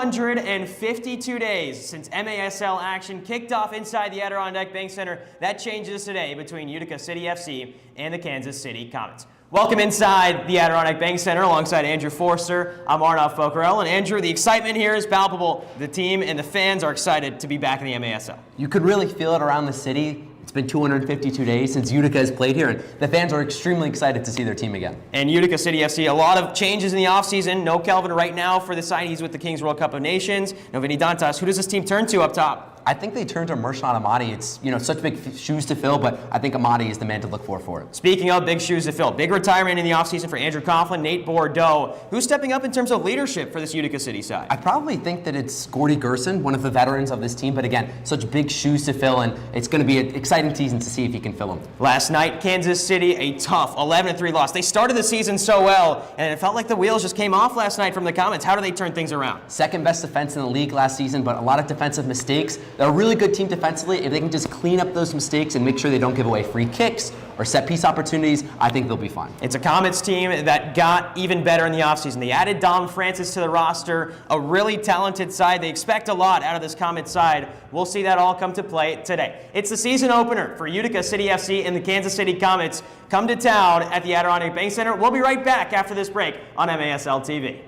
252 days since MASL action kicked off inside the Adirondack Bank Center. That changes today between Utica City FC and the Kansas City Comets. Welcome inside the Adirondack Bank Center alongside Andrew Forster. I'm Arnav Fokerell, and Andrew, the excitement here is palpable. The team and the fans are excited to be back in the MASL. You could really feel it around the city. It's been 252 days since Utica has played here, and the fans are extremely excited to see their team again. And Utica City FC, a lot of changes in the offseason. No Kelvin right now for the side. He's with the Kings World Cup of Nations. No Vinny Dantas. Who does this team turn to up top? I think they turn to Mershon Amadi. It's such big shoes to fill, but I think Amadi is the man to look for it. Speaking of big shoes to fill, big retirement in the offseason for Andrew Coughlin, Nate Bordeaux. Who's stepping up in terms of leadership for this Utica City side? I probably think that it's Gordy Gerson, one of the veterans of this team, but again, such big shoes to fill, and it's going to be an exciting season to see if he can fill them. Last night, Kansas City, a tough 11-3 loss. They started the season so well, and it felt like the wheels just came off last night from the Comets. How do they turn things around? Second best defense in the league last season, but a lot of defensive mistakes. They're a really good team defensively. If they can just clean up those mistakes and make sure they don't give away free kicks or set piece opportunities, I think they'll be fine. It's a Comets team that got even better in the offseason. They added Dom Francis to the roster, a really talented side. They expect a lot out of this Comets side. We'll see that all come to play today. It's the season opener for Utica City FC and the Kansas City Comets. Come to town at the Adirondack Bank Center. We'll be right back after this break on MASL TV.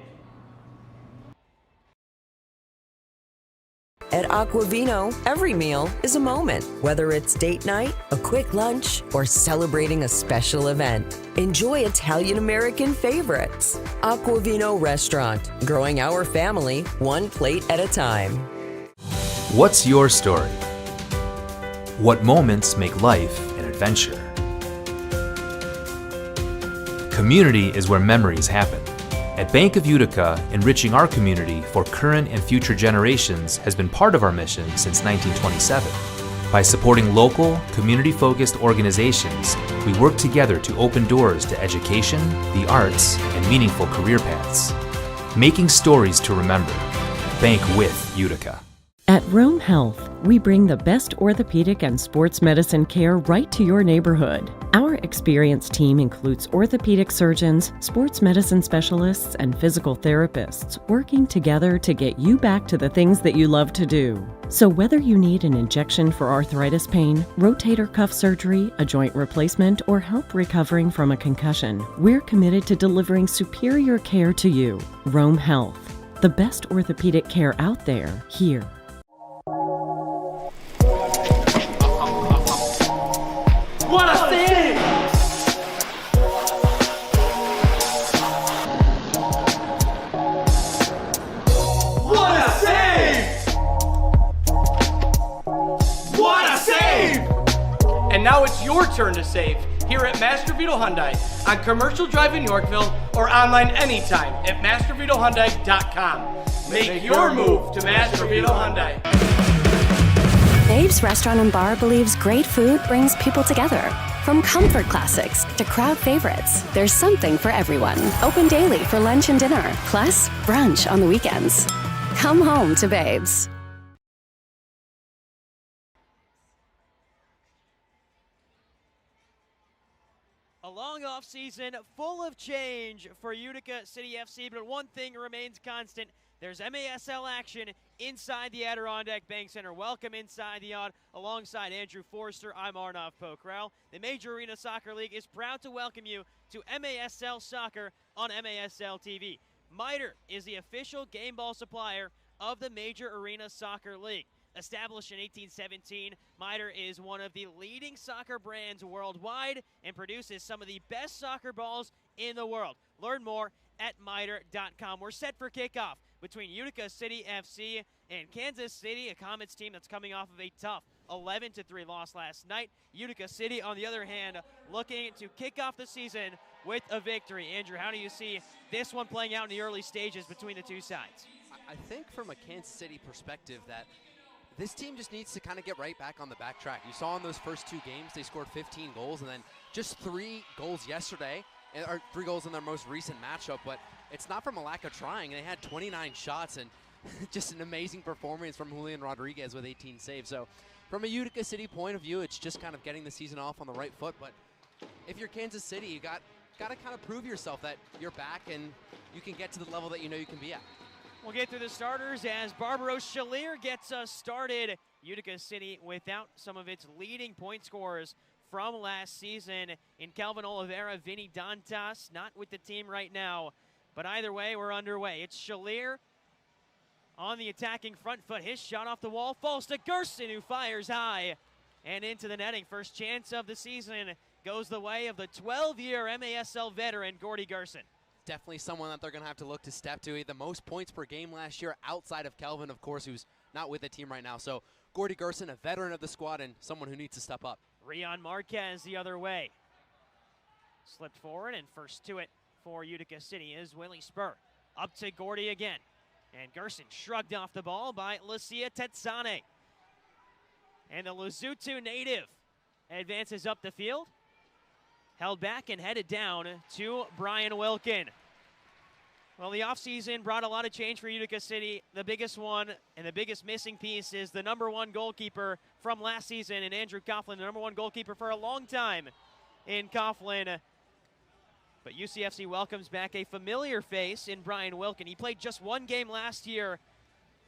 At Aquavino, every meal is a moment. Whether it's date night, a quick lunch, or celebrating a special event, enjoy Italian-American favorites. Aquavino Restaurant, growing our family one plate at a time. What's your story? What moments make life an adventure? Community is where memories happen. At Bank of Utica, enriching our community for current and future generations has been part of our mission since 1927. By supporting local, community-focused organizations, we work together to open doors to education, the arts, and meaningful career paths. Making stories to remember. Bank with Utica. At Rome Health, we bring the best orthopedic and sports medicine care right to your neighborhood. Our experienced team includes orthopedic surgeons, sports medicine specialists, and physical therapists working together to get you back to the things that you love to do. So whether you need an injection for arthritis pain, rotator cuff surgery, a joint replacement, or help recovering from a concussion, we're committed to delivering superior care to you. Rome Health, the best orthopedic care out there, here. What a save! What a save! What a save! And now it's your turn to save here at Master Vito Hyundai on Commercial Drive in Yorkville or online anytime at mastervitohyundai.com. Make your move to Master Vito Hyundai. Babe's Restaurant and Bar believes great food brings people together. From comfort classics to crowd favorites, there's something for everyone. Open daily for lunch and dinner, plus brunch on the weekends. Come home to Babe's. A long off-season full of change for Utica City FC, but one thing remains constant. There's MASL action inside the Adirondack Bank Center. Welcome inside the Odd alongside Andrew Forster. I'm Arnav Pokrell. The Major Arena Soccer League is proud to welcome you to MASL Soccer on MASL TV. MITRE is the official game ball supplier of the Major Arena Soccer League. Established in 1817, MITRE is one of the leading soccer brands worldwide and produces some of the best soccer balls in the world. Learn more at mitre.com. We're set for kickoff between Utica City FC and Kansas City, a Comets team that's coming off of a tough 11-3 loss last night. Utica City, on the other hand, looking to kick off the season with a victory. Andrew, how do you see this one playing out in the early stages between the two sides? I think from a Kansas City perspective that this team just needs to kind of get right back on the back track. You saw in those first two games, they scored 15 goals and then just 3 goals yesterday, or 3 goals in their most recent matchup, but it's not from a lack of trying. They had 29 shots and just an amazing performance from Julian Rodriguez with 18 saves. So from a Utica City point of view, it's just kind of getting the season off on the right foot. But if you're Kansas City, you got to kind of prove yourself that you're back and you can get to the level that you know you can be at. We'll get through the starters as Barbaros Shalier gets us started. Utica City without some of its leading point scorers from last season in Calvin Oliveira, Vinny Dantas, not with the team right now. But either way, we're underway. It's Shalier on the attacking front foot. His shot off the wall falls to Gerson, who fires high and into the netting. First chance of the season goes the way of the 12-year MASL veteran, Gordy Gerson. Definitely someone that they're going to have to look to step to. He had the most points per game last year outside of Kelvin, of course, who's not with the team right now. So Gordy Gerson, a veteran of the squad and someone who needs to step up. Rion Marquez the other way. Slipped forward, and first to it for Utica City is Willie Spur. Up to Gordy again. And Gerson shrugged off the ball by Lucia Tetsane. And the Lesotho native advances up the field. Held back and headed down to Brian Wilkin. Well, the offseason brought a lot of change for Utica City. The biggest one and the biggest missing piece is the #1 goalkeeper from last season, and Andrew Coughlin, the #1 goalkeeper for a long time in Coughlin. But UCFC welcomes back a familiar face in Brian Wilkin. He played just one game last year,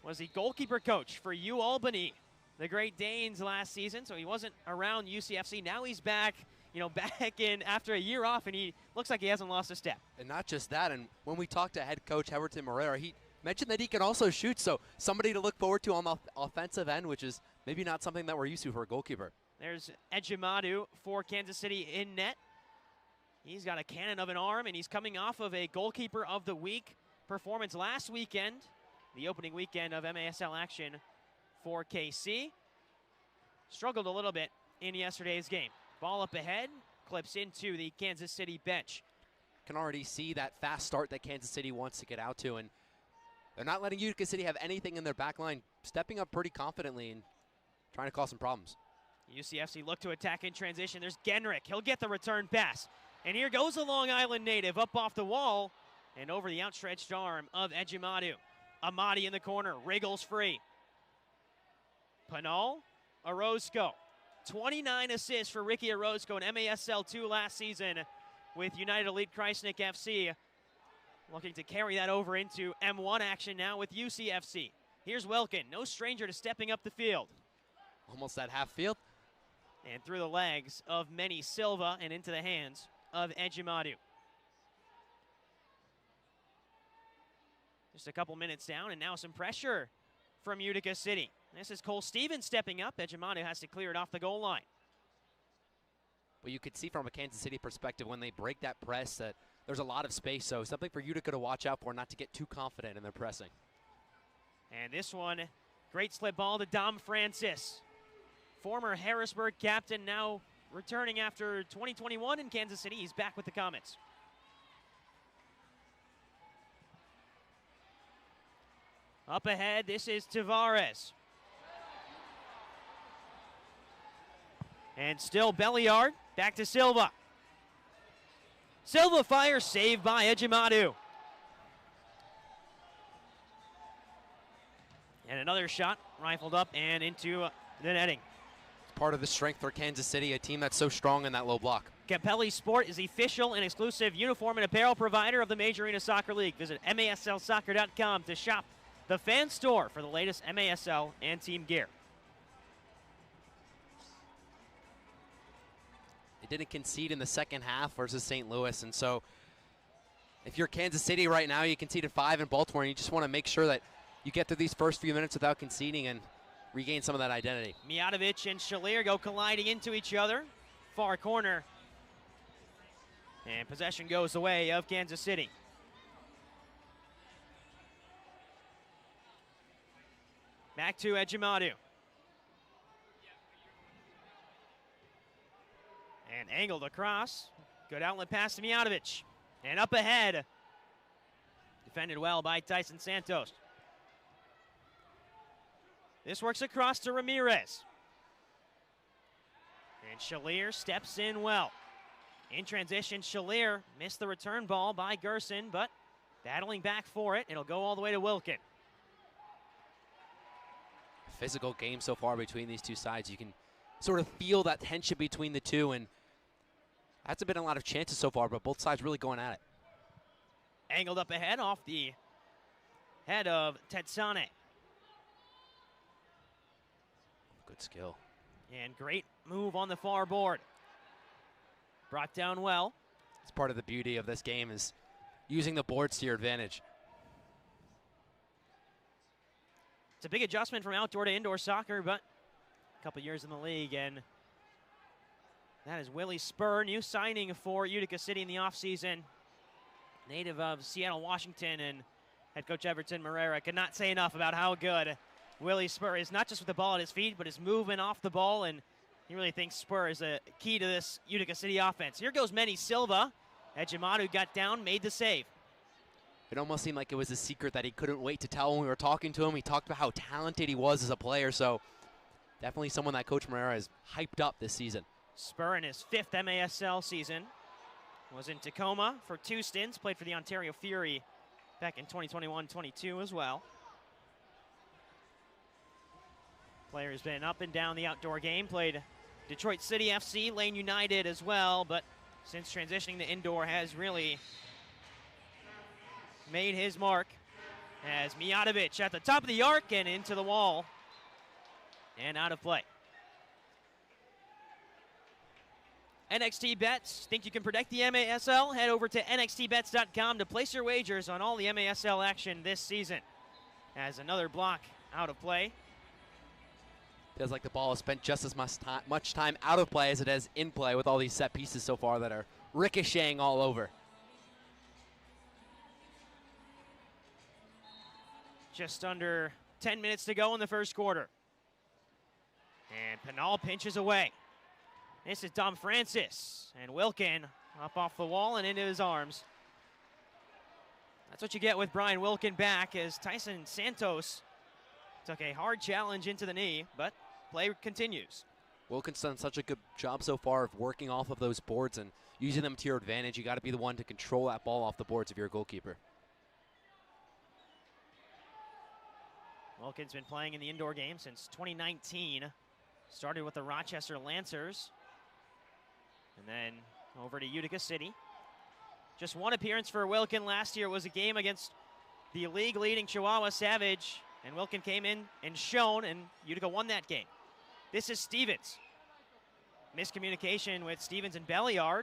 was the goalkeeper coach for U Albany, the Great Danes, last season, so he wasn't around UCFC. Now he's back, back in after a year off, and he looks like he hasn't lost a step. And not just that, and when we talked to head coach Heverton Moreira, he mentioned that he can also shoot, so somebody to look forward to on the offensive end, which is maybe not something that we're used to for a goalkeeper. There's Ejimadu for Kansas City in net. He's got a cannon of an arm, and he's coming off of a goalkeeper of the week performance last weekend, the opening weekend of MASL action for KC. Struggled a little bit in yesterday's game. Ball up ahead, clips into the Kansas City bench. Can already see that fast start that Kansas City wants to get out to, and they're not letting Utica City have anything in their back line, stepping up pretty confidently and trying to cause some problems. UCFC look to attack in transition. There's Genrick. He'll get the return pass. And here goes a Long Island native up off the wall and over the outstretched arm of Ejimadu. Amadi in the corner, wriggles free. Panal, Orozco. 29 assists for Ricky Orozco in MASL 2 last season with United Elite Kreisnik FC. Looking to carry that over into M1 action now with UCFC. Here's Wilkin, no stranger to stepping up the field. Almost at half field. And through the legs of Manny Silva and into the hands of Ejimadu. Just a couple minutes down, and now some pressure from Utica City. This is Cole Stevens stepping up. Ejimadu has to clear it off the goal line. Well, you could see from a Kansas City perspective when they break that press that there's a lot of space, so something for Utica to watch out for, not to get too confident in their pressing. And this one, great slip ball to Dom Francis. Former Harrisburg captain, now returning after 2021 in Kansas City. He's back with the Comets. Up ahead, this is Tavares. And still Belliard, back to Silva. Silva fires, saved by Ejimadu. And another shot rifled up and into the netting. Part of the strength for Kansas City, a team that's so strong in that low block. Capelli Sport is the official and exclusive uniform and apparel provider of the Major Arena Soccer League. Visit MASLsoccer.com to shop the fan store for the latest MASL and team gear. They didn't concede in the second half versus St. Louis, and so if you're Kansas City right now, you conceded 5 in Baltimore, and you just want to make sure that you get through these first few minutes without conceding and regain some of that identity. Mijatovic and Shalier go colliding into each other. Far corner. And possession goes the way of Kansas City. Back to Ejimadu. And angled across. Good outlet pass to Mijatovic. And up ahead. Defended well by Tyson Santos. This works across to Ramirez. And Shalier steps in well. In transition, Shalier missed the return ball by Gerson, but battling back for it. It'll go all the way to Wilkin. Physical game so far between these two sides. You can sort of feel that tension between the two, and hasn't been a lot of chances so far, but both sides really going at it. Angled up ahead off the head of Tetsane. Good skill. And great move on the far board. Brought down well. It's part of the beauty of this game is using the boards to your advantage. It's a big adjustment from outdoor to indoor soccer, but a couple years in the league, and that is Willie Spur, new signing for Utica City in the offseason. Native of Seattle, Washington, and head coach Everton Moreira could not say enough about how good Willie Spur is, not just with the ball at his feet, but his movement off the ball, and he really thinks Spur is a key to this Utica City offense. Here goes Manny Silva. Ejimadu got down, made the save. It almost seemed like it was a secret that he couldn't wait to tell when we were talking to him. He talked about how talented he was as a player, so definitely someone that Coach Moreira has hyped up this season. Spur in his 5th MASL season. Was in Tacoma for 2 stints, played for the Ontario Fury back in 2021-22 as well. Player has been up and down the outdoor game, played Detroit City FC, Lane United as well, but since transitioning to indoor has really made his mark as Mijatovic at the top of the arc and into the wall and out of play. NXT Bets, think you can predict the MASL? Head over to nxtbets.com to place your wagers on all the MASL action this season. As another block out of play. Feels like the ball has spent just as much time out of play as it has in play with all these set pieces so far that are ricocheting all over. Just under 10 minutes to go in the first quarter. And Penal pinches away. This is Dom Francis, and Wilkin up off the wall and into his arms. That's what you get with Brian Wilkin back, as Tyson Santos took a hard challenge into the knee, but play continues. Wilkin's done such a good job so far of working off of those boards and using them to your advantage. You got to be the one to control that ball off the boards if you're a goalkeeper. Wilkin's been playing in the indoor game since 2019. Started with the Rochester Lancers. And then over to Utica City. Just one appearance for Wilkin last year was a game against the league-leading Chihuahua Savage. And Wilkin came in and shone, and Utica won that game. This is Stevens. Miscommunication with Stevens and Belliard.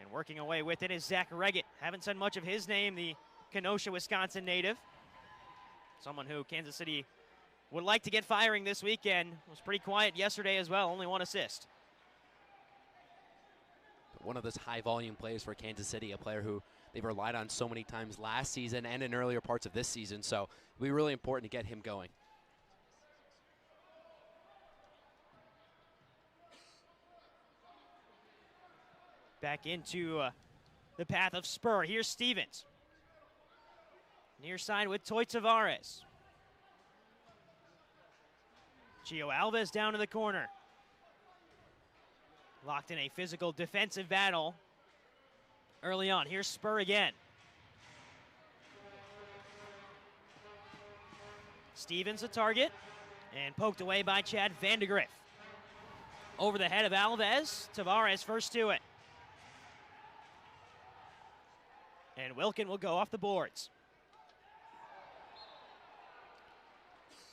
And working away with it is Zach Reggett. Haven't said much of his name, the Kenosha, Wisconsin native. Someone who Kansas City would like to get firing this weekend. Was pretty quiet yesterday as well, only 1 assist. One of those high-volume players for Kansas City, a player who they've relied on so many times last season and in earlier parts of this season, so it'll be really important to get him going. Back into the path of Spur. Here's Stevens. Near side with Toy Tavares. Gio Alves down to the corner. Locked in a physical defensive battle early on. Here's Spur again. Stevens a target and poked away by Chad Vandegrift. Over the head of Alves. Tavares first to it. And Wilkin will go off the boards.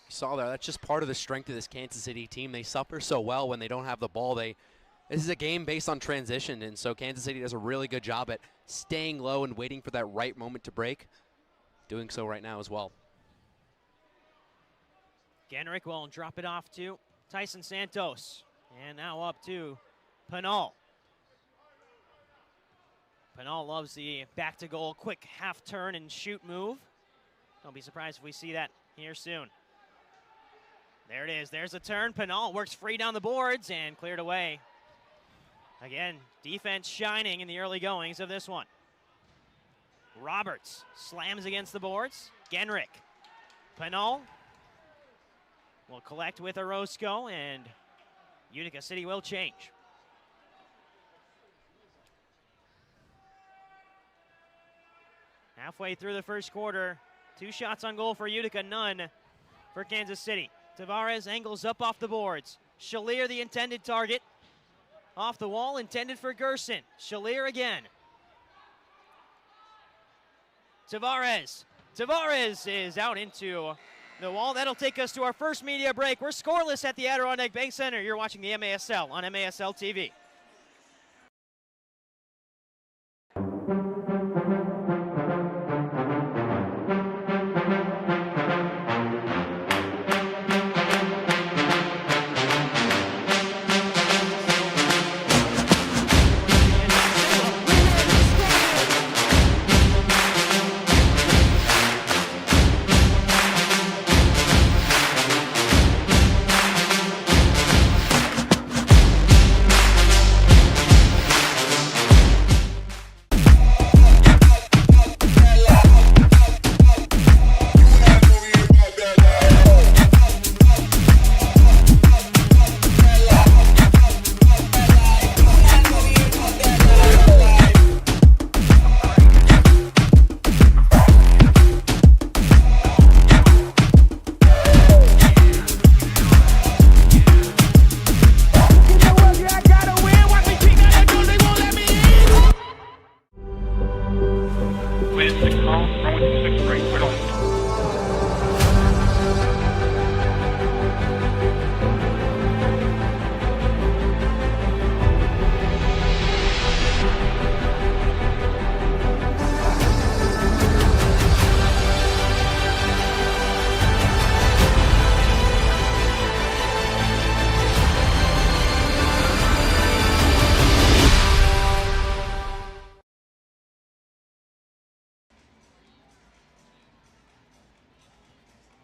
You saw there, that's just part of the strength of this Kansas City team. They suffer so well when they don't have the ball. This is a game based on transition, and so Kansas City does a really good job at staying low and waiting for that right moment to break. Doing so right now as well. Genrick will drop it off to Tyson Santos. And now up to Penal. Penal loves the back to goal, quick half turn and shoot move. Don't be surprised if we see that here soon. There it is, there's a turn. Penal works free down the boards and cleared away. Again, defense shining in the early goings of this one. Roberts slams against the boards. Genrick. Penal will collect with Orozco, and Utica City will change. Halfway through the first quarter, 2 shots on goal for Utica, none for Kansas City. Tavares angles up off the boards. Shalier, the intended target. Off the wall, intended for Gerson. Shalier again. Tavares Tavares is out into the wall. That'll take us to our first media break. We're scoreless at the Adirondack Bank Center. You're watching the MASL on MASL TV.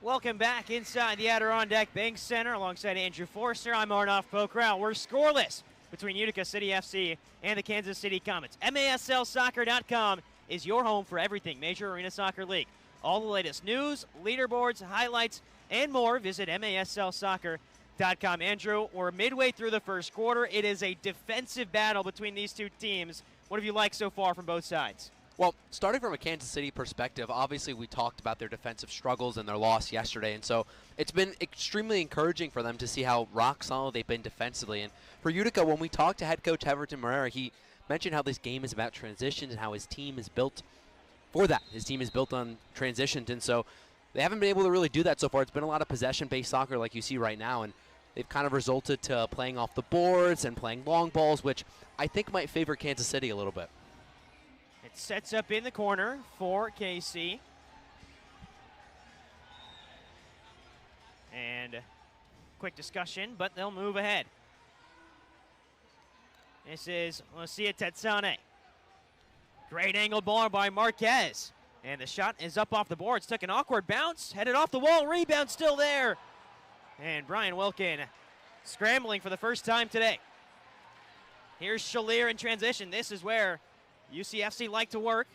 Welcome back inside the Adirondack Bank Center alongside Andrew Forster. I'm Arnav Pokral. We're scoreless between Utica City FC and the Kansas City Comets. MASLsoccer.com is your home for everything Major Arena Soccer League. All the latest news, leaderboards, highlights, and more. Visit MASLsoccer.com. Andrew, we're midway through the first quarter. It is a defensive battle between these two teams. What have you liked so far from both sides? Well, starting from a Kansas City perspective, obviously we talked about their defensive struggles and their loss yesterday, and so it's been extremely encouraging for them to see how rock solid they've been defensively. And for Utica, when we talked to head coach Everton Moreira, he mentioned how this game is about transitions and how his team is built for that. His team is built on transitions, and so they haven't been able to really do that so far. It's been a lot of possession-based soccer like you see right now, and they've kind of resulted to playing off the boards and playing long balls, which I think might favor Kansas City a little bit. It sets up in the corner for KC. And quick discussion, but they'll move ahead. This is Lucia Tetsane. Great angled ball by Marquez. And the shot is up off the boards. Took an awkward bounce, headed off the wall, rebound still there. And Brian Wilkin scrambling for the first time today. Here's Shalier in transition. This is where UCFC like to work.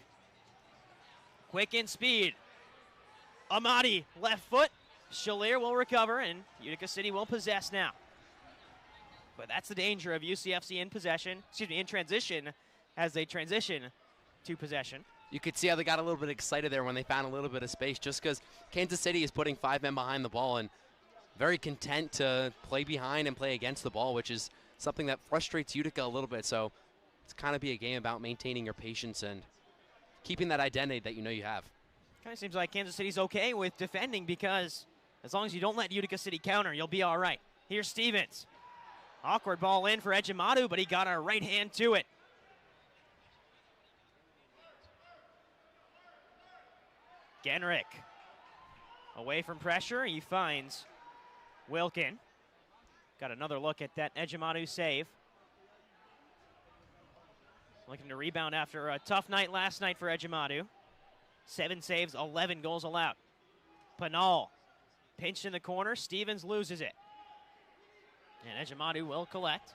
Quick in speed. Amadi, left foot. Shalier will recover, and Utica City will possess now. But that's the danger of UCFC in transition, as they transition to possession. You could see how they got a little bit excited there when they found a little bit of space, just because Kansas City is putting 5 men behind the ball and very content to play behind and play against the ball, which is something that frustrates Utica a little bit. So it's kind of be a game about maintaining your patience and keeping that identity that you know you have. Kind of seems like Kansas City's okay with defending, because as long as you don't let Utica City counter, you'll be all right. Here's Stevens. Awkward ball in for Ejimadu, but he got a right hand to it. Genrick. Away from pressure, he finds Wilkin. Got another look at that Ejimadu save. Looking to rebound after a tough night last night for Ejimadu. 7 saves, 11 goals allowed. Pinal pinched in the corner. Stevens loses it. And Ejimadu will collect.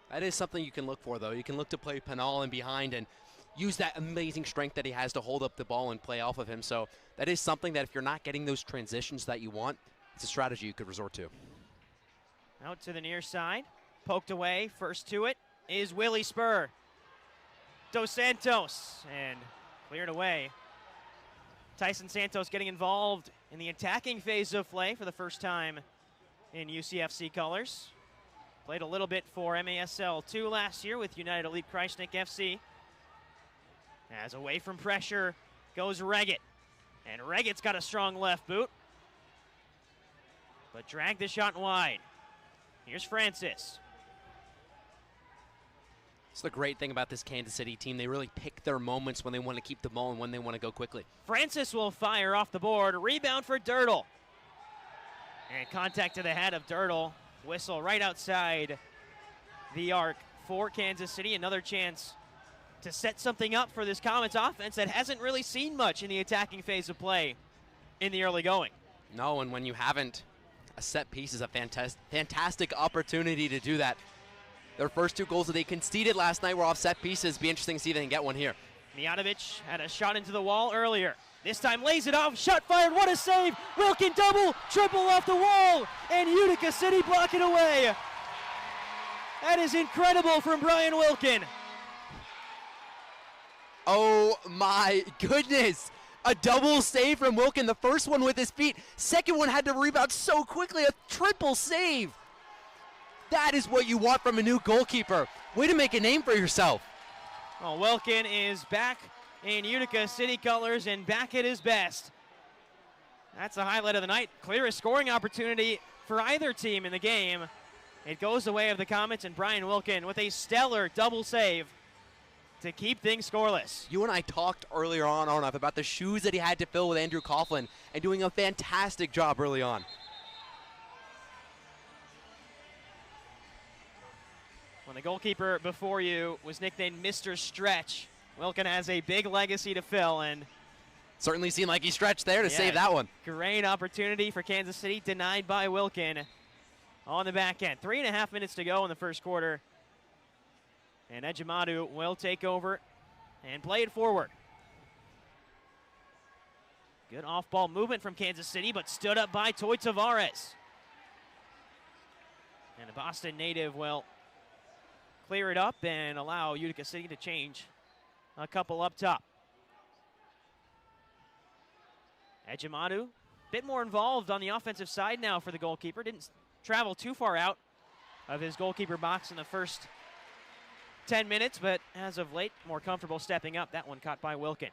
That is something you can look for, though. You can look to play Pinal in behind and use that amazing strength that he has to hold up the ball and play off of him. So that is something that if you're not getting those transitions that you want, it's a strategy you could resort to. Out to the near side. Poked away. First to it is Willie Spur. Dos Santos. And cleared away. Tyson Santos getting involved in the attacking phase of play for the first time in UCFC colors. Played a little bit for MASL 2 last year with United Elite Kreisnik FC. As away from pressure goes Reggett. And Reggett's got a strong left boot. But dragged the shot wide. Here's Francis. It's the great thing about this Kansas City team. They really pick their moments when they want to keep the ball and when they want to go quickly. Francis will fire off the board. Rebound for Dirtle. And contact to the head of Dirtle. Whistle right outside the arc for Kansas City. Another chance to set something up for this Comets offense that hasn't really seen much in the attacking phase of play in the early going. No, and when you haven't, a set piece is a fantastic opportunity to do that. Their first 2 goals that they conceded last night were off set pieces. Be interesting to see if they can get one here. Mijatovic had a shot into the wall earlier. This time lays it off, shot fired, what a save! Wilkin double, triple off the wall, and Utica City block it away. That is incredible from Brian Wilkin. Oh my goodness! A double save from Wilkin. The first one with his feet. Second one had to rebound so quickly. A triple save. That is what you want from a new goalkeeper. Way to make a name for yourself. Well, Wilkin is back in Utica City colors and back at his best. That's the highlight of the night. Clearest scoring opportunity for either team in the game. It goes the way of the Comets, and Brian Wilkin with a stellar double save to keep things scoreless. You and I talked earlier on, Arnav, about the shoes that he had to fill with Andrew Coughlin and doing a fantastic job early on. When the goalkeeper before you was nicknamed Mr. Stretch, Wilkin has a big legacy to fill, and certainly seemed like he stretched there to save that one. Great opportunity for Kansas City, denied by Wilkin on the back end. 3.5 minutes to go in the first quarter. And Ejimadu will take over and play it forward. Good off-ball movement from Kansas City, but stood up by Toy Tavares. And the Boston native will clear it up and allow Utica City to change a couple up top. Ejimadu, a bit more involved on the offensive side now for the goalkeeper. Didn't travel too far out of his goalkeeper box in the first 10 minutes, but as of late, more comfortable stepping up. That one caught by Wilkin.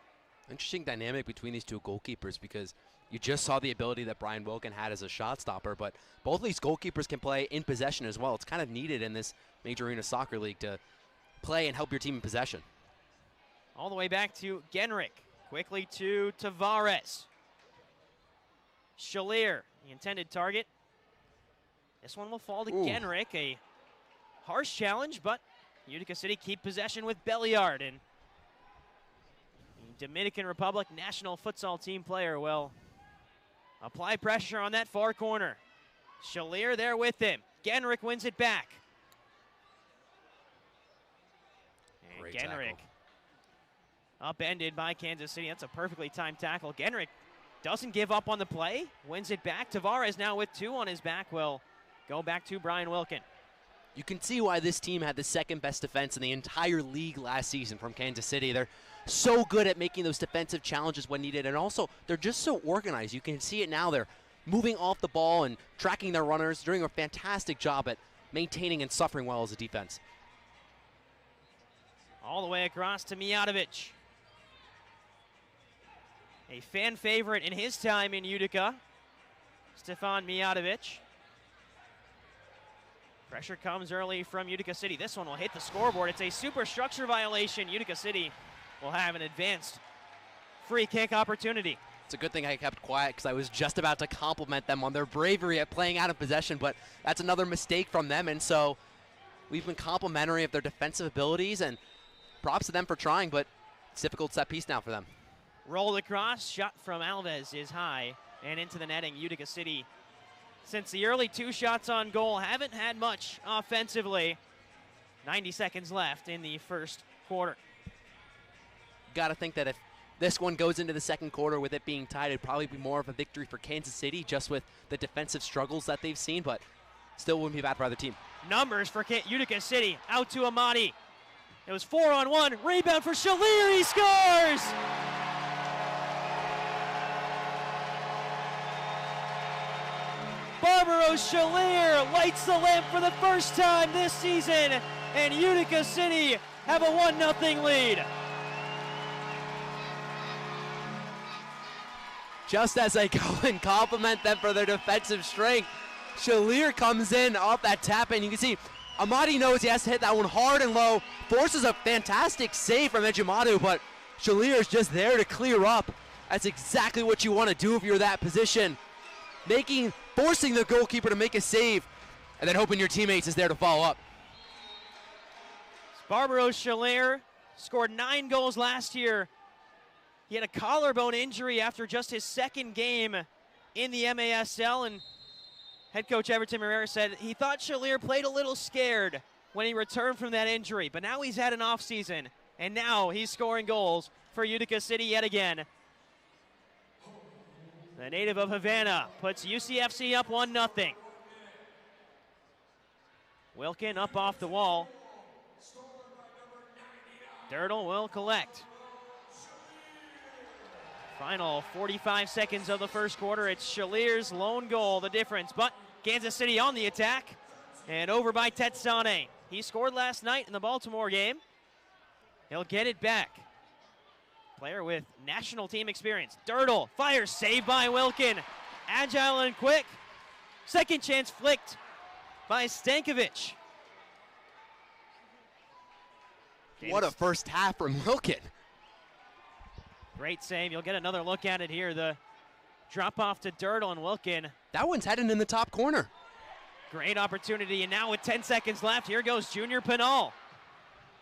Interesting dynamic between these two goalkeepers, because you just saw the ability that Brian Wilkin had as a shot stopper, but both of these goalkeepers can play in possession as well. It's kind of needed in this Major Arena Soccer League to play and help your team in possession. All the way back to Genrick. Quickly to Tavares. Schalier, the intended target. This one will fall to Genrick. A harsh challenge, but Utica City keep possession with Belliard, and the Dominican Republic national futsal team player will apply pressure on that far corner. Schalier there with him. Genrick wins it back. And Great Genrick tackle. upended by Kansas City. That's a perfectly timed tackle. Genrick doesn't give up on the play, wins it back. Tavares now with 2 on his back will go back to Brian Wilkin. You can see why this team had the second best defense in the entire league last season from Kansas City. They're so good at making those defensive challenges when needed, and also they're just so organized. You can see it now. They're moving off the ball and tracking their runners, doing a fantastic job at maintaining and suffering well as a defense. All the way across to Mijatovic. A fan favorite in his time in Utica, Stefan Mijatovic. Pressure comes early from Utica City. This one will hit the scoreboard. It's a superstructure violation. Utica City will have an advanced free kick opportunity. It's a good thing I kept quiet, because I was just about to compliment them on their bravery at playing out of possession, but that's another mistake from them, and so we've been complimentary of their defensive abilities, and props to them for trying, but it's a difficult set piece now for them. Rolled across, shot from Alves is high and into the netting. Utica City, since the early 2 shots on goal, haven't had much offensively. 90 seconds left in the first quarter. Got to think that if this one goes into the second quarter with it being tied, it'd probably be more of a victory for Kansas City, just with the defensive struggles that they've seen, but still wouldn't be bad for either team. Numbers for Utica City, out to Amati. It was 4-on-1, rebound for Schalier, he scores! Barbaro Schalier lights the lamp for the first time this season, and Utica City have a 1-0 lead. just as I go and compliment them for their defensive strength, Shalier comes in off that tap, and you can see Amadi knows he has to hit that one hard and low, forces a fantastic save from Ejimadu, but Shalier is just there to clear up. That's exactly what you want to do if you're that position. Forcing the goalkeeper to make a save, and then hoping your teammates is there to follow up. Barbaro Shalier scored 9 goals last year. He had a collarbone injury after just his second game in the MASL, and head coach Everton Herrera said he thought Shalier played a little scared when he returned from that injury, but now he's had an off season, and now he's scoring goals for Utica City yet again. The native of Havana puts UCFC up 1-0. Wilkin up off the wall. Dirtle will collect. Final 45 seconds of the first quarter. It's Shalier's lone goal, the difference. But Kansas City on the attack and over by Tetsane. He scored last night in the Baltimore game. He'll get it back. Player with national team experience. Dirtle fires, saved by Wilkin. Agile and quick. Second chance flicked by Stankovic. What a first half from Wilkin. Great save. You'll get another look at it here. The drop off to Dirtle and Wilkin. That one's heading in the top corner. Great opportunity, and now with 10 seconds left, here goes Junior Pinal.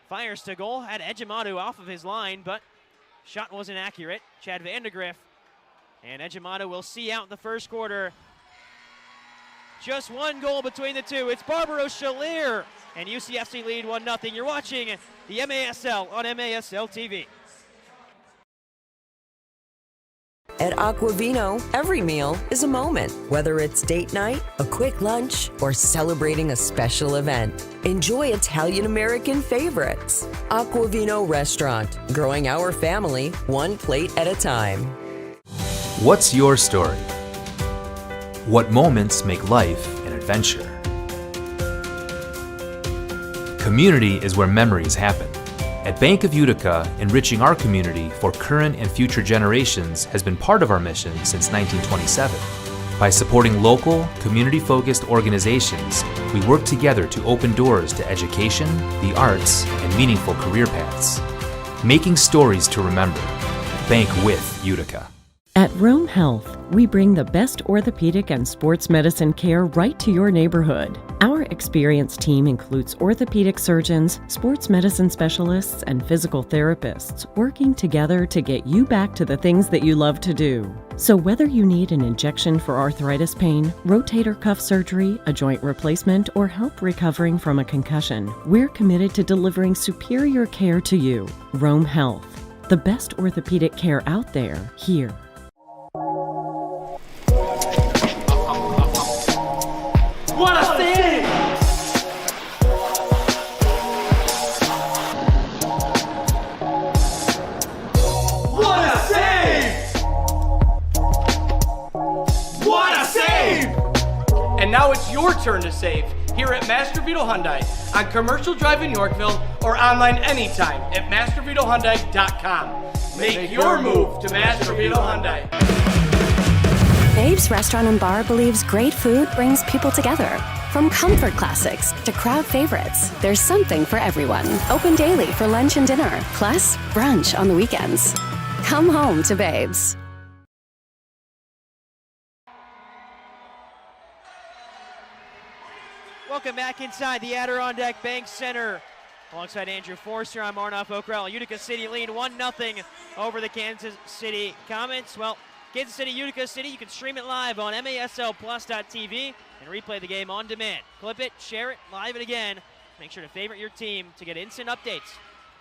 Fires to goal, had Ejimadu off of his line, but shot wasn't accurate. Chad Vandergriff, and Ejimadu will see out the first quarter. Just one goal between the two. It's Barbaro Shalier, and UCFC lead 1-0. You're watching the MASL on MASL TV. At Aquavino, every meal is a moment. Whether it's date night, a quick lunch, or celebrating a special event. Enjoy Italian-American favorites. Aquavino Restaurant, growing our family one plate at a time. What's your story? What moments make life an adventure? Community is where memories happen. At Bank of Utica, enriching our community for current and future generations has been part of our mission since 1927. By supporting local, community-focused organizations, we work together to open doors to education, the arts, and meaningful career paths. Making stories to remember. Bank with Utica. At Rome Health, we bring the best orthopedic and sports medicine care right to your neighborhood. Our experienced team includes orthopedic surgeons, sports medicine specialists, and physical therapists working together to get you back to the things that you love to do. So whether you need an injection for arthritis pain, rotator cuff surgery, a joint replacement, or help recovering from a concussion, we're committed to delivering superior care to you. Rome Health, the best orthopedic care out there, here. What a save! What a save! What a save! And now it's your turn to save here at Master Vito Hyundai on Commercial Drive in Yorkville or online anytime at mastervitohyundai.com. Make your move to Master Vito Hyundai. Babe's Restaurant and Bar believes great food brings people together. From comfort classics to crowd favorites, there's something for everyone. Open daily for lunch and dinner, plus brunch on the weekends. Come home to Babe's. Welcome back inside the Adirondack Bank Center. Alongside Andrew Forster, I'm Arnoff Okrell. Utica City lead 1-0 over the Kansas City Comets. Well, Kansas City, Utica City, you can stream it live on maslplus.tv and replay the game on demand. Clip it, share it, live it again. Make sure to favorite your team to get instant updates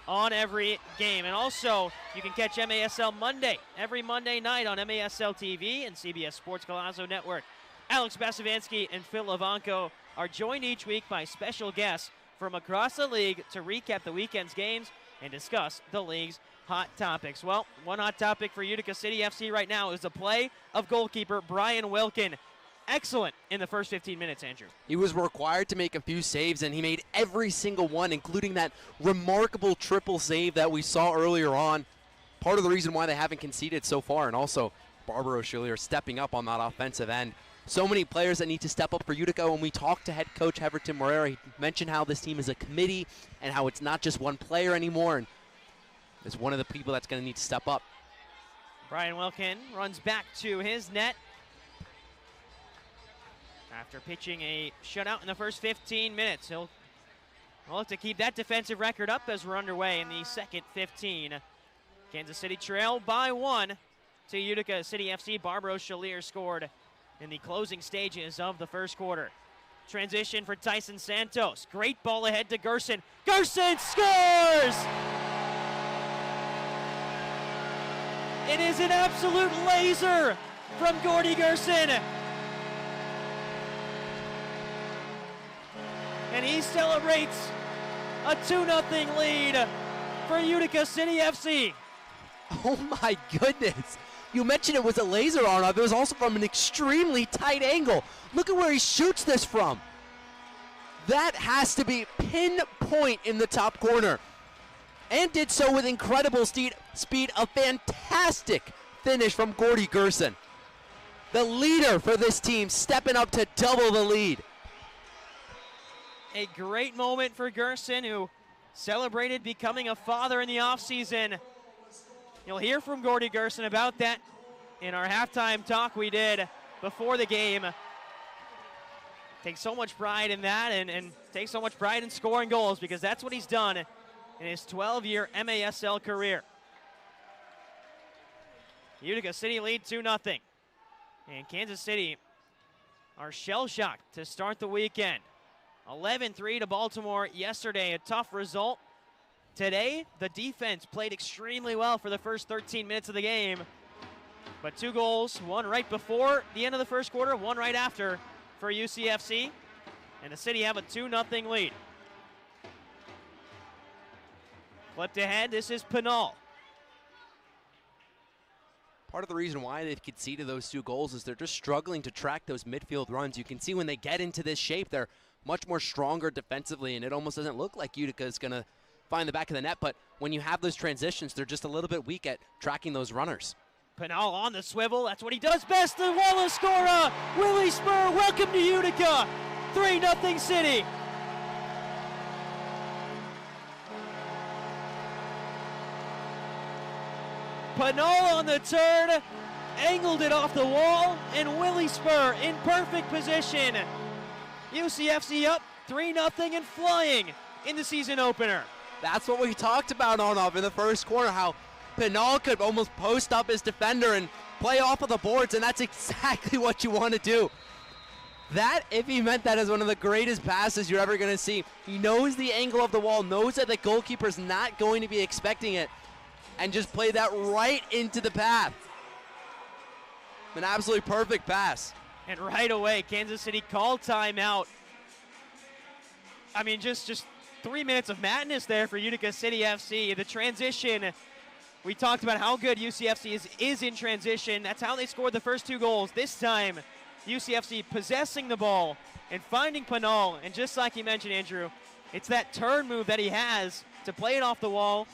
on every game. And also, you can catch MASL Monday, every Monday night on MASL TV and CBS Sports Golazo Network. Alex Basavansky and Phil Levanko are joined each week by special guests from across the league to recap the weekend's games and discuss the league's hot topics. Well, one hot topic for Utica City FC right now is the play of goalkeeper Brian Wilkin. Excellent in the first 15 minutes, Andrew. He was required to make a few saves, and he made every single one, including that remarkable triple save that we saw earlier on. Part of the reason why they haven't conceded so far, and also Barbara O'Sheulier stepping up on that offensive end. So many players that need to step up for Utica. When we talked to head coach Heverton Moreira, he mentioned how this team is a committee and how it's not just one player anymore. And is one of the people that's going to need to step up. Brian Wilkin runs back to his net after pitching a shutout in the first 15 minutes. He'll look to keep that defensive record up as we're underway in the second 15. Kansas City trail by 1 to Utica City FC. Barbara O'Sheulier scored in the closing stages of the first quarter. Transition for Tyson Santos. Great ball ahead to Gerson. Gerson scores! It is an absolute laser from Gordy Gerson. And he celebrates a 2-0 lead for Utica City FC. Oh my goodness. You mentioned it was a laser, Arnav. It was also from an extremely tight angle. Look at where he shoots this from. That has to be pinpoint in the top corner. And did so with incredible speed. A fantastic finish from Gordy Gerson. The leader for this team stepping up to double the lead. A great moment for Gerson, who celebrated becoming a father in the offseason. You'll hear from Gordy Gerson about that in our halftime talk we did before the game. Takes so much pride in that and takes so much pride in scoring goals, because that's what he's done in his 12-year MASL career. Utica City lead 2-0. And Kansas City are shell-shocked to start the weekend. 11-3 to Baltimore yesterday, a tough result. Today, the defense played extremely well for the first 13 minutes of the game. But 2 goals, one right before the end of the first quarter, one right after for UCFC. And the City have a 2-0 lead. Flipped ahead, this is Pinal. Part of the reason why they've conceded those 2 goals is they're just struggling to track those midfield runs. You can see when they get into this shape, they're much more stronger defensively, and it almost doesn't look like Utica is going to find the back of the net. But when you have those transitions, they're just a little bit weak at tracking those runners. Pinal on the swivel, that's what he does best. The Wallace scorer, Willie Spur, welcome to Utica. 3-0 City. Pinal on the turn, angled it off the wall, and Willie Spur in perfect position. UCFC up 3-0 and flying in the season opener. That's what we talked about, Arnav, in the first quarter, how Pinal could almost post up his defender and play off of the boards, and that's exactly what you want to do. That, if he meant that, is one of the greatest passes you're ever going to see. He knows the angle of the wall, knows that the goalkeeper's not going to be expecting it, and just play that right into the path. An absolutely perfect pass. And right away, Kansas City called timeout. I mean, just 3 minutes of madness there for Utica City FC. The transition, we talked about how good UCFC is in transition. That's how they scored the first 2 goals. This time, UCFC possessing the ball and finding Pinal. And just like you mentioned, Andrew, it's that turn move that he has to play it off the wall.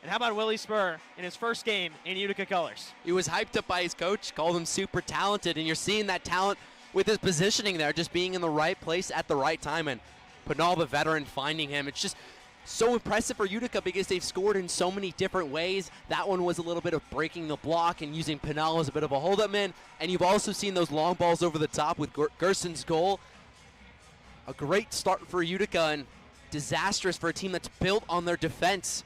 And how about Willie Spur in his first game in Utica colors? He was hyped up by his coach, called him super talented, and you're seeing that talent with his positioning there, just being in the right place at the right time, and Pinal, the veteran, finding him. It's just so impressive for Utica because they've scored in so many different ways. That one was a little bit of breaking the block and using Pinal as a bit of a hold-up man, and you've also seen those long balls over the top with Gerson's goal. A great start for Utica and disastrous for a team that's built on their defense,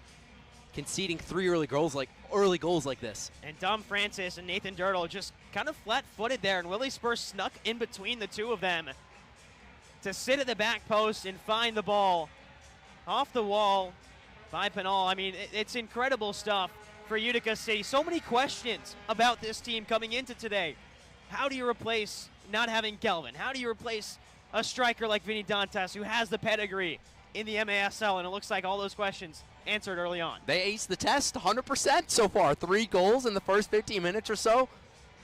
conceding 3 early goals like this. And Dom Francis and Nathan Dirtle just kind of flat-footed there, and Willie Spur snuck in between the 2 of them to sit at the back post and find the ball off the wall by Pinal. I mean, it's incredible stuff for Utica City. So many questions about this team coming into today. How do you replace not having Kelvin? How do you replace a striker like Vinny Dantas, who has the pedigree in the MASL? And it looks like all those questions answered early on. They aced the test 100% so far. 3 goals in the first 15 minutes or so.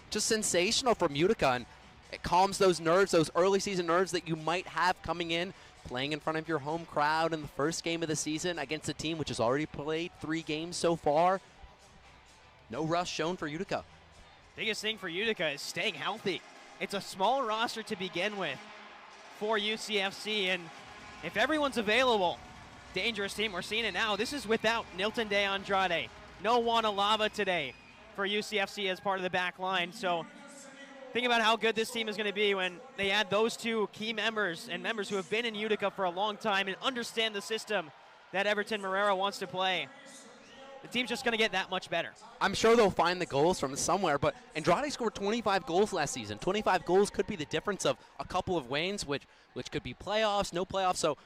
Just sensational from Utica, and it calms those nerves, those early season nerves that you might have coming in, playing in front of your home crowd in the first game of the season against a team which has already played 3 games so far. No rush shown for Utica. Biggest thing for Utica is staying healthy. It's a small roster to begin with for UCFC, and if everyone's available, dangerous team. We're seeing it now. This is without Nilton de Andrade. No Juan Alava today for UCFC as part of the back line. So think about how good this team is going to be when they add those two key members and members who have been in Utica for a long time and understand the system that Everton Marrero wants to play. The team's just going to get that much better. I'm sure they'll find the goals from somewhere, but Andrade scored 25 goals last season. 25 goals could be the difference of a couple of wins, which could be playoffs, no playoffs. So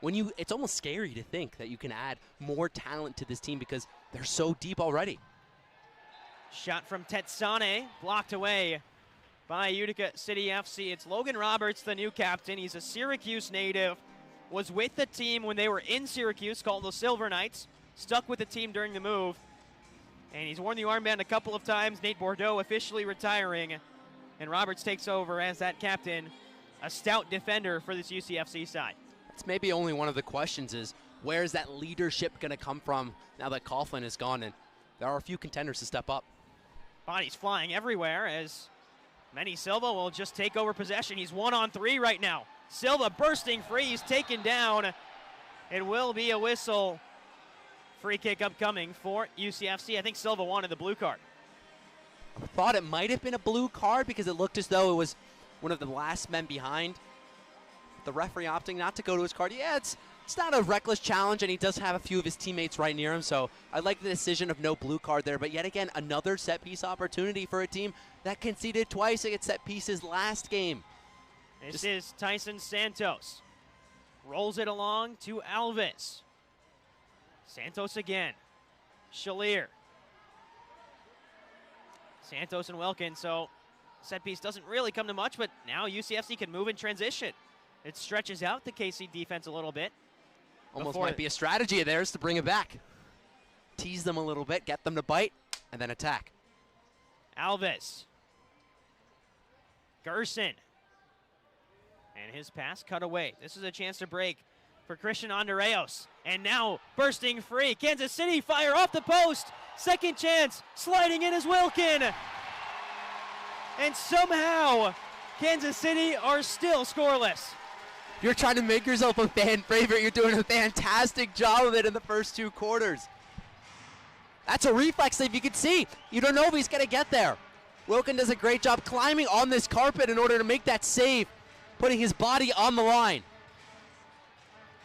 it's almost scary to think that you can add more talent to this team because they're so deep already. Shot from Tetsane, blocked away by Utica City FC. It's Logan Roberts, the new captain. He's a Syracuse native, was with the team when they were in Syracuse, called the Silver Knights, stuck with the team during the move, and he's worn the armband a couple of times. Nate Bordeaux officially retiring, and Roberts takes over as that captain, a stout defender for this UCFC side. It's maybe only one of the questions is, where's that leadership going to come from now that Coughlin is gone, and there are a few contenders to step up. Bodies flying everywhere as Manny Silva will just take over possession. He's 1-on-3 right now. Silva bursting free, he's taken down. It will be a whistle. Free kick upcoming for UCFC. I think Silva wanted the blue card. I thought it might have been a blue card because it looked as though it was one of the last men behind. The referee opting not to go to his card. Yeah, it's not a reckless challenge, and he does have a few of his teammates right near him, so I like the decision of no blue card there. But yet again, another set-piece opportunity for a team that conceded twice against set pieces last game. This is Tyson Santos. Rolls it along to Alves. Santos again. Shalier. Santos and Wilkins, so set piece doesn't really come to much, but now UCFC can move in transition. It stretches out the KC defense a little bit. Almost might be a strategy of theirs to bring it back. Tease them a little bit, get them to bite, and then attack. Alves. Gerson. And his pass cut away. This is a chance to break for Christian Andreos. And now bursting free. Kansas City fire off the post. Second chance. Sliding in is Wilkin. And somehow Kansas City are still scoreless. If you're trying to make yourself a fan favorite, you're doing a fantastic job of it in the first two quarters. That's a reflex save. You can see. You don't know if he's going to get there. Wilkin does a great job climbing on this carpet in order to make that save, putting his body on the line.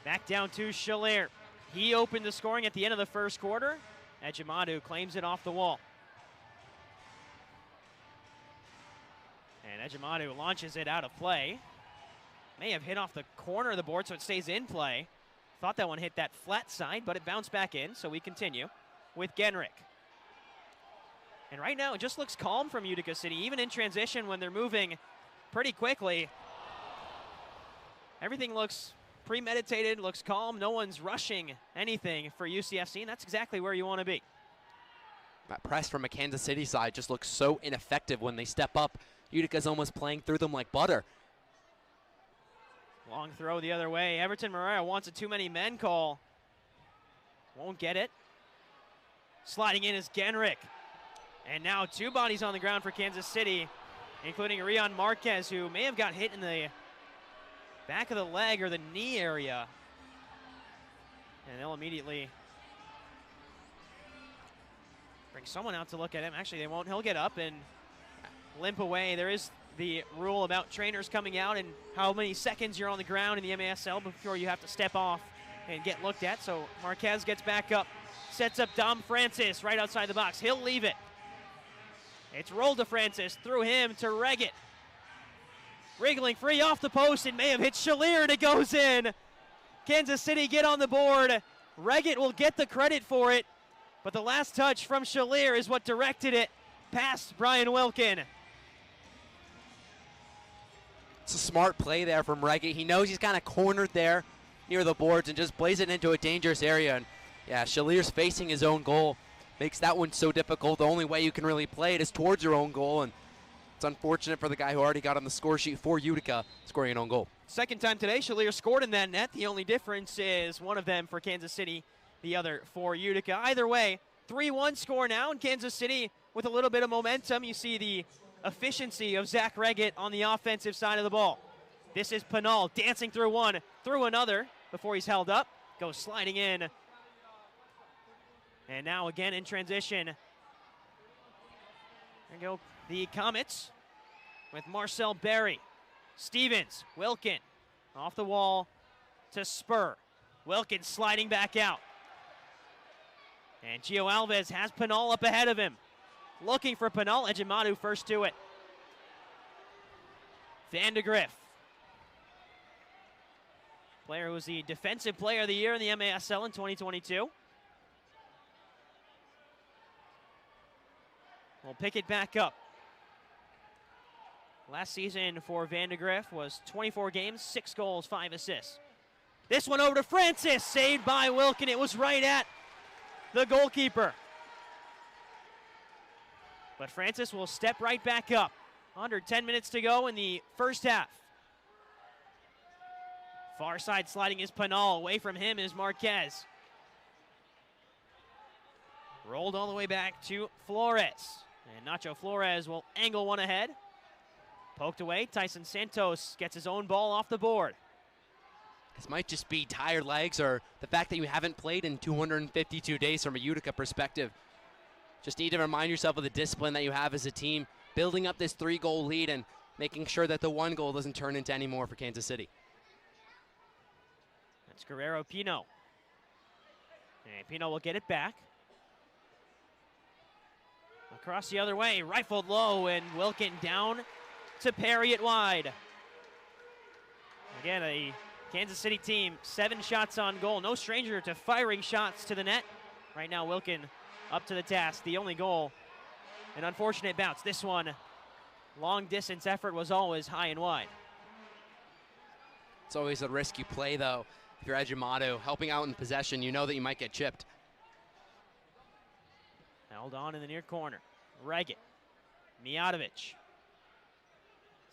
Back down to Shalier. He opened the scoring at the end of the first quarter. Ejimadu claims it off the wall. And Ejimadu launches it out of play. May have hit off the corner of the board, so it stays in play. Thought that one hit that flat side, but it bounced back in, so we continue with Genrick. And right now, it just looks calm from Utica City, even in transition when they're moving pretty quickly. Everything looks premeditated, looks calm. No one's rushing anything for UCFC, and that's exactly where you want to be. That press from a Kansas City side just looks so ineffective when they step up. Utica's almost playing through them like butter. Long throw the other way. Everton Marrero wants a too many men call. Won't get it. Sliding in is Genrick. And now two bodies on the ground for Kansas City, including Rion Marquez, who may have got hit in the back of the leg or the knee area. And they'll immediately bring someone out to look at him. Actually, they won't. He'll get up and limp away. There is the rule about trainers coming out and how many seconds you're on the ground in the MASL before you have to step off and get looked at. So Marquez gets back up, sets up Dom Francis right outside the box. He'll leave it. It's rolled to Francis, through him to Reggett. Wriggling free off the post, and may have hit Shalier, and it goes in. Kansas City get on the board. Reggett will get the credit for it, but the last touch from Shalier is what directed it past Brian Wilkin. It's a smart play there from Reggett. He knows he's kind of cornered there near the boards and just plays it into a dangerous area. And yeah, Shalier's facing his own goal. Makes that one so difficult. The only way you can really play it is towards your own goal, and it's unfortunate for the guy who already got on the score sheet for Utica, scoring an own goal. Second time today, Shalier scored in that net. The only difference is one of them for Kansas City, the other for Utica. Either way, 3-1 score now, and Kansas City with a little bit of momentum. You see the efficiency of Zach Reggett on the offensive side of the ball. This is Pinal dancing through one, through another before he's held up. Goes sliding in. And now again in transition. There go the Comets with Marcel Berry. Stevens, Wilkin, off the wall to Spur. Wilkin sliding back out. And Gio Alves has Pinal up ahead of him. Looking for Pinal, Ejimadu first to it. Van de Griff. Player who was the Defensive Player of the Year in the MASL in 2022. We'll pick it back up. Last season for Van de Griff was 24 games, 6 goals, 5 assists. This one over to Francis, saved by Wilkin. It was right at the goalkeeper. But Francis will step right back up. Under 10 minutes to go in the first half. Far side sliding is Pinal. Away from him is Marquez. Rolled all the way back to Flores. And Nacho Flores will angle one ahead. Poked away. Tyson Santos gets his own ball off the board. This might just be tired legs or the fact that you haven't played in 252 days from a Utica perspective. Just need to remind yourself of the discipline that you have as a team, building up this 3-goal lead and making sure that the 1 goal doesn't turn into any more for Kansas City. That's Guerrero Pino. And Pino will get it back. Across the other way, rifled low, and Wilkin down to parry it wide. Again, a Kansas City team, 7 shots on goal. No stranger to firing shots to the net. Right now, Wilkin up to the task. The only goal, an unfortunate bounce. This one, long distance effort, was always high and wide. It's always a risk you play, though. If you're Ejimadu, helping out in possession, you know that you might get chipped. Held on in the near corner. Reggett. Mijatovic.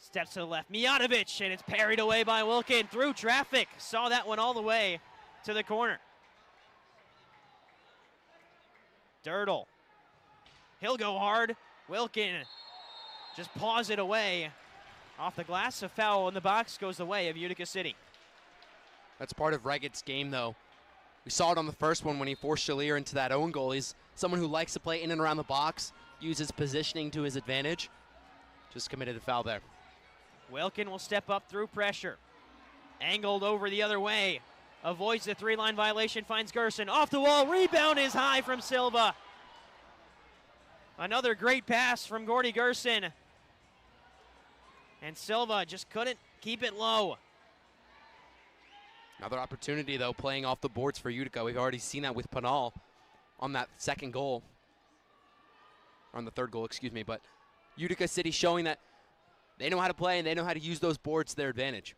Steps to the left. Mijatovic, and it's parried away by Wilkin through traffic. Saw that one all the way to the corner. Dirtle. He'll go hard. Wilkin just paws it away. Off the glass, a foul in the box goes the way of Utica City. That's part of Reggett's game, though. We saw it on the first one when he forced Shalier into that own goal. He's someone who likes to play in and around the box, uses positioning to his advantage. Just committed a foul there. Wilkin will step up through pressure. Angled over the other way. Avoids the 3-line violation, finds Gerson. Off the wall, rebound is high from Silva. Another great pass from Gordy Gerson. And Silva just couldn't keep it low. Another opportunity, though, playing off the boards for Utica. We've already seen that with Pinal on that second goal. On the third goal, excuse me. But Utica City showing that they know how to play and they know how to use those boards to their advantage.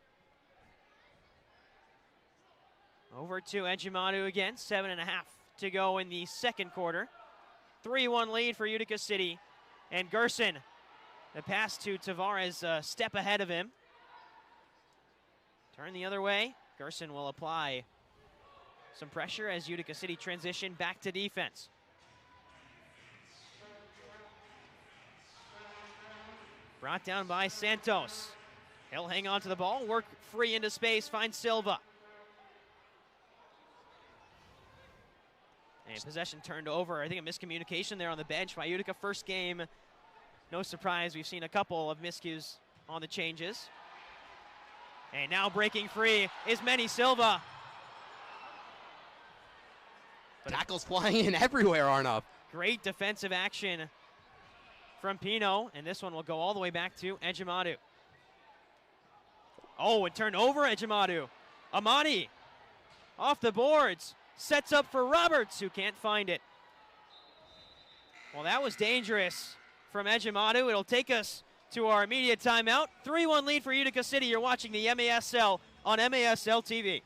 Over to Ejimadu again. 7.5 to go in the second quarter. 3-1 lead for Utica City. And Gerson, the pass to Tavares, a step ahead of him. Turn the other way. Gerson will apply some pressure as Utica City transition back to defense. Brought down by Santos. He'll hang on to the ball, work free into space, finds Silva. And possession turned over. I think a miscommunication there on the bench by Utica. First game, no surprise, we've seen a couple of miscues on the changes. And now breaking free is Manny Silva. But tackles flying in everywhere, Arnav. Great defensive action from Pino, and this one will go all the way back to Ejimadu. Oh, it turned over Ejimadu. Amani off the boards, sets up for Roberts, who can't find it. Well, that was dangerous from Ejimadu. It'll take us to our immediate timeout. 3-1 lead for Utica City. You're watching the MASL on MASL TV.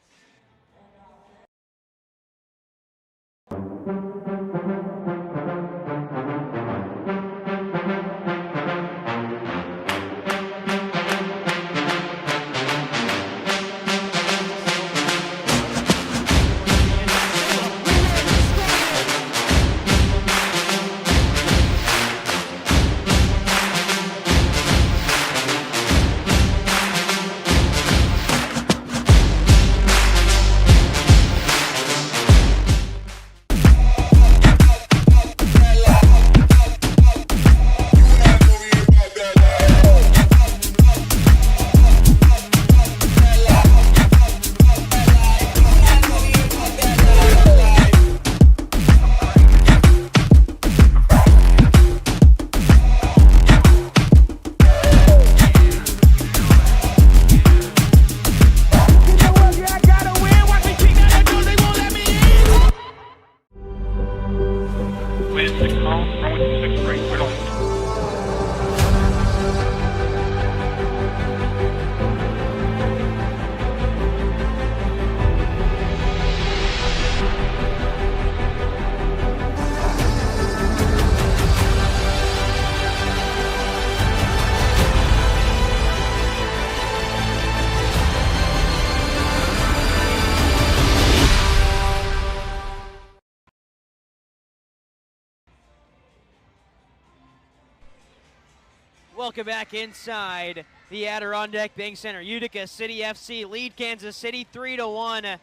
Welcome back inside the Adirondack Bank Center. Utica City FC lead Kansas City 3-1.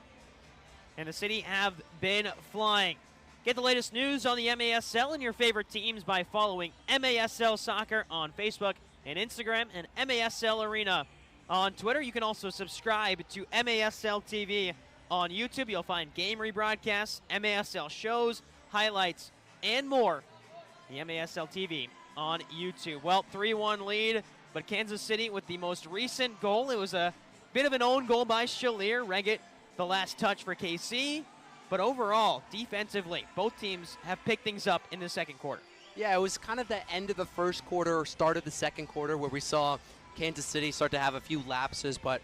And the City have been flying. Get the latest news on the MASL and your favorite teams by following MASL Soccer on Facebook and Instagram, and MASL Arena on Twitter. You can also subscribe to MASL TV on YouTube. You'll find game rebroadcasts, MASL shows, highlights, and more. The MASL TV on YouTube. Well, 3-1 lead, but Kansas City with the most recent goal. It was a bit of an own goal by Shalier. Reggett, the last touch for KC. But overall, defensively, both teams have picked things up in the second quarter. Yeah, it was kind of the end of the first quarter or start of the second quarter where we saw Kansas City start to have a few lapses, but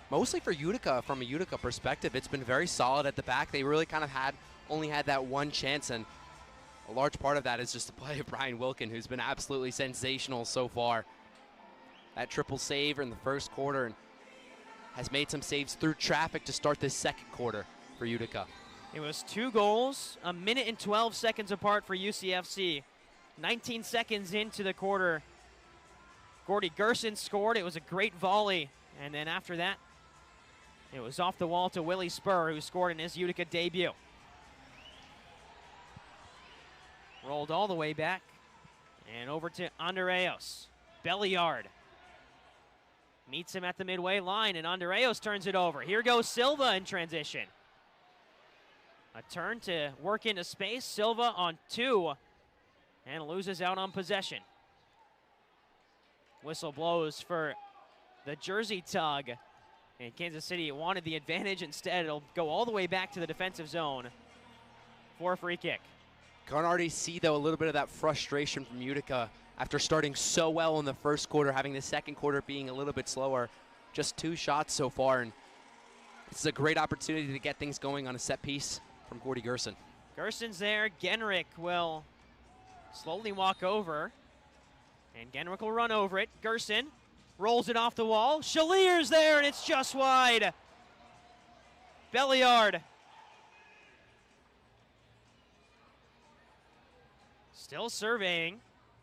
mostly for Utica, from a Utica perspective, it's been very solid at the back. They really kind of only had that one chance, and a large part of that is just the play of Brian Wilkin, who's been absolutely sensational so far. That triple save in the first quarter and has made some saves through traffic to start this second quarter for Utica. It was 2 goals, a minute and 12 seconds apart for UCFC. 19 seconds into the quarter, Gordy Gerson scored. It was a great volley. And then after that, it was off the wall to Willie Spur, who scored in his Utica debut. Rolled all the way back and over to Andreos. Belliard meets him at the midway line, and Andreos turns it over. Here goes Silva in transition. A turn to work into space. Silva on 2 and loses out on possession. Whistle blows for the jersey tug. And Kansas City wanted the advantage. Instead, it'll go all the way back to the defensive zone for a free kick. Can already see, though, a little bit of that frustration from Utica after starting so well in the first quarter, having the second quarter being a little bit slower. Just 2 shots so far, and this is a great opportunity to get things going on a set piece from Gordy Gerson. Gerson's there. Genrick will slowly walk over, and Genrick will run over it. Gerson rolls it off the wall. Shalier's there, and it's just wide. Belliard still surveying.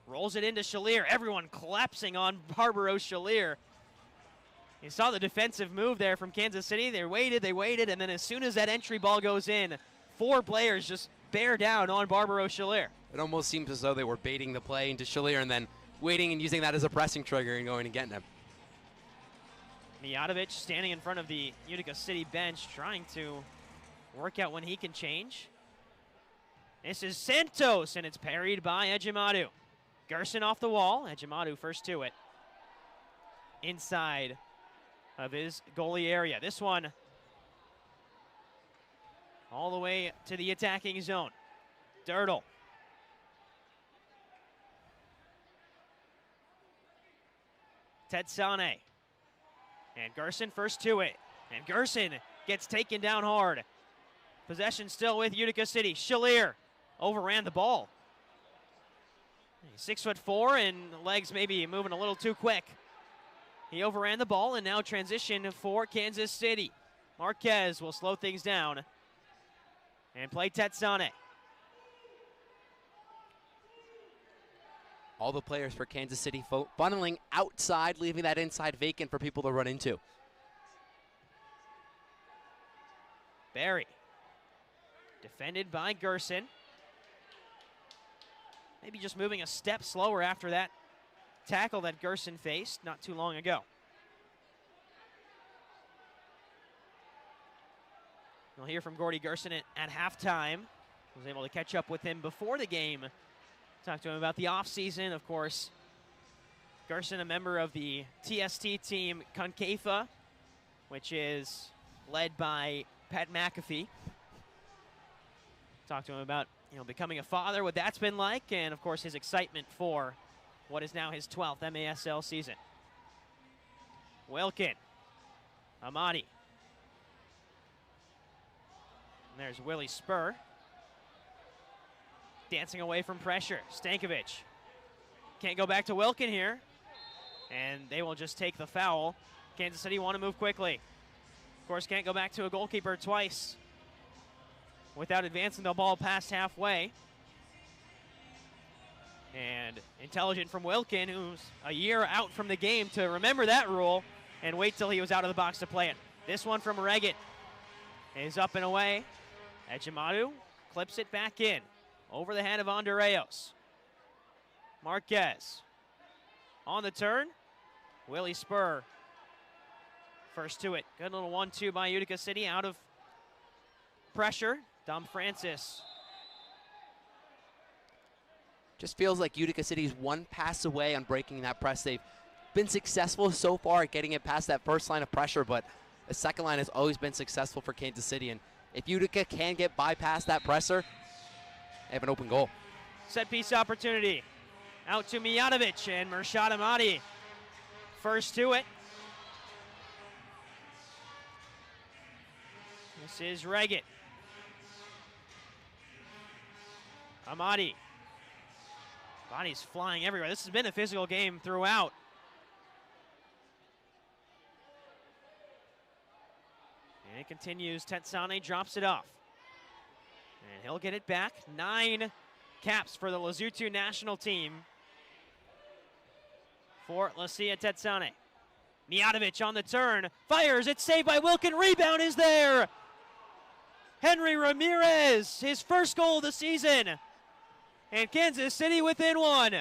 Rolls it into Shalier. Everyone collapsing on Barbaro Shalier. You saw the defensive move there from Kansas City. They waited, and then as soon as that entry ball goes in, 4 players just bear down on Barbaro Shalier. It almost seems as though they were baiting the play into Shalier and then waiting and using that as a pressing trigger and going and getting him. Mijatovic standing in front of the Utica City bench, trying to work out when he can change. This is Santos, and it's parried by Ejimadu. Gerson off the wall. Ejimadu first to it. Inside of his goalie area. This one all the way to the attacking zone. Dirtle. Tetsane. And Gerson first to it. And Gerson gets taken down hard. Possession still with Utica City. Shalier overran the ball. He's 6'4" and legs maybe moving a little too quick. He overran the ball, and now transition for Kansas City. Marquez will slow things down and play Tetsane. All the players for Kansas City funneling outside, leaving that inside vacant for people to run into. Barry. Defended by Gerson. Maybe just moving a step slower after that tackle that Gerson faced not too long ago. We'll hear from Gordy Gerson at halftime. Was able to catch up with him before the game. Talk to him about the offseason, of course. Gerson, a member of the TST team Concaifa, which is led by Pat McAfee. Talk to him about becoming a father, what that's been like, and of course his excitement for what is now his 12th MASL season. Wilkin. Amadi. And there's Willie Spur. Dancing away from pressure. Stankovic. Can't go back to Wilkin here. And they will just take the foul. Kansas City want to move quickly. Of course, can't go back to a goalkeeper twice without advancing the ball past halfway. And intelligent from Wilkin, who's a year out from the game, to remember that rule and wait till he was out of the box to play it. This one from Reggett is up and away. Ejimadu clips it back in. Over the head of Andreos. Marquez on the turn. Willie Spur first to it. Good little 1-2 by Utica City out of pressure. Dom Francis. Just feels like Utica City's one pass away on breaking that press. They've been successful so far at getting it past that first line of pressure, but the second line has always been successful for Kansas City. And if Utica can get bypast that presser, they have an open goal. Set piece opportunity. Out to Mijatovic and Mershad Amadi. First to it. This is Reggett. Amadi. Body's flying everywhere. This has been a physical game throughout. And it continues. Tetsane drops it off. And he'll get it back. 9 caps for the Lesotho national team for Lucia Tetsane. Mijatovic on the turn. Fires. It's saved by Wilkin. Rebound is there. Henry Ramirez, his first goal of the season. And Kansas City within 1.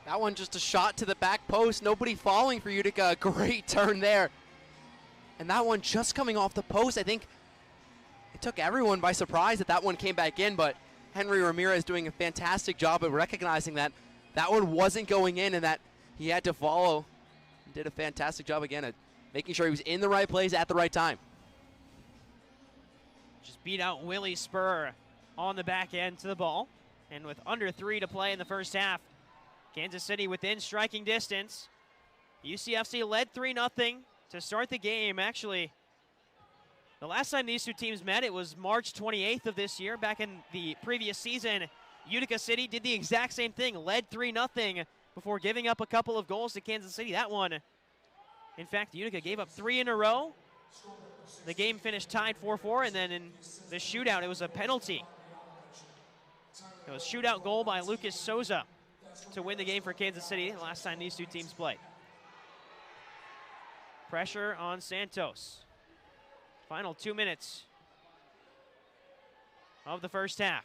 That one just a shot to the back post. Nobody falling for Utica. A great turn there. And that one just coming off the post. I think it took everyone by surprise that one came back in, but Henry Ramirez doing a fantastic job of recognizing that one wasn't going in and that he had to follow. He did a fantastic job again at making sure he was in the right place at the right time. Just beat out Willie Spur on the back end to the ball. And with under 3 to play in the first half, Kansas City within striking distance. UCFC led 3-0 to start the game. Actually, the last time these two teams met, it was March 28th of this year. Back in the previous season, Utica City did the exact same thing, led 3-0 before giving up a couple of goals to Kansas City. That one, in fact, Utica gave up 3 in a row. The game finished tied 4-4, and then in the shootout, it was a penalty. It was a shootout goal by Lucas Souza to win the game for Kansas City the last time these two teams played. Pressure on Santos. Final 2 minutes of the first half.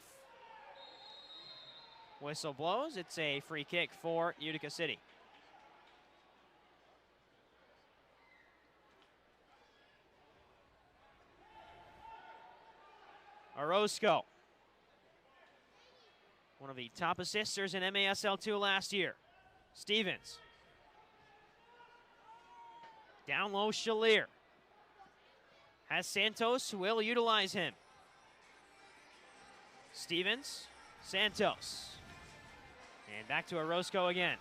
Whistle blows. It's a free kick for Utica City. Orozco, one of the top assisters in MASL2 last year. Stevens. Down low, Shalier. Has Santos, who will utilize him. Stevens, Santos. And back to Orozco again.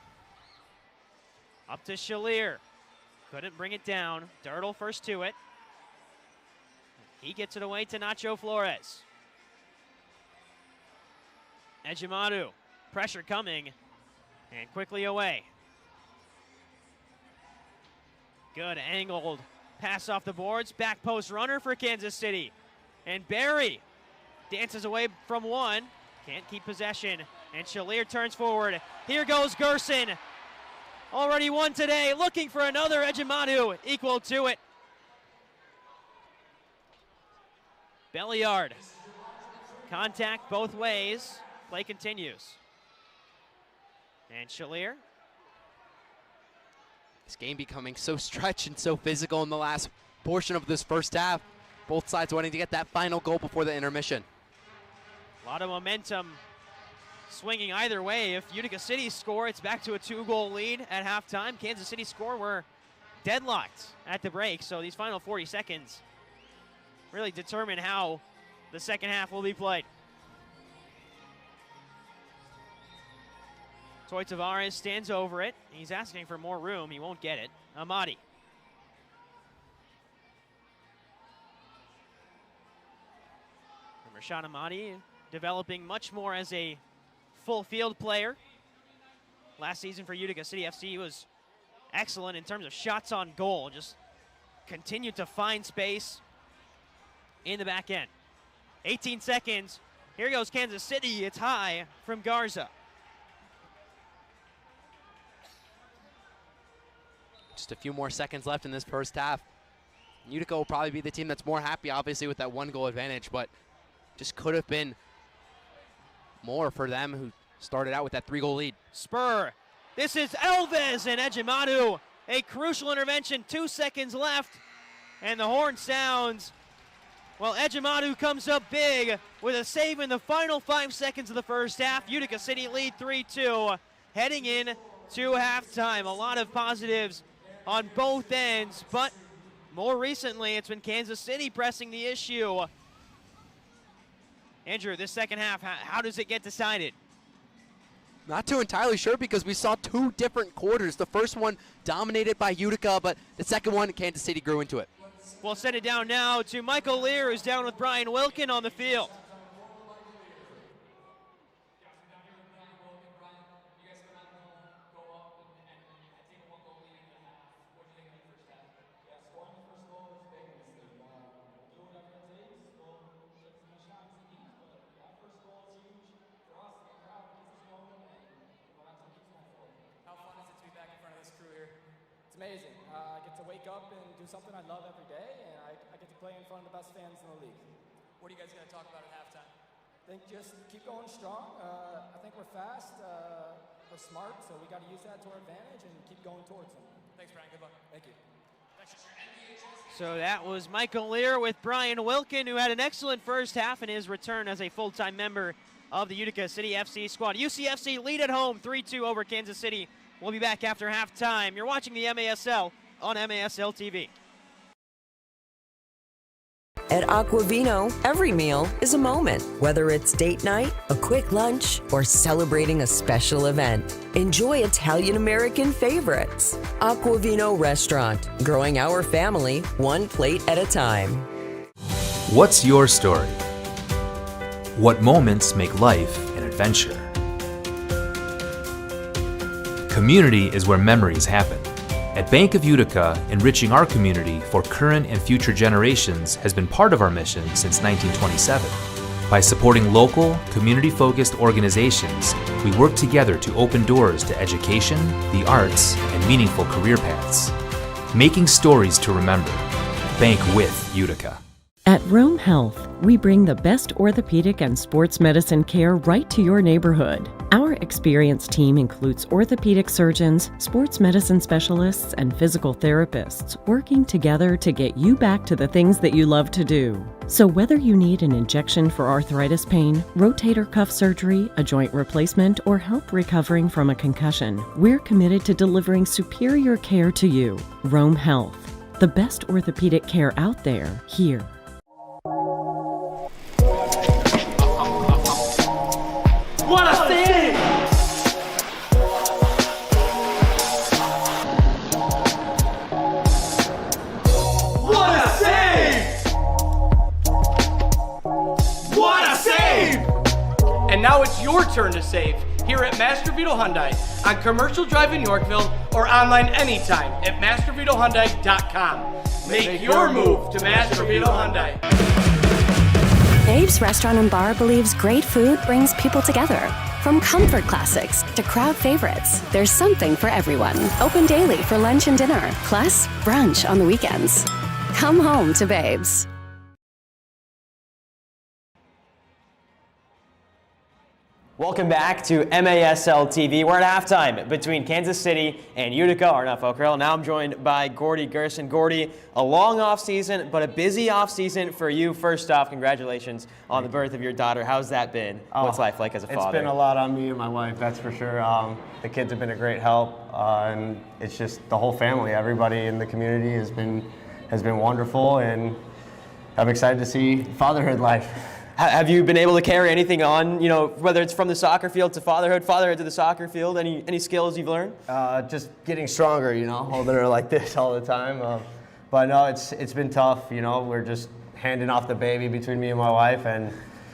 Up to Shalier. Couldn't bring it down. Dirtle first to it. He gets it away to Nacho Flores. Ejimadu, pressure coming, and quickly away. Good angled pass off the boards. Back post runner for Kansas City. And Barry dances away from one. Can't keep possession. And Shalier turns forward. Here goes Gerson. Already won today. Looking for another. Ejimadu equal to it. Belliard. Contact both ways. Play continues. And Shalier. This game becoming so stretched and so physical in the last portion of this first half. Both sides wanting to get that final goal before the intermission. A lot of momentum swinging either way. If Utica City score, it's back to a 2-goal lead at halftime. Kansas City score, we're deadlocked at the break. So these final 40 seconds really determine how the second half will be played. Toy Tavares stands over it. He's asking for more room. He won't get it. Amadi. Mershad Amadi developing much more as a full field player. Last season for Utica City FC, he was excellent in terms of shots on goal. Just continued to find space in the back end. 18 seconds. Here goes Kansas City. It's high from Garza. Just a few more seconds left in this first half. Utica will probably be the team that's more happy, obviously, with that 1-goal advantage, but just could have been more for them who started out with that 3-goal lead. Spur. This is Elves and Ejimadu. A crucial intervention, 2 seconds left, and the horn sounds. Well, Ejimadu comes up big with a save in the final 5 seconds of the first half. Utica City lead 3-2, heading in to halftime. A lot of positives on both ends, but more recently, it's been Kansas City pressing the issue. Andrew, this second half, how does it get decided? Not too entirely sure because we saw 2 different quarters. The first one dominated by Utica, but the second one, Kansas City grew into it. We'll send it down now to Michael Lear, who's down with Brian Wilkin on the field. It's amazing. I get to wake up and do something I love every day, and I get to play in front of the best fans in the league. What are you guys going to talk about at halftime? I think just keep going strong. I think we're fast, we're smart, so we got to use that to our advantage and keep going towards them. Thanks, Brian. Good luck. Thank you. So that was Michael Lear with Brian Wilkin, who had an excellent first half in his return as a full-time member of the Utica City FC squad. UCFC lead at home 3-2 over Kansas City. We'll be back after halftime. You're watching the MASL on MASL TV. At Aquavino, every meal is a moment. Whether it's date night, a quick lunch, or celebrating a special event. Enjoy Italian-American favorites. Aquavino Restaurant, growing our family one plate at a time. What's your story? What moments make life an adventure? Community is where memories happen. At Bank of Utica, enriching our community for current and future generations has been part of our mission since 1927. By supporting local, community-focused organizations, we work together to open doors to education, the arts, and meaningful career paths. Making stories to remember. Bank with Utica. At Rome Health, we bring the best orthopedic and sports medicine care right to your neighborhood. Our experienced team includes orthopedic surgeons, sports medicine specialists, and physical therapists working together to get you back to the things that you love to do. So whether you need an injection for arthritis pain, rotator cuff surgery, a joint replacement, or help recovering from a concussion, we're committed to delivering superior care to you. Rome Health, the best orthopedic care out there, here. What a save! What a save! What a save! And now it's your turn to save here at Master Vito Hyundai on Commercial Drive in Yorkville or online anytime at mastervitohyundai.com. Make your move to Master Vito Hyundai. Babe's Restaurant and Bar believes great food brings people together. From comfort classics to crowd favorites, there's something for everyone. Open daily for lunch and dinner, plus brunch on the weekends. Come home to Babe's. Welcome back to MASL TV. We're at halftime between Kansas City and Utica. Arnaud Focarel. Now I'm joined by Gordy Gerson. Gordy, a long off-season, but a busy off-season for you. First off, congratulations on the birth of your daughter. How's that been? What's life like as a father? It's been a lot on me and my wife, that's for sure. The kids have been a great help, and it's just the whole family. Everybody in the community has been wonderful, and I'm excited to see fatherhood life. Have you been able to carry anything on, whether it's from the soccer field to fatherhood to the soccer field? Any skills you've learned? Just getting stronger, holding her like this all the time. But no, it's been tough. We're just handing off the baby between me and my wife, and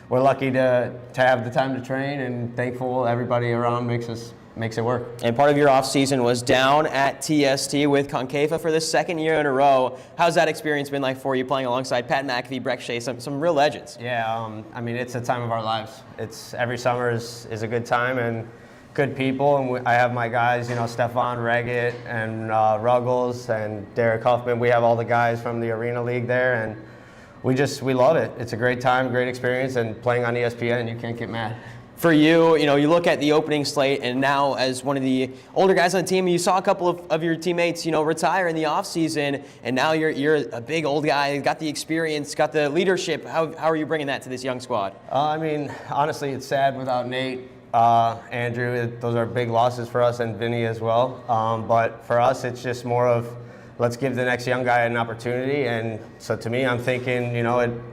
we're lucky to have the time to train, and thankful everybody around makes us makes it work. And part of your offseason was down at TST with Concava for the second year in a row. How's that experience been like for you, playing alongside Pat McAfee, Breck Shea, some real legends? Yeah, I mean, it's the time of our lives. Every summer is a good time and good people. And I have my guys, Stefan Reggett and Ruggles and Derek Huffman. We have all the guys from the Arena League there, and we love it. It's a great time, great experience, and playing on ESPN, you can't get mad. For you, you look at the opening slate, and now as one of the older guys on the team, you saw a couple of your teammates, retire in the offseason, and now you're a big old guy, got the experience, got the leadership. How are you bringing that to this young squad? I mean, honestly, it's sad without Nate, Andrew. Those are big losses for us, and Vinny as well. But for us, it's just more of, let's give the next young guy an opportunity. And so to me, I'm thinking,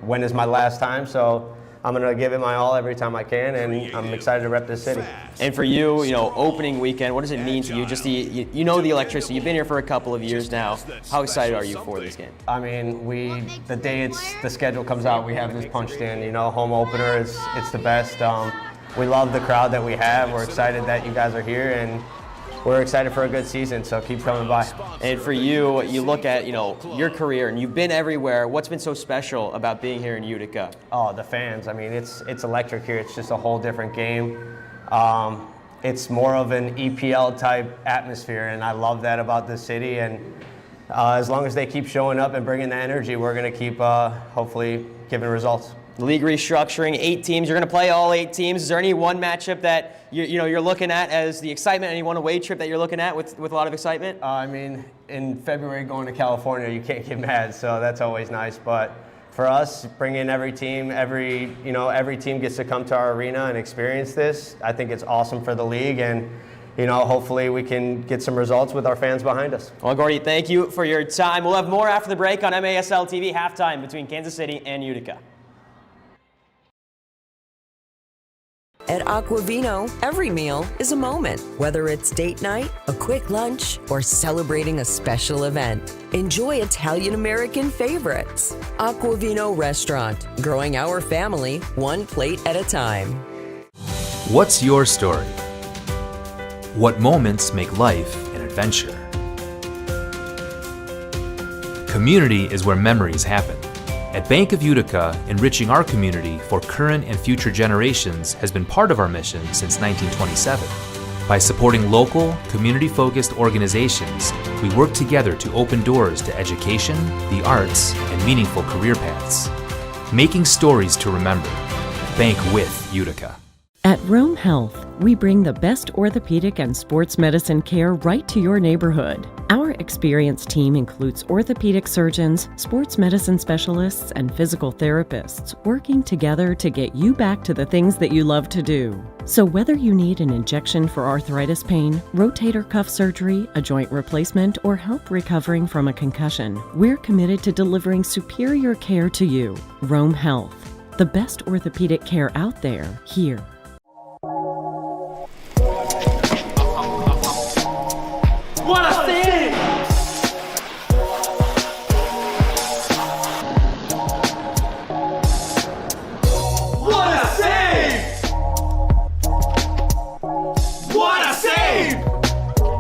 when is my last time? So I'm going to give it my all every time I can, and I'm excited to rep this city. And for you, opening weekend, what does it mean to you? Just the electricity. You've been here for a couple of years now. How excited are you for this game? I mean, the day the schedule comes out, we have this punched in. Home opener, it's the best. We love the crowd that we have. We're excited that you guys are here, and we're excited for a good season, so keep coming by. And for you, you look at, your career, and you've been everywhere. What's been so special about being here in Utica? Oh, the fans. I mean, it's electric here. It's just a whole different game. It's more of an EPL-type atmosphere, and I love that about this city. And as long as they keep showing up and bringing the energy, we're going to keep, hopefully, giving results. League restructuring, 8 teams. You're going to play all 8 teams. Is there any one matchup that you're looking at as the excitement? Any one away trip that you're looking at with a lot of excitement? I mean, in February going to California, you can't get mad, so that's always nice. But for us, bring in every team. Every team gets to come to our arena and experience this. I think it's awesome for the league, and hopefully we can get some results with our fans behind us. Well, Gordy, thank you for your time. We'll have more after the break on MASL TV halftime between Kansas City and Utica. At Aquavino, every meal is a moment. Whether it's date night, a quick lunch, or celebrating a special event, enjoy Italian-American favorites. Aquavino Restaurant, growing our family one plate at a time. What's your story? What moments make life an adventure? Community is where memories happen. At Bank of Utica, enriching our community for current and future generations has been part of our mission since 1927. By supporting local, community-focused organizations, we work together to open doors to education, the arts, and meaningful career paths. Making stories to remember. Bank with Utica. At Rome Health, we bring the best orthopedic and sports medicine care right to your neighborhood. Our experienced team includes orthopedic surgeons, sports medicine specialists, and physical therapists working together to get you back to the things that you love to do. So whether you need an injection for arthritis pain, rotator cuff surgery, a joint replacement, or help recovering from a concussion, we're committed to delivering superior care to you. Rome Health, the best orthopedic care out there, here. What a save! What a save! What a save!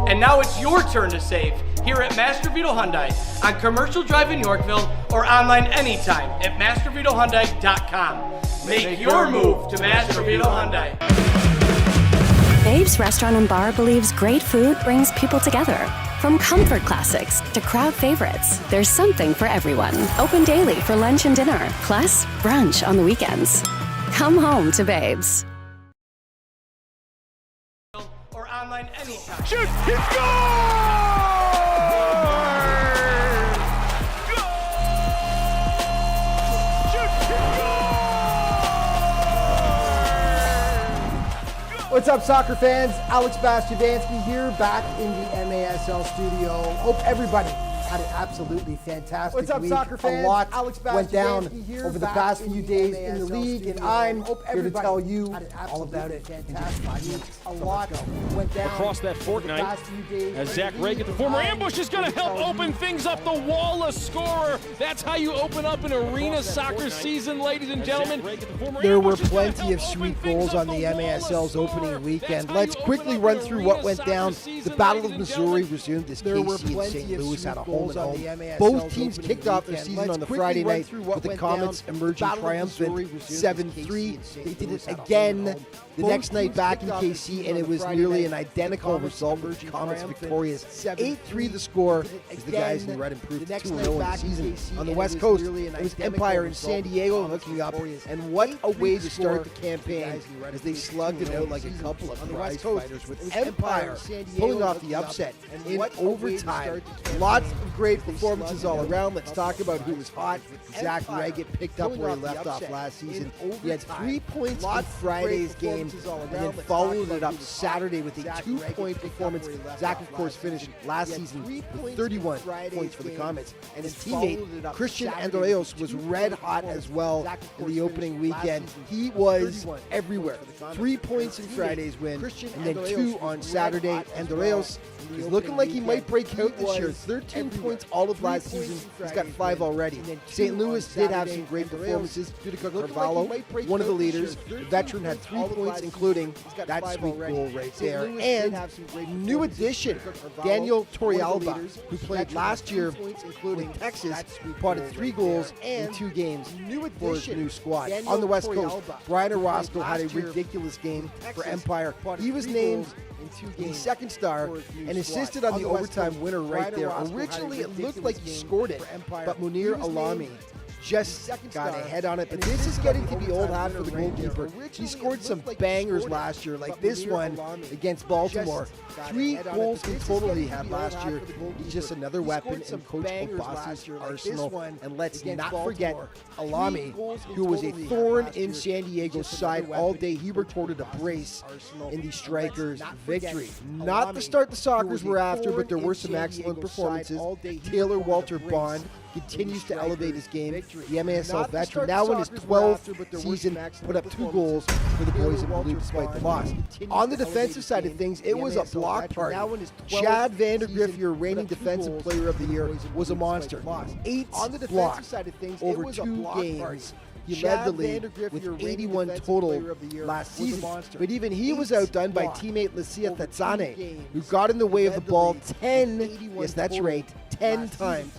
And now it's your turn to save here at Master Vito Hyundai on Commercial Drive in Yorkville or online anytime at mastervitohyundai.com. Make your move to Master Vito Hyundai. Babe's Restaurant and Bar believes great food brings people together. From comfort classics to crowd favorites, there's something for everyone. Open daily for lunch and dinner, plus brunch on the weekends. Come home to Babe's. Or online anytime. Shoot! He scores! What's up, soccer fans? Alex Bastiavansky here, back in the MASL studio. Hope everybody had an absolutely fantastic What's up, week. soccer fans? A lot Alex went down Bastianski here, over the back past in few the days in the MASL league, and studio. I'm Hope here to everybody tell you had an all about it absolutely in just 5 minutes. A lot went down across that over the fortnight past few days as in Zach the Reagan, league, the and former I'm ambush, is going to here help tell open you things up. The wall of scorer. That's how you open up an arena soccer season, ladies and gentlemen. There were plenty of sweet goals on the MASL's opening weekend. Let's quickly run through what went down. The Battle of Missouri resumed as KC and St. Louis had a home and home. Both teams kicked off their season on the Friday night with the Comets emerging triumphant 7-3. They did it again the next night back in KC, and it was nearly an identical result with the Comets victorious. 8-3 the score as the guys in the red improved 2-0 in the season. On the West Coast, it was Empire and San Diego hooking up, and what a way to start the campaign as they slugged it out like a couple of prize fighters, with Empire pulling off the upset in overtime. Lots of great performances all around. Let's talk about who was hot. Zach Reagan picked up where he left off last season. He had 3 points in Friday's game and then followed it up Saturday with a 2-point performance. Zach, of course, finished last season with 31 points for the Comets. And his teammate, Christian Andreos, was red hot as well in the opening weekend. He was everywhere. 3 points in Friday's win, and then 2 on Saturday. Andreos is looking like he might break out this year. 13 points all of last season. He's got 5 already. St. Louis did have some great performances. Utica Carvalho, one of the leaders. The veteran had 3 points, including that sweet goal right there. And new addition, Daniel Torrealba, who played last year with Texas, potted 3 goals in 2 games for his new squad. On the West Coast, Brian Orozco had a ridiculous game for Empire. He was named the second star and assisted on the overtime winner right there. Originally, it looked like he scored it, but Munir Alami just got a head on it. But this is getting to be old hat for the goalkeeper. He scored some bangers last year, like this one against Baltimore. 3 goals in total he had last year. He's just another weapon in Coach Obasi's arsenal. And let's not forget Alami, who was a thorn in San Diego's side all day. He recorded a brace in the Strikers' victory. Not the start the Sockers were after, but there were some excellent performances. Taylor Walter Bond continues to elevate his game. The MASL veteran, now in his 12th season, put up 2 goals for the boys in blue despite the loss. On the defensive side of things, it was a block party. Chad Vandergriff, your reigning defensive player of the year, was a monster. 8 blocks over 2 games. He led the league with 81 total last season. But even he was outdone by teammate Lucia Tatsane, who got in the way of the ball 10, yes, that's right, 10 times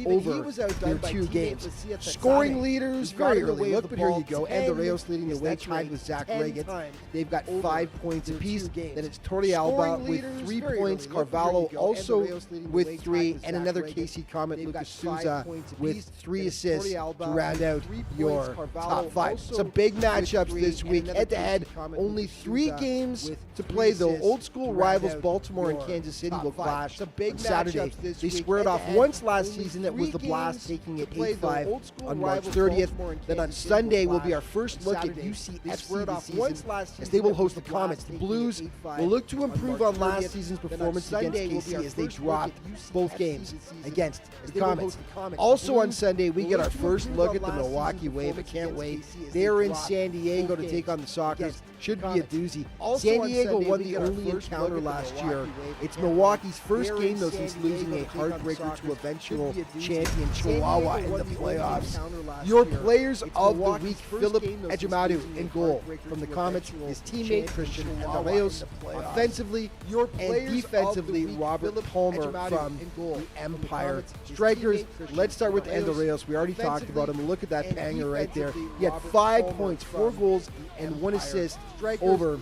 over their 2 games. Scoring leaders very early. Look, but here you go. And the Reyes leading the way, tied with Zach Reagan. They've got 5 points apiece. Then it's Torrealba with 3 points. Carvalho also with 3. And another KC Comet, Lucas Souza, with 3 assists to round out your top 5. Some big matchups this week. Head-to-head, only 3 games to play, though. Old school rivals Baltimore and Kansas City will clash on Saturday. They squared off once last season. That was the Blast, taking it 8-5 on March 30th. Then on Sunday will be our first look at UCFC this season, as they will host the Comets. The Blues will look to improve on last season's performance against KC as they dropped both games against the Comets. Also on Sunday, we get our first look at the Milwaukee Wave. I can't wait. They're in San Diego to take on the Sockers. Should be a doozy. San Diego won the only encounter last year. It's Milwaukee's first game, though, since losing a heartbreaker to eventual champion Chihuahua in the playoffs. Your players of the week: Philip Ejimadu in goal from the Comets, his teammate Christian Andreos. Offensively and defensively, Robert Palmer from the Empire. Strikers, let's start with Andreos. We already talked about him. Look at that banger right there. He had 5 points, 4 goals, and 1 assist over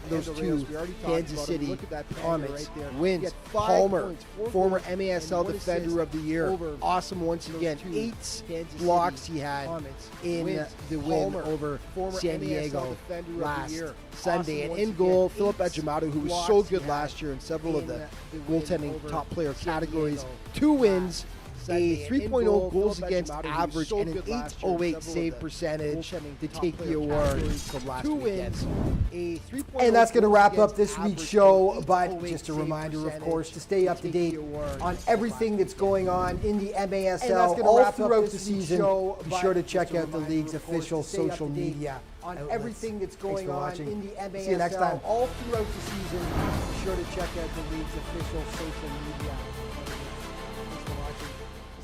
those 2 Kansas City Comets wins. Palmer, former MASL Defender of the Year. Awesome once again. 8 blocks he had in the win over San Diego last Sunday. And in goal, Philip Ejimadu, who was so good last year in several of the goaltending top player categories. 2 wins, a 3.0 goals against average and an 808 save percentage to take the award from last 2 wins. And that's going to wrap up this week's show, but just a reminder, of course, to stay up to date on everything that's going on in the MASL all throughout the season. Be sure to check out the league's official social media on everything that's going on in the MASL. See you next time. All throughout the season. Be sure to check out the league's official social media. Thanks for watching.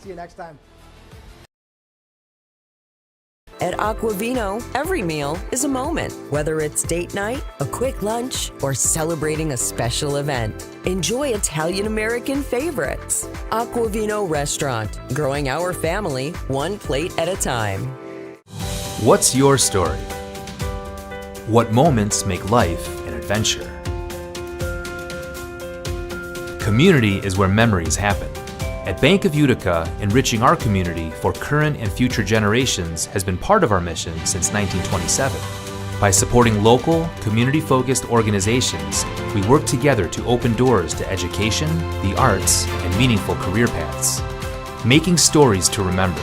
See you next time. At Aquavino, every meal is a moment, whether it's date night, a quick lunch, or celebrating a special event. Enjoy Italian-American favorites. Aquavino Restaurant, growing our family one plate at a time. What's your story? What moments make life an adventure? Community is where memories happen. At Bank of Utica, enriching our community for current and future generations has been part of our mission since 1927. By supporting local, community-focused organizations, we work together to open doors to education, the arts, and meaningful career paths. Making stories to remember.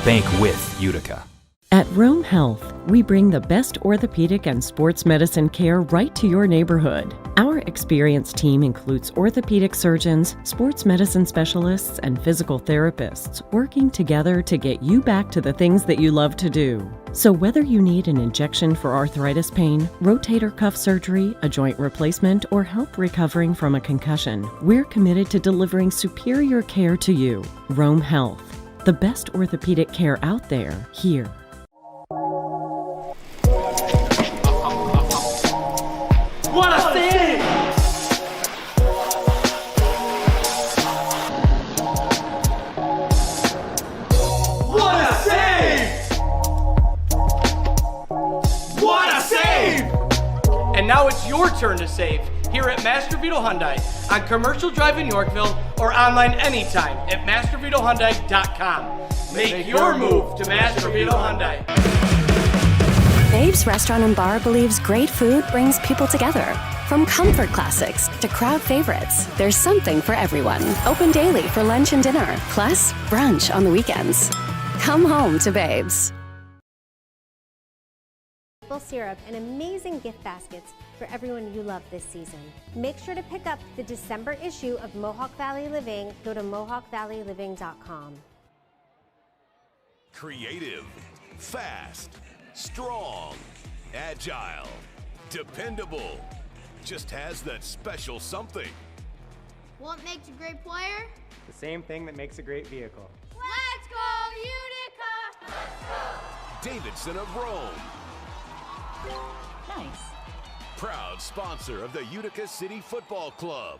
Bank with Utica. At Rome Health, we bring the best orthopedic and sports medicine care right to your neighborhood. Our experienced team includes orthopedic surgeons, sports medicine specialists, and physical therapists working together to get you back to the things that you love to do. So whether you need an injection for arthritis pain, rotator cuff surgery, a joint replacement, or help recovering from a concussion, we're committed to delivering superior care to you. Rome Health, the best orthopedic care out there, here. What a save! What a save! What a save! And now it's your turn to save here at Master Vito Hyundai on Commercial Drive in Yorkville or online anytime at mastervitohyundai.com. Make your move to Master Vito Hyundai. Babe's Restaurant and Bar believes great food brings people together. From comfort classics to crowd favorites, there's something for everyone. Open daily for lunch and dinner, plus brunch on the weekends. Come home to Babe's. Maple syrup and amazing gift baskets for everyone you love this season. Make sure to pick up the December issue of Mohawk Valley Living. Go to mohawkvalleyliving.com. Creative, fast, strong, agile, dependable, just has that special something. What makes a great player? The same thing that makes a great vehicle. Let's go, Utica! Let's go! Davidson of Rome. Nice. Proud sponsor of the Utica City Football Club.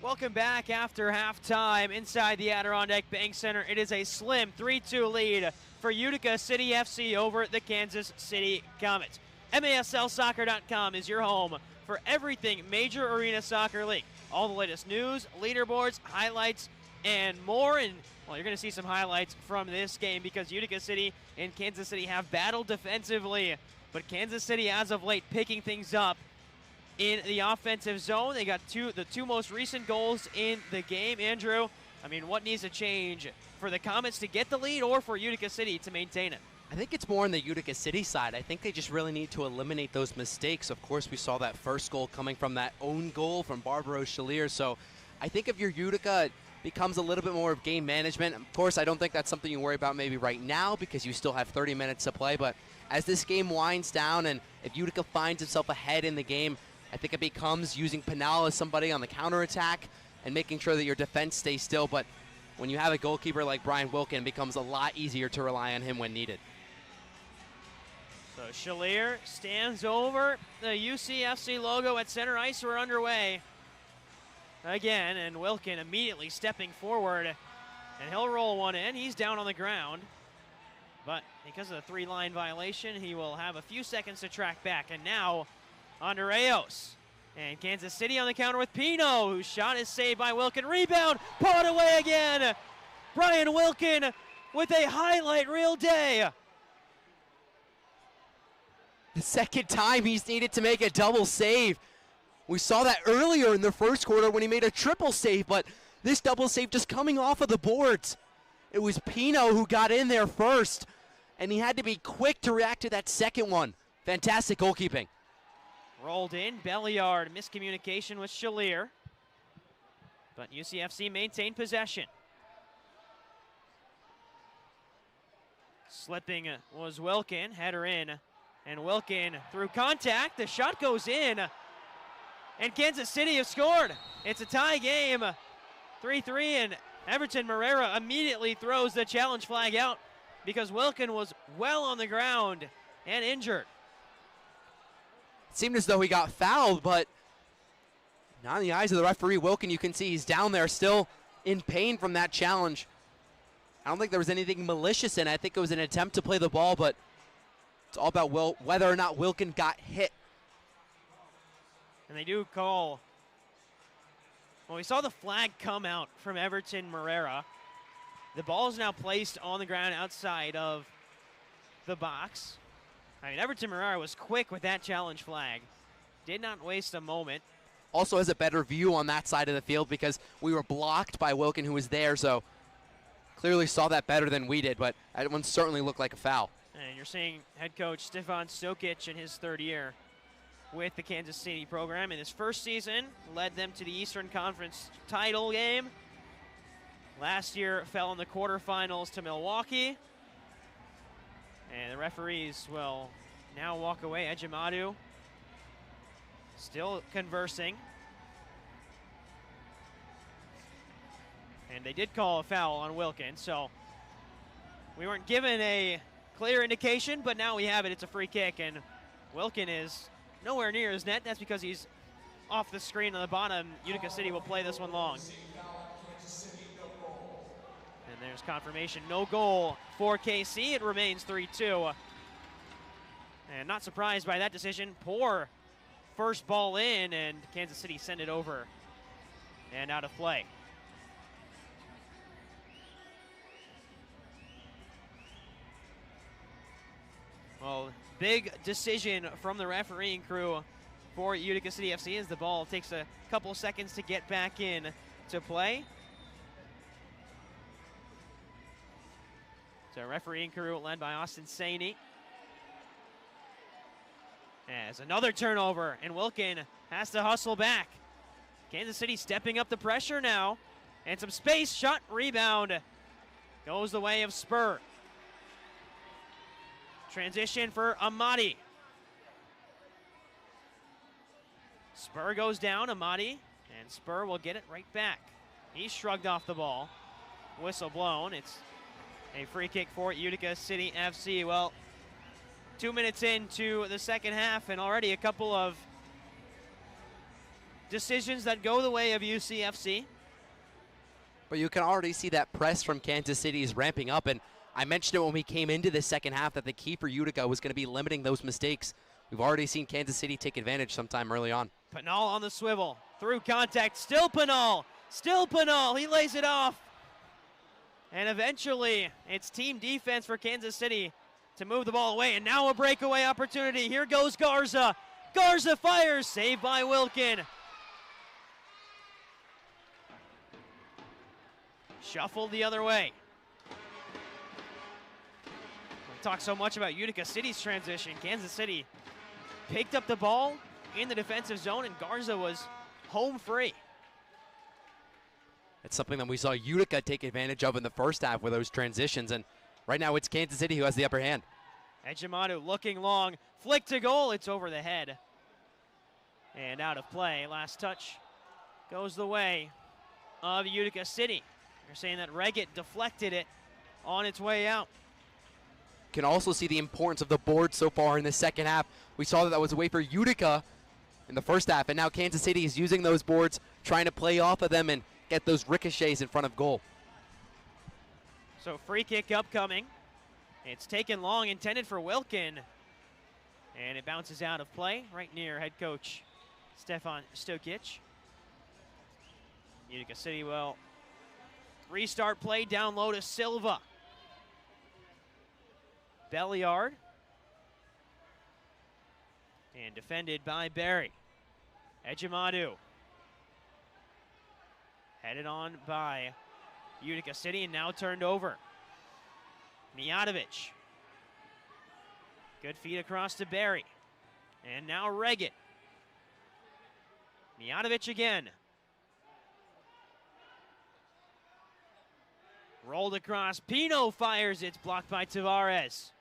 Welcome back after halftime inside the Adirondack Bank Center. It is a slim 3-2 lead for Utica City FC over the Kansas City Comets. MASLsoccer.com is your home for everything Major Arena Soccer League. All the latest news, leaderboards, highlights, and more. And, well, you're going to see some highlights from this game because Utica City and Kansas City have battled defensively. But Kansas City, as of late, picking things up in the offensive zone. They got the two most recent goals in the game. Andrew, I mean, what needs to change for the Comets to get the lead or for Utica City to maintain it? I think it's more on the Utica City side. I think they just really need to eliminate those mistakes. Of course, we saw that first goal coming from that own goal from Barbaro Chalier. So I think if you're Utica, it becomes a little bit more of game management. Of course, I don't think that's something you worry about maybe right now because you still have 30 minutes to play. But as this game winds down and if Utica finds itself ahead in the game, I think it becomes using Penal as somebody on the counterattack and making sure that your defense stays still. But when you have a goalkeeper like Brian Wilkin, it becomes a lot easier to rely on him when needed. So Chalier stands over the UCFC logo at center ice. We're underway again, and Wilkin immediately stepping forward, and he'll roll one in. He's down on the ground, but because of the three-line violation, he will have a few seconds to track back. And now Andreos, and Kansas City on the counter with Pino, whose shot is saved by Wilkin. Rebound, pawed away again. Brian Wilkin with a highlight reel day. The second time he's needed to make a double save. We saw that earlier in the first quarter when he made a triple save, but this double save just coming off of the boards. It was Pino who got in there first, and he had to be quick to react to that second one. Fantastic goalkeeping. Rolled in, Belliard, miscommunication with Chalier, but UCFC maintained possession. Slipping was Wilkin, header in. And Wilkin through contact, the shot goes in, and Kansas City have scored. It's a tie game, 3-3, and Everton Morera immediately throws the challenge flag out because Wilkin was well on the ground and injured. It seemed as though he got fouled, but not in the eyes of the referee. Wilkin, you can see he's down there still in pain from that challenge. I don't think there was anything malicious in it. I think it was an attempt to play the ball, but it's all about whether or not Wilkin got hit. And they do call. Well, we saw the flag come out from Everton Morera. The ball is now placed on the ground outside of the box. I mean, Everton Morera was quick with that challenge flag. Did not waste a moment. Also has a better view on that side of the field because we were blocked by Wilkin, who was there, so clearly saw that better than we did, but that one certainly looked like a foul. And you're seeing head coach Stefan Stokic in his third year with the Kansas City program. In his first season, led them to the Eastern Conference title game. Last year, fell in the quarterfinals to Milwaukee. And the referees will now walk away. Ejimadu still conversing. And they did call a foul on Wilkin, so we weren't given a clear indication, but now we have it. It's a free kick, and Wilkin is nowhere near his net. That's because he's off the screen on the bottom. Utica City will play this one long. And there's confirmation. No goal for KC. It remains 3-2. And not surprised by that decision. Poor first ball in, and Kansas City send it over and out of play. Well, big decision from the refereeing crew for Utica City FC as the ball takes a couple seconds to get back in to play. So refereeing crew led by Austin Saney. As another turnover, and Wilkin has to hustle back. Kansas City stepping up the pressure now. And some space, shot, rebound. Goes the way of Spur. Transition for Amadi. Spur goes down, Amadi, and Spur will get it right back. He shrugged off the ball. Whistle blown. It's a free kick for Utica City FC. Well, 2 minutes into the second half, and already a couple of decisions that go the way of UCFC. But you can already see that press from Kansas City is ramping up, and I mentioned it when we came into this second half that the key for Utica was going to be limiting those mistakes. We've already seen Kansas City take advantage sometime early on. Pinal on the swivel, through contact, still Pinal, he lays it off. And eventually, it's team defense for Kansas City to move the ball away, and now a breakaway opportunity. Here goes Garza. Garza fires, saved by Wilkin. Shuffled the other way. We talk so much about Utica City's transition. Kansas City picked up the ball in the defensive zone, and Garza was home free. It's something that we saw Utica take advantage of in the first half with those transitions, and right now it's Kansas City who has the upper hand. Ejimadu looking long, flick to goal, it's over the head. And out of play, last touch goes the way of Utica City. They're saying that Reggett deflected it on its way out. Can also see the importance of the board so far in the second half. We saw that was a way for Utica in the first half, and now Kansas City is using those boards, trying to play off of them and get those ricochets in front of goal. So free kick upcoming. It's taken long, intended for Wilkin. And it bounces out of play right near head coach Stefan Stokic. Utica City will restart play down low to Silva. Belliard. And defended by Barry. Ejimadu. Headed on by Utica City and now turned over. Mijatovic. Good feed across to Barry. And now Reggett. Mijatovic again. Rolled across. Pino fires. It's blocked by Tavares.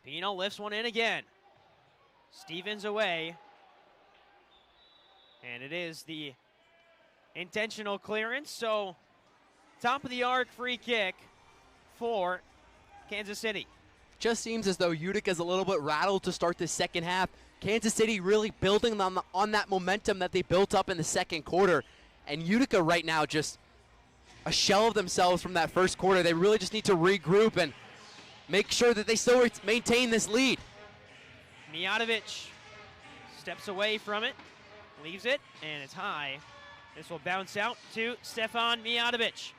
Pino lifts one in again. Stevens away. And it is the intentional clearance. So top of the arc free kick for Kansas City. Just seems as though Utica's a little bit rattled to start the second half. Kansas City really building on that momentum that they built up in the second quarter. And Utica right now just a shell of themselves from that first quarter. They really just need to regroup and make sure that they still maintain this lead. Mijatovic steps away from it, leaves it, and it's high. This will bounce out to Stefan Mijatovic.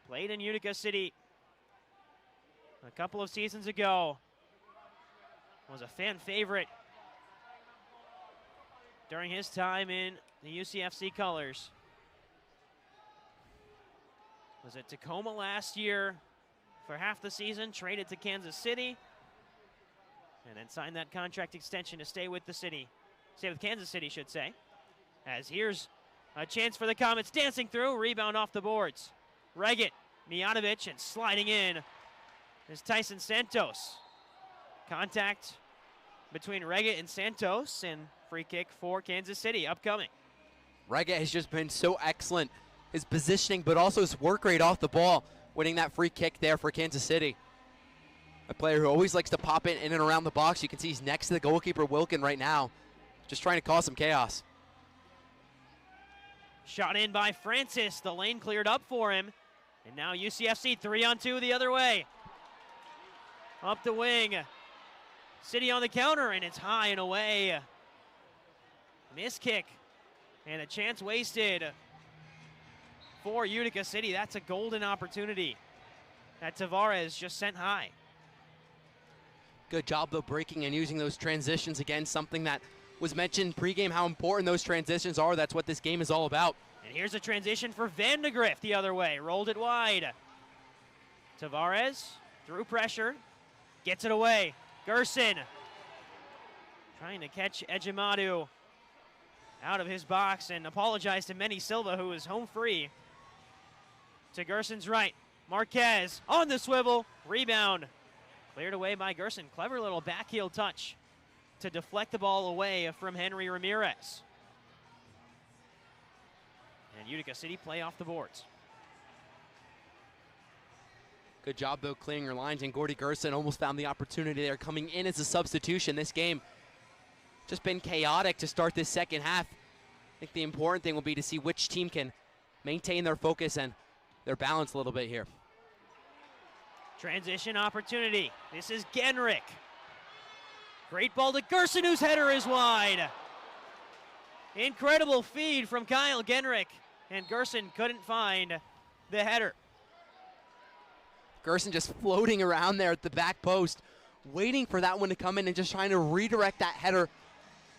Played in Utica City a couple of seasons ago. Was a fan favorite during his time in the UCFC colors. Was at Tacoma last year for half the season, traded to Kansas City, and then signed that contract extension to stay with the city. Stay with Kansas City, should say. As here's a chance for the Comets, dancing through, rebound off the boards. Reggett, Mijatovic, and sliding in is Tyson Santos. Contact between Reggett and Santos, and free kick for Kansas City upcoming. Reggett has just been so excellent. His positioning, but also his work rate off the ball, winning that free kick there for Kansas City. A player who always likes to pop in and around the box. You can see he's next to the goalkeeper, Wilkin, right now, just trying to cause some chaos. Shot in by Francis. The lane cleared up for him. And now UCFC 3-on-2 the other way. Up the wing. City on the counter, and it's high and away. Miss kick. And a chance wasted for Utica City. That's a golden opportunity that Tavares just sent high. Good job, though, breaking and using those transitions again, something that was mentioned pregame, how important those transitions are. That's what this game is all about. And here's a transition for Van de Griff the other way. Rolled it wide. Tavares, through pressure, gets it away. Gerson trying to catch Ejimadu out of his box and apologize to Manny Silva, who is home free. To Gerson's right. Marquez on the swivel. Rebound. Cleared away by Gerson. Clever little backheel touch to deflect the ball away from Henry Ramirez. And Utica City play off the boards. Good job, though, clearing your lines, and Gordy Gerson almost found the opportunity there coming in as a substitution. This game just been chaotic to start this second half. I think the important thing will be to see which team can maintain their focus and their balance a little bit here. Transition opportunity. This is Genrick. Great ball to Gerson, whose header is wide. Incredible feed from Kyle Genrick, and Gerson couldn't find the header. Gerson just floating around there at the back post, waiting for that one to come in and just trying to redirect that header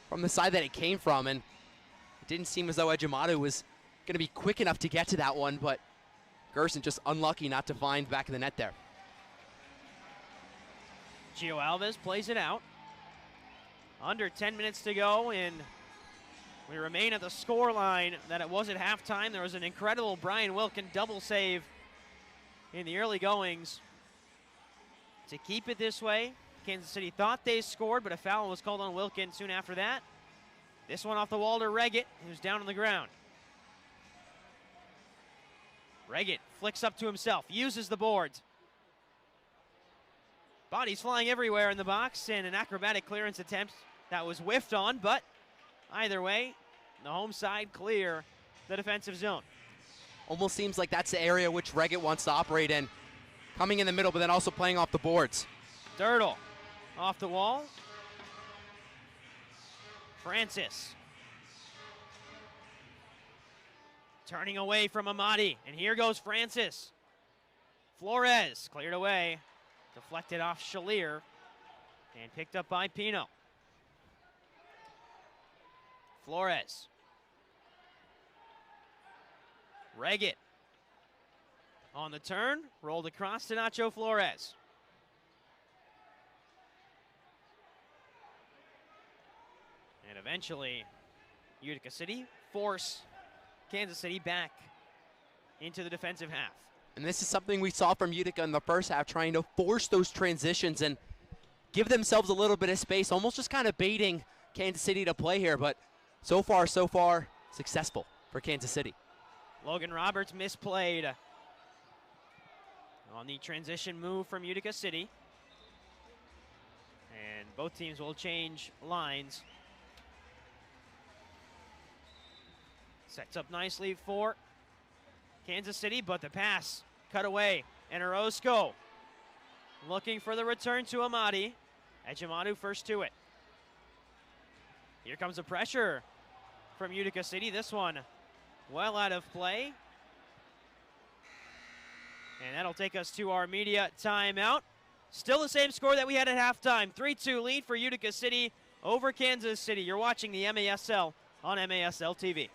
from the side that it came from. And it didn't seem as though Ejimadu was going to be quick enough to get to that one, but Gerson just unlucky not to find the back of the net there. Gio Alves plays it out. Under 10 minutes to go, and we remain at the score line that it was at halftime. There was an incredible Brian Wilkin double save in the early goings to keep it this way. Kansas City thought they scored, but a foul was called on Wilkin soon after that. This one off the wall to Reggett, who's down on the ground. Reggett flicks up to himself, uses the boards. Bodies flying everywhere in the box, and an acrobatic clearance attempt that was whiffed on, but either way, the home side clear the defensive zone. Almost seems like that's the area which Reggett wants to operate in. Coming in the middle, but then also playing off the boards. Dirtle off the wall. Francis. Turning away from Amadi, and here goes Francis. Flores cleared away, deflected off Shalier, and picked up by Pino. Flores. Reggett on the turn, rolled across to Nacho Flores. And eventually, Utica City force Kansas City back into the defensive half. And this is something we saw from Utica in the first half, trying to force those transitions and give themselves a little bit of space, almost just kind of baiting Kansas City to play here, but so far successful for Kansas City. Logan Roberts misplayed on the transition move from Utica City. And both teams will change lines. Sets up nicely for Kansas City, but the pass cut away. And Orozco looking for the return to Amadi. Ejimadu first to it. Here comes the pressure from Utica City. This one well out of play. And that'll take us to our media timeout. Still the same score that we had at halftime. 3-2 lead for Utica City over Kansas City. You're watching the MASL on MASL TV.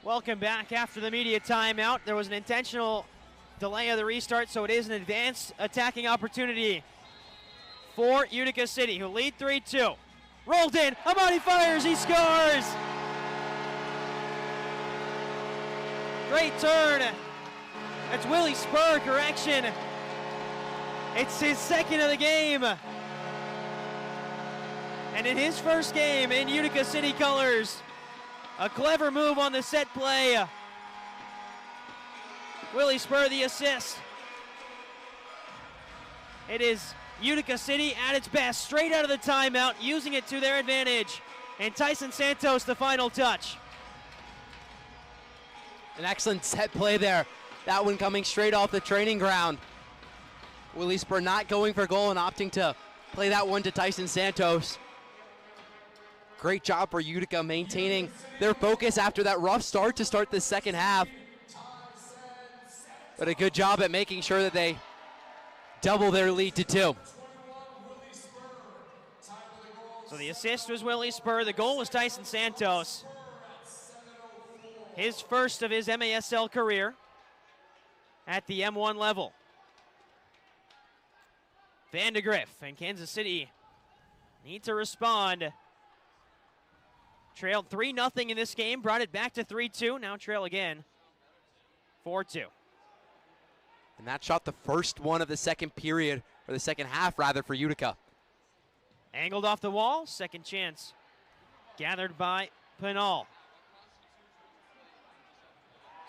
Welcome back after the media timeout. There was an intentional delay of the restart, so it is an advanced attacking opportunity for Utica City, who lead 3-2. rolled in, Amadi fires, he scores! Great turn. That's Willie Spur, correction. It's his second of the game. And in his first game in Utica City colors, a clever move on the set play. Willie Spur the assist. It is Utica City at its best, straight out of the timeout, using it to their advantage. And Tyson Santos the final touch. An excellent set play there. That one coming straight off the training ground. Willie Spur not going for goal and opting to play that one to Tyson Santos. Great job for Utica maintaining their focus after that rough start to start the second half. But a good job at making sure that they double their lead to 2. So the assist was Willie Spur. The goal was Tyson Santos. His first of his MASL career at the M1 level. Van de Griff and Kansas City need to respond. Trailed 3-0 in this game, brought it back to 3-2. Now trail again, 4-2. And that shot the first one of the second period, or the second half rather, for Utica. Angled off the wall, second chance gathered by Pinal.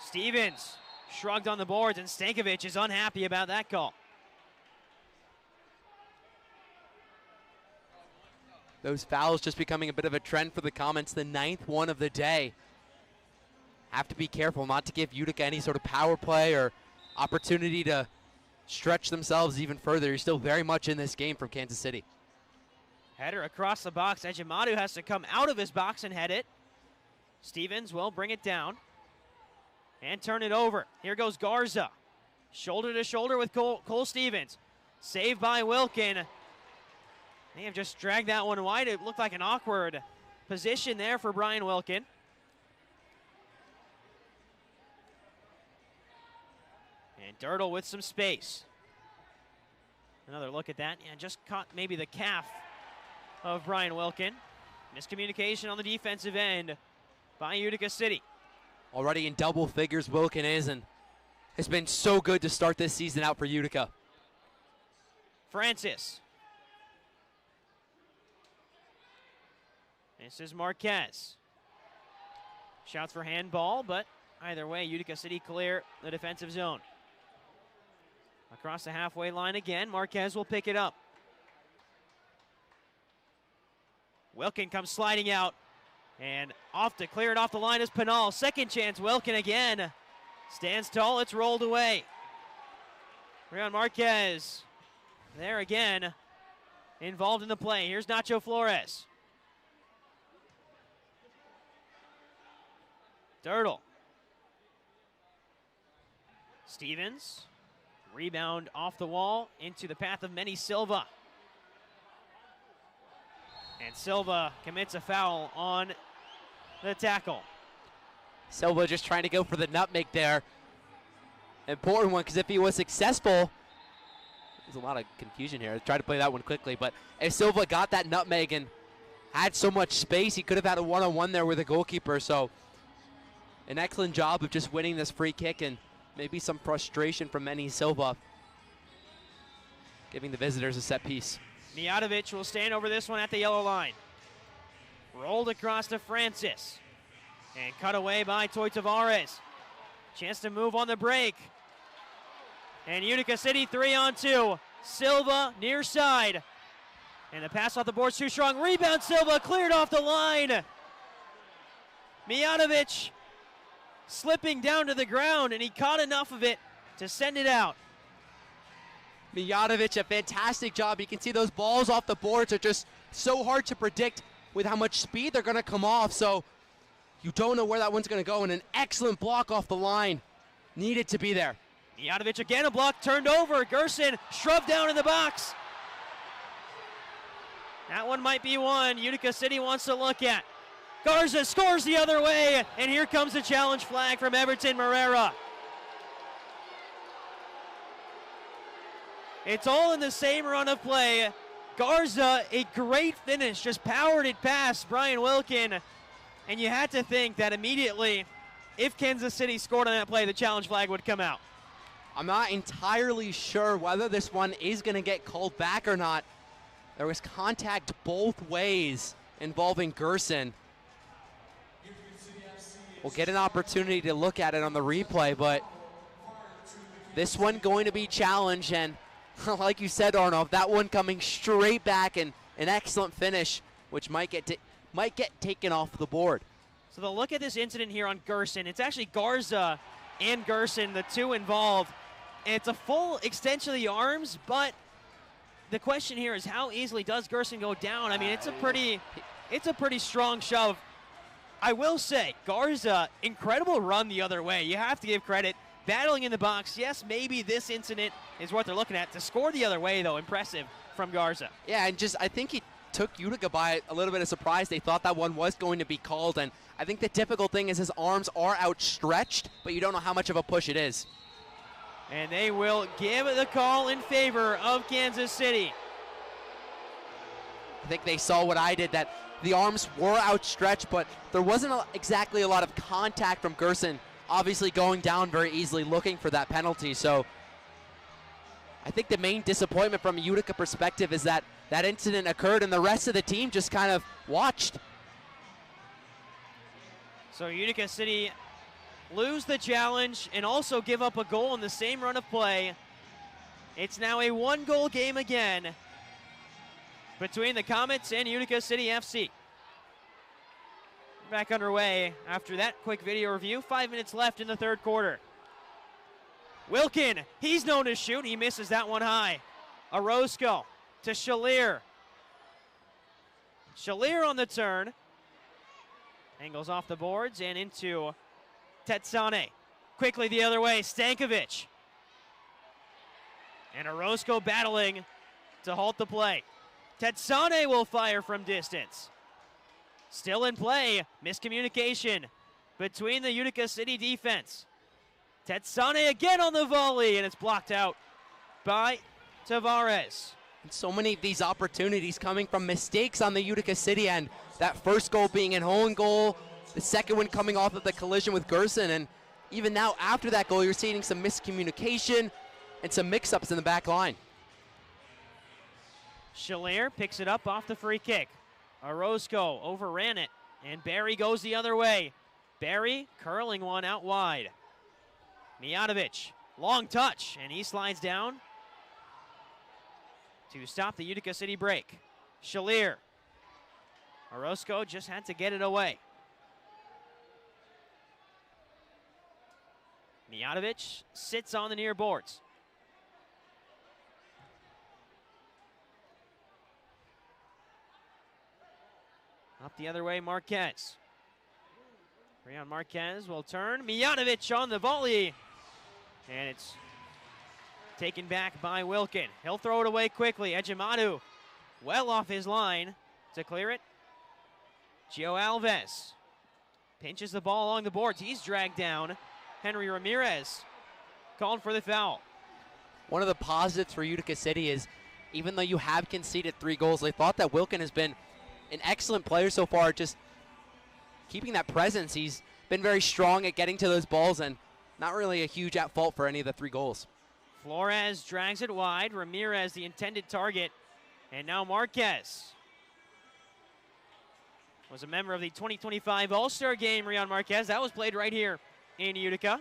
Stevens shrugged on the boards, and Stankovic is unhappy about that call. Those fouls just becoming a bit of a trend for the Comets, the 9th one of the day. Have to be careful not to give Utica any sort of power play or opportunity to stretch themselves even further. You're still very much in this game from Kansas City. Header across the box. Ejimadu has to come out of his box and head it. Stevens will bring it down and turn it over. Here goes Garza. Shoulder to shoulder with Cole Stevens. Saved by Wilkin. They have just dragged that one wide. It looked like an awkward position there for Brian Wilkin. And Dirtle with some space. Another look at that. And just caught maybe the calf of Brian Wilkin. Miscommunication on the defensive end by Utica City. Already in double figures, Wilkin is, and has been so good to start this season out for Utica. Francis. This is Marquez. Shouts for handball, but either way, Utica City clear the defensive zone. Across the halfway line again, Marquez will pick it up. Wilkin comes sliding out, and off to clear it off the line is Pinal. Second chance, Wilkin again. Stands tall, it's rolled away. Rion Marquez, there again, involved in the play. Here's Nacho Flores. Dirtle. Stevens. Rebound off the wall into the path of Manny Silva. And Silva commits a foul on the tackle. Silva just trying to go for the nutmeg there. Important one, because if he was successful, there's a lot of confusion here. I tried to play that one quickly, but if Silva got that nutmeg and had so much space, he could have had a one-on-one there with the goalkeeper. So an excellent job of just winning this free kick, and maybe some frustration from Manny Silva, giving the visitors a set piece. Mijatovic will stand over this one at the yellow line. Rolled across to Francis. And cut away by Toy Tavares. Chance to move on the break. And Utica City 3-on-2. Silva near side. And the pass off the board's too strong. Rebound Silva cleared off the line. Mijatovic slipping down to the ground, and he caught enough of it to send it out. Mijatovic, a fantastic job. You can see those balls off the boards are just so hard to predict with how much speed they're going to come off. So you don't know where that one's going to go, and an excellent block off the line. Needed to be there. Mijatovic again, a block turned over. Gerson shoved down in the box. That one might be one Utica City wants to look at. Garza scores the other way, and here comes the challenge flag from Everton Morera. It's all in the same run of play. Garza, a great finish, just powered it past Brian Wilkin. And you had to think that immediately, if Kansas City scored on that play, the challenge flag would come out. I'm not entirely sure whether this one is going to get called back or not. There was contact both ways involving Gerson. We'll get an opportunity to look at it on the replay, but this one going to be challenged, and like you said, Arnold, that one coming straight back and an excellent finish, which might get taken off the board. So they'll look at this incident here on Gerson. It's actually Garza and Gerson, the two involved. And it's a full extension of the arms, but the question here is how easily does Gerson go down? I mean, it's a pretty strong shove. I will say, Garza, incredible run the other way. You have to give credit. Battling in the box, yes, maybe this incident is what they're looking at. To score the other way, though, impressive from Garza. Yeah, and I think he took Utica by a little bit of surprise. They thought that one was going to be called, and I think the difficult thing is his arms are outstretched, but you don't know how much of a push it is. And they will give the call in favor of Kansas City. I think they saw what I did, that the arms were outstretched, but there wasn't exactly a lot of contact from Gerson, obviously going down very easily, looking for that penalty. So I think the main disappointment from a Utica perspective is that that incident occurred and the rest of the team just kind of watched. So Utica City lose the challenge and also give up a goal in the same run of play. It's now a one-goal game again between the Comets and Utica City FC. Back underway after that quick video review. 5 minutes left in the third quarter. Wilkin, he's known to shoot. He misses that one high. Orozco to Shalier. Shalier on the turn. Angles off the boards and into Tetsane. Quickly the other way, Stankovic. And Orozco battling to halt the play. Tetsane will fire from distance. Still in play, miscommunication between the Utica City defense. Tetsane again on the volley, and it's blocked out by Tavares. And so many of these opportunities coming from mistakes on the Utica City end. That first goal being an own goal, the second one coming off of the collision with Gerson, and even now after that goal, you're seeing some miscommunication and some mix-ups in the back line. Shalier picks it up off the free kick. Orozco overran it, and Barry goes the other way. Barry curling one out wide. Mijatovic, long touch, and he slides down to stop the Utica City break. Shalier. Orozco just had to get it away. Mijatovic sits on the near boards. Up the other way, Marquez. Rion Marquez will turn. Mijatovic on the volley. And it's taken back by Wilkin. He'll throw it away quickly. Ejimadu well off his line to clear it. Gio Alves pinches the ball along the boards. He's dragged down. Henry Ramirez called for the foul. One of the positives for Utica City is, even though you have conceded 3 goals, they thought that Wilkin has been an excellent player so far, just keeping that presence. He's been very strong at getting to those balls and not really a huge at fault for any of the 3 goals. Flores drags it wide. Ramirez the intended target. And now Marquez was a member of the 2025 All-Star Game, Rion Marquez. That was played right here in Utica,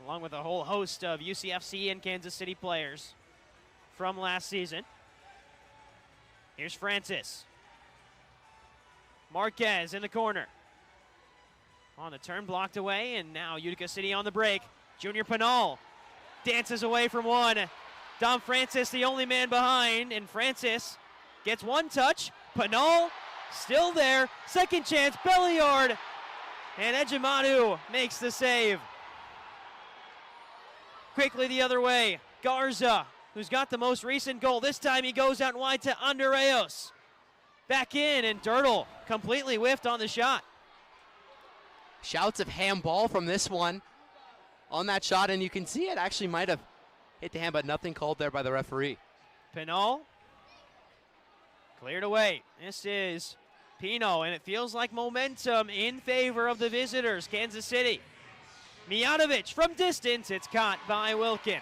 along with a whole host of UCFC and Kansas City players from last season. Here's Francis. Marquez in the corner. On the turn, blocked away, and now Utica City on the break. Junior Pinal dances away from one. Dom Francis, the only man behind, and Francis gets one touch. Pinal still there. Second chance, Belliard. And Ejimadu makes the save. Quickly the other way, Garza, who's got the most recent goal. This time he goes out wide to Andreos. Back in, and Dirtle completely whiffed on the shot. Shouts of handball from this one on that shot, and you can see it actually might have hit the hand, but nothing called there by the referee. Pinot. Cleared away. This is Pino, and it feels like momentum in favor of the visitors, Kansas City. Mijatovic from distance. It's caught by Wilkin.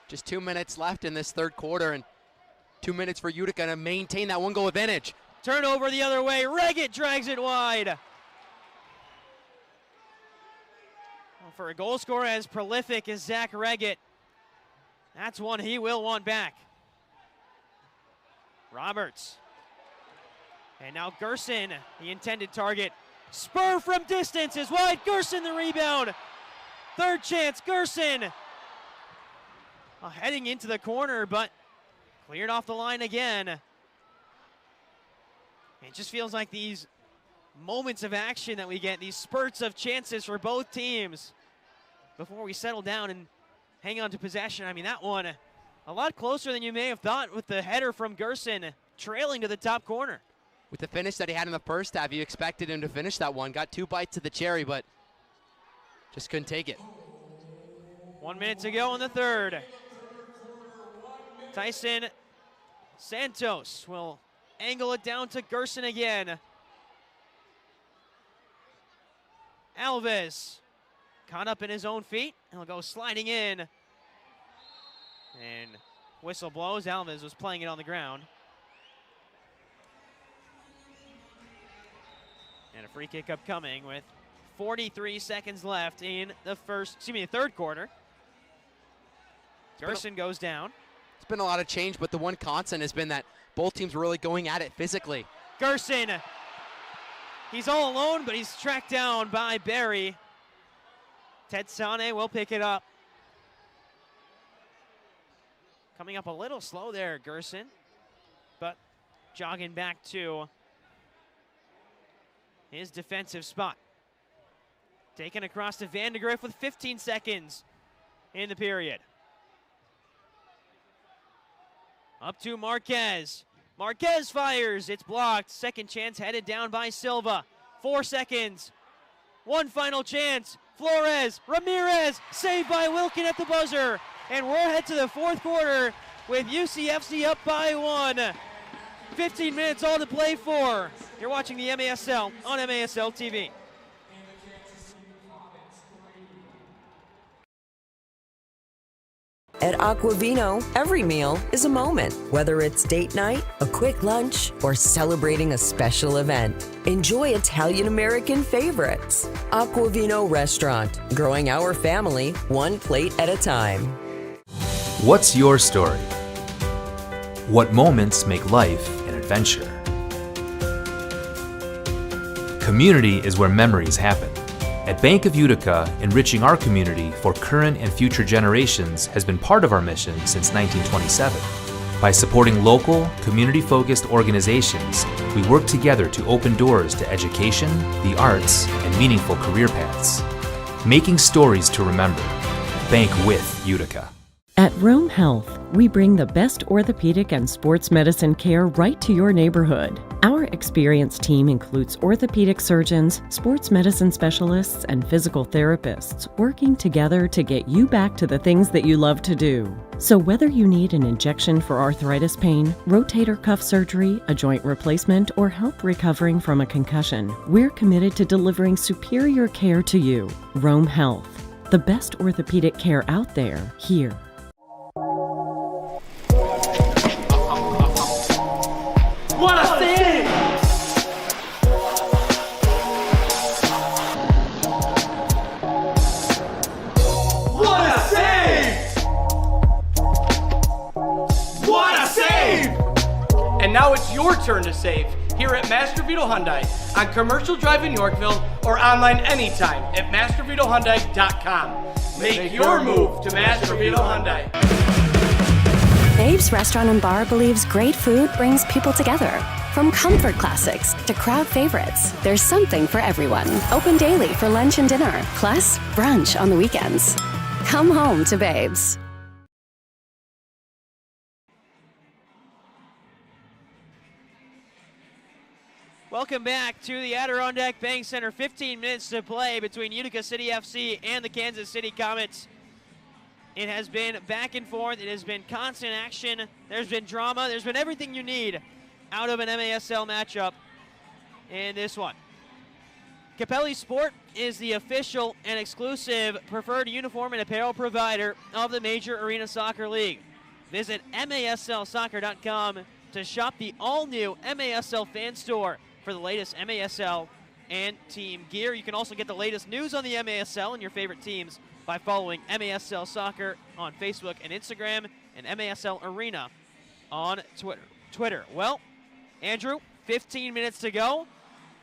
Just 2 minutes left in this third quarter, and 2 minutes for Utica to maintain that one-goal advantage. Turnover the other way. Reggett drags it wide. Well, for a goal scorer as prolific as Zach Reggett, that's one he will want back. Roberts. And now Gerson, the intended target. Spur from distance is wide. Gerson the rebound. Third chance, Gerson. Heading into the corner, but cleared off the line again. It just feels like these moments of action that we get, these spurts of chances for both teams before we settle down and hang on to possession. I mean, that one a lot closer than you may have thought with the header from Gerson trailing to the top corner. With the finish that he had in the first half, you expected him to finish that one. Got 2 bites of the cherry, but just couldn't take it. 1 minute to go in the third. Tyson Santos will angle it down to Gerson again. Alves caught up in his own feet. He'll go sliding in. And whistle blows. Alves was playing it on the ground. And a free kick upcoming with 43 seconds left in the third quarter. Gerson goes down. It's been a lot of change, but the one constant has been that both teams were really going at it physically. Gerson, he's all alone, but he's tracked down by Barry. Ted Sane will pick it up. Coming up a little slow there, Gerson, but jogging back to his defensive spot. Taken across to Van de Griff with 15 seconds in the period. Up to Marquez. Marquez fires. It's blocked. Second chance headed down by Silva. 4 seconds. One final chance. Flores. Ramirez. Saved by Wilkin at the buzzer. And we're head to the fourth quarter with UCFC up by 1. 15 minutes all to play for. You're watching the MASL on MASL TV. At Aquavino, every meal is a moment. Whether it's date night, a quick lunch, or celebrating a special event. Enjoy Italian-American favorites. Aquavino Restaurant, growing our family one plate at a time. What's your story? What moments make life an adventure? Community is where memories happen. At Bank of Utica, enriching our community for current and future generations has been part of our mission since 1927. By supporting local, community-focused organizations, we work together to open doors to education, the arts, and meaningful career paths. Making stories to remember. Bank with Utica. At Rome Health, we bring the best orthopedic and sports medicine care right to your neighborhood. Our experienced team includes orthopedic surgeons, sports medicine specialists, and physical therapists working together to get you back to the things that you love to do. So whether you need an injection for arthritis pain, rotator cuff surgery, a joint replacement, or help recovering from a concussion, we're committed to delivering superior care to you. Rome Health, the best orthopedic care out there, here. What a save! What a save! What a save! And now it's your turn to save here at Master Vito Hyundai on Commercial Drive in Yorkville or online anytime at mastervitohyundai.com. Make your move to Master Vito Hyundai. Babe's Restaurant and Bar believes great food brings people together. From comfort classics to crowd favorites, there's something for everyone. Open daily for lunch and dinner, plus brunch on the weekends. Come home to Babe's. Welcome back to the Adirondack Bank Center. 15 minutes to play between Utica City FC and the Kansas City Comets. It has been back and forth. It has been constant action. There's been drama. There's been everything you need out of an MASL matchup in this one. Capelli Sport is the official and exclusive preferred uniform and apparel provider of the Major Arena Soccer League. Visit MASLsoccer.com to shop the all-new MASL fan store for the latest MASL and team gear. You can also get the latest news on the MASL and your favorite teams by following MASL Soccer on Facebook and Instagram and MASL Arena on Twitter. Well, Andrew, 15 minutes to go.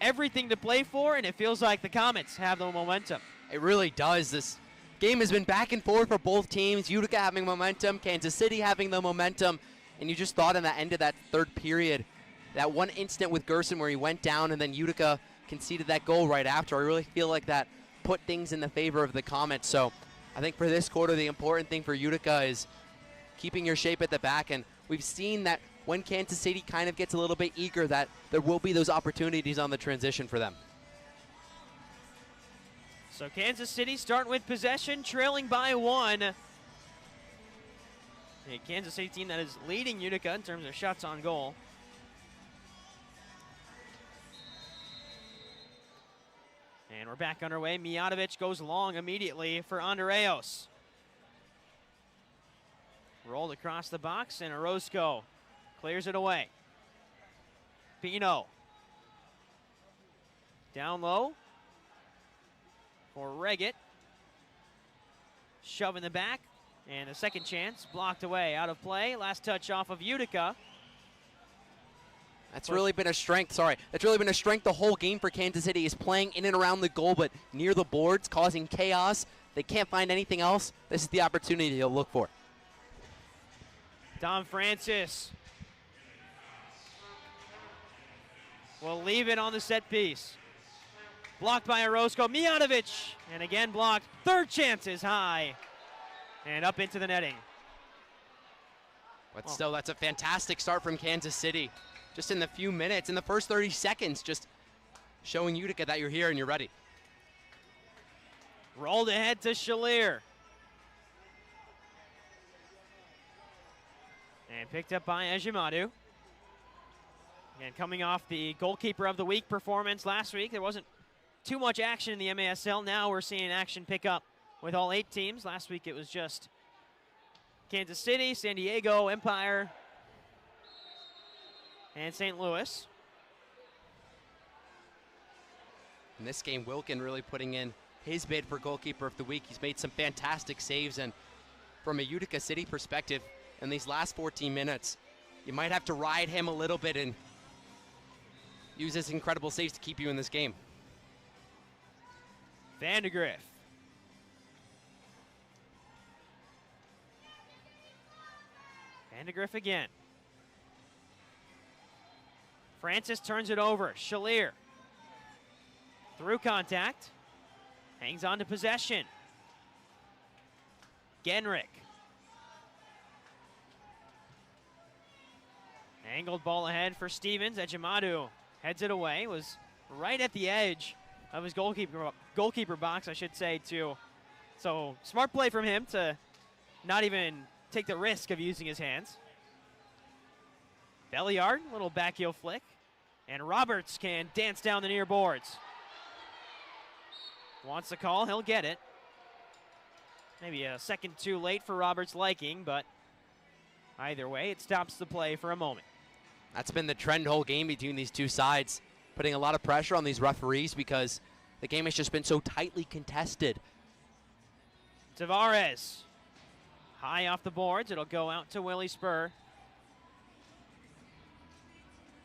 Everything to play for, and it feels like the Comets have the momentum. It really does. This game has been back and forth for both teams. Utica having momentum, Kansas City having the momentum, and you just thought in the end of that third period, that one instant with Gerson where he went down and then Utica conceded that goal right after. I really feel like that put things in the favor of the Comets. So I think for this quarter, the important thing for Utica is keeping your shape at the back, and we've seen that when Kansas City kind of gets a little bit eager, that there will be those opportunities on the transition for them. So Kansas City starting with possession, trailing by 1. A Kansas City team that is leading Utica in terms of shots on goal. And we're back underway. Mijatovic goes long immediately for Andreos. Rolled across the box, and Orozco clears it away. Pino. Down low for Reggett. Shove in the back, and a second chance blocked away, out of play. Last touch off of Utica. That's really been a strength, That's really been a strength the whole game for Kansas City, is playing in and around the goal, but near the boards, causing chaos. They can't find anything else. This is the opportunity they'll look for. Dom Francis will leave it on the set piece. Blocked by Orozco. Mijatovic, and again blocked. Third chance is high, and up into the netting. But still, that's a fantastic start from Kansas City. Just in the few minutes, in the first 30 seconds, just showing Utica that you're here and you're ready. Rolled ahead to Shalier. And picked up by Ejimadu. And coming off the goalkeeper of the week performance last week, there wasn't too much action in the MASL. Now we're seeing action pick up with all 8 teams. Last week it was just Kansas City, San Diego, Empire, and St. Louis. In this game, Wilkin really putting in his bid for goalkeeper of the week. He's made some fantastic saves, and from a Utica City perspective, in these last 14 minutes, you might have to ride him a little bit and use his incredible saves to keep you in this game. Vandegrift. Vandegrift again. Francis turns it over. Shalier. Through contact. Hangs on to possession. Genrick. Angled ball ahead for Stevens. Ejimadu heads it away. Was right at the edge of his goalkeeper box, I should say, too. So smart play from him to not even take the risk of using his hands. Belliard, little back heel flick. And Roberts can dance down the near boards. Wants the call, he'll get it. Maybe a second too late for Roberts' liking, but either way, it stops the play for a moment. That's been the trend whole game between these two sides, putting a lot of pressure on these referees because the game has just been so tightly contested. Tavares, high off the boards. It'll go out to Willie Spur.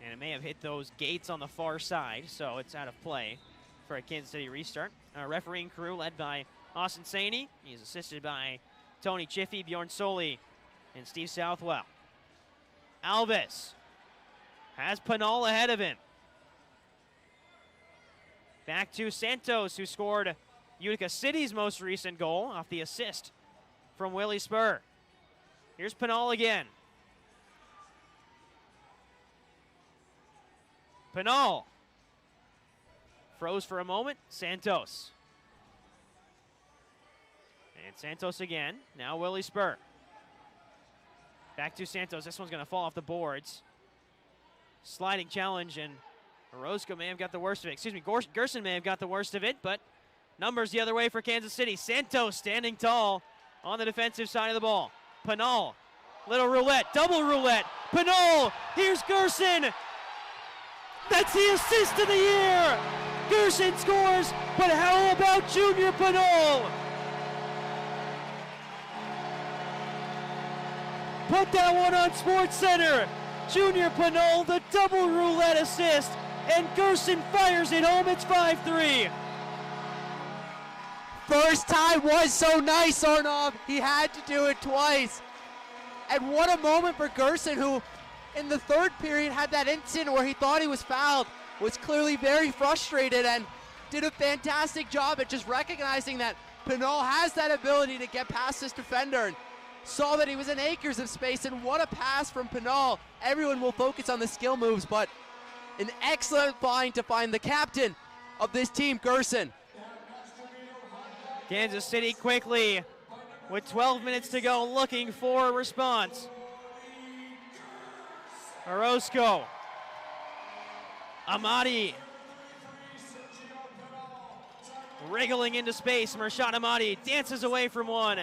And it may have hit those gates on the far side, so it's out of play for a Kansas City restart. Our refereeing crew led by Austin Saney. He's assisted by Tony Chiffey, Bjorn Soli, and Steve Southwell. Alves has Pinal ahead of him. Back to Santos, who scored Utica City's most recent goal off the assist from Willie Spur. Here's Pinal again. Pinal froze for a moment. Santos. And Santos again. Now Willie Spur. Back to Santos. This one's going to fall off the boards. Sliding challenge, and Orozco may have got the worst of it. Excuse me, Gerson may have got the worst of it, but numbers the other way for Kansas City. Santos standing tall on the defensive side of the ball. Pinal, little roulette, double roulette. Pinal, here's Gerson. That's the assist of the year. Gerson scores, but how about Junior Pinal? Put that one on SportsCenter. Junior Pinal, the double roulette assist, and Gerson fires it home. It's 5-3. First time was so nice, Arnav. He had to do it twice. And what a moment for Gerson, who in the third period had that incident where he thought he was fouled, was clearly very frustrated, and did a fantastic job at just recognizing that Pinal has that ability to get past this defender, and saw that he was in acres of space, and what a pass from Pinal. Everyone will focus on the skill moves, but an excellent find to find the captain of this team, Gerson. Kansas City quickly, with 12 minutes to go, looking for a response. Orozco. Amadi. Wriggling into space. Mershad Amadi dances away from one.